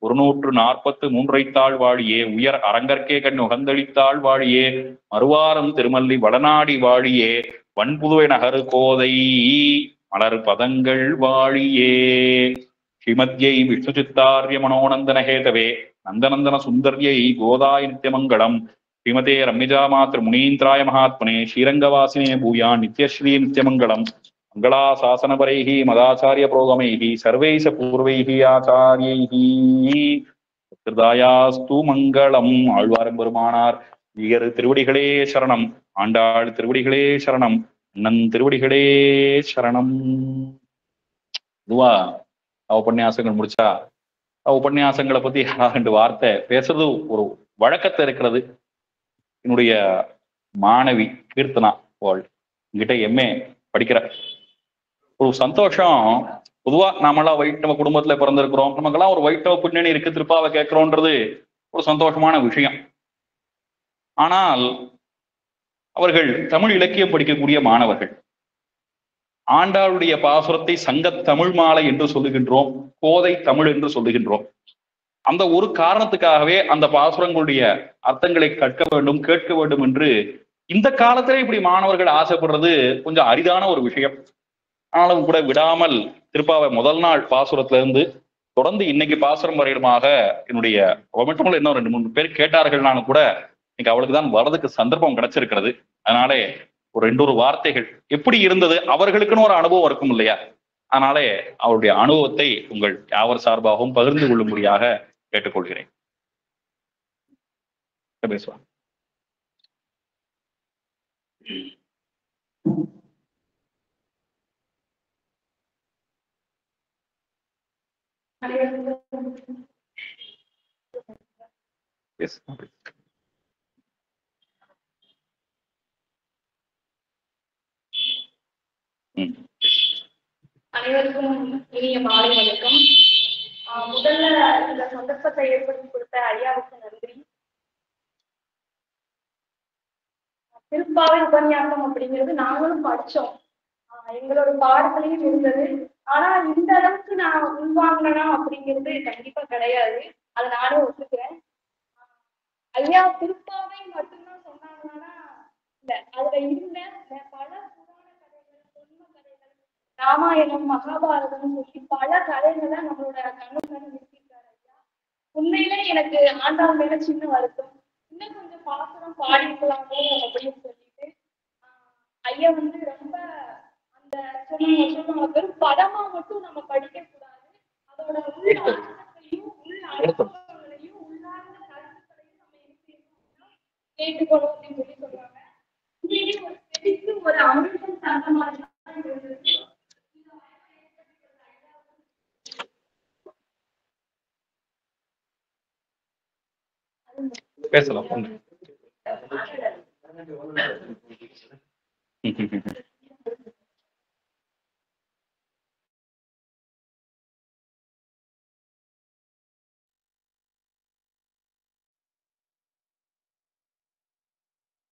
143 வாழியே உயர் அரங்கற்கே கண் உகந்தளித்தாள் வாழியே மறுவாரம் திருமல்லி வடநாடி வாழியே வன்புதுவை நகரு கோதை மலர் பதங்கள் வாழியே ஸ்ரீமத்யை விஷ்ணு சித்தார்ய மனோநந்தன ஹேதவே நந்தநந்தன சுந்தர்யை கோதாய நித்தியமங்கலம் ஸ்ரீமதே ரம்யஜா மாத்ரு முனீந்திராய மகாத்மனே ஸ்ரீரங்கவாசினே பூயான் நித்யஸ்ரீ நித்தியமங்கலம் மங்களா சாசனபரைஹி மதாச்சாரிய புரோகமைஹி சர்வைச பூர்வைஹி ஆச்சாரியைஹி திருதாயாஸ்து மங்களம். ஆழ்வாரம் பெருமானார் ஈகர் திருவடிகளே சரணம். ஆண்டாள் திருவடிகளே சரணம். அண்ணன் திருவடிகளே சரணம். இதுவா உபன்யாசங்கள் முடிச்சா உபன்யாசங்களை பத்தி 2 வார்த்தை பேசுறது ஒரு வழக்கத்தை இருக்கிறது. என்னுடைய மாணவி கீர்த்தனா என்கிட்ட MA படிக்கிற ஒரு சந்தோஷம். பொதுவா நாமெல்லாம் வைஷ்ணவ குடும்பத்துல பிறந்திருக்கிறோம், நமக்கெல்லாம் ஒரு வைஷ்ணவ பின்னணி இருக்கு, திருப்பாவை கேட்கிறோன்றது ஒரு சந்தோஷமான விஷயம். ஆனால் அவர்கள் தமிழ் இலக்கியம் படிக்கக்கூடிய மாணவர்கள். ஆண்டாளுடைய பாசுரத்தை சங்க தமிழ் மாலை என்று சொல்லுகின்றோம், கோதை தமிழ் என்று சொல்லுகின்றோம். அந்த ஒரு காரணத்துக்காகவே அந்த பாசுரங்களுடைய அர்த்தங்களை கற்க வேண்டும், கேட்க வேண்டும் என்று இந்த காலத்திலே இப்படி மாணவர்கள் ஆசைப்படுறது கொஞ்சம் அரிதான ஒரு விஷயம். ஆனாலும் கூட விடாமல் திருப்பாவை முதல் நாள் பாசுரத்திலிருந்து தொடர்ந்து இன்னைக்கு பாசுரம் வரையிலுமாக என்னுடைய மட்டும் இன்னும் 2-3 பேர் கேட்டார்கள்னாலும் கூட இன்னைக்கு அவளுக்கு தான் வரதுக்கு சந்தர்ப்பம் கிடைச்சிருக்கிறது. அதனாலே ஒரு 2 வார்த்தைகள் எப்படி இருந்தது, அவர்களுக்குன்னு ஒரு அனுபவம் இருக்கும் இல்லையா, அதனாலே அவருடைய அனுபவத்தை உங்கள் யாவர் சார்பாகவும் பகிர்ந்து கொள்ளும்படியாக கேட்டுக்கொள்கிறேன். பேசுவாங்க. அனைவருக்கும் இனிய மாலை வணக்கம். முதல்ல இந்த சந்தர்ப்பத்தை ஏற்படுத்தி கொடுத்த ஐயாவுக்கு நன்றி. திருப்பாவை உபன்யாசம் அப்படிங்கிறது நாங்களும் படிச்சோம், எங்களோட பாடத்திலையும் இருந்தது. ஆனா இந்த அளவுக்கு நான் உள்வாங்கினா அப்படிங்கிறது கண்டிப்பா கிடையாது. அதை நானும் ஒத்துக்கிறேன். ஐயா திருப்பாவை மட்டும்தான் சொன்னாங்கன்னா இல்ல, அதுல இருந்த பல புராண கதைகள், தொன்ம கதைகள், ராமாயணம், மகாபாரதம் சொல்லி பல கதைகளை நம்மளோட கண்ணுக்கு நிறுத்திருக்காரு ஐயா. உண்மையிலே எனக்கு ஆண்டாள் மேல சின்ன வருத்தம். இன்னும் கொஞ்சம் பாசுரம் பாடிக்கலாமோ அப்படின்னு சொல்லிட்டு ஐயா வந்து ரொம்ப அந்த சொல்லுவாங்க வெறும் படமா மட்டும் நம்ம படிக்க கூடாது, அதோட உள் அர்த்தத்தையும் உள் அனுபவங்களையும் உள்ளார்ந்த கருத்துக்களையும் நம்ம கேட்டுக்கணும் அப்படின்னு சொல்லி சொல்றாங்க. உண்மையிலேயே ஒரு செடிக்கு ஒரு அமிர்தம் தந்த மாதிரி தான் இருந்தது. பேசலாம்.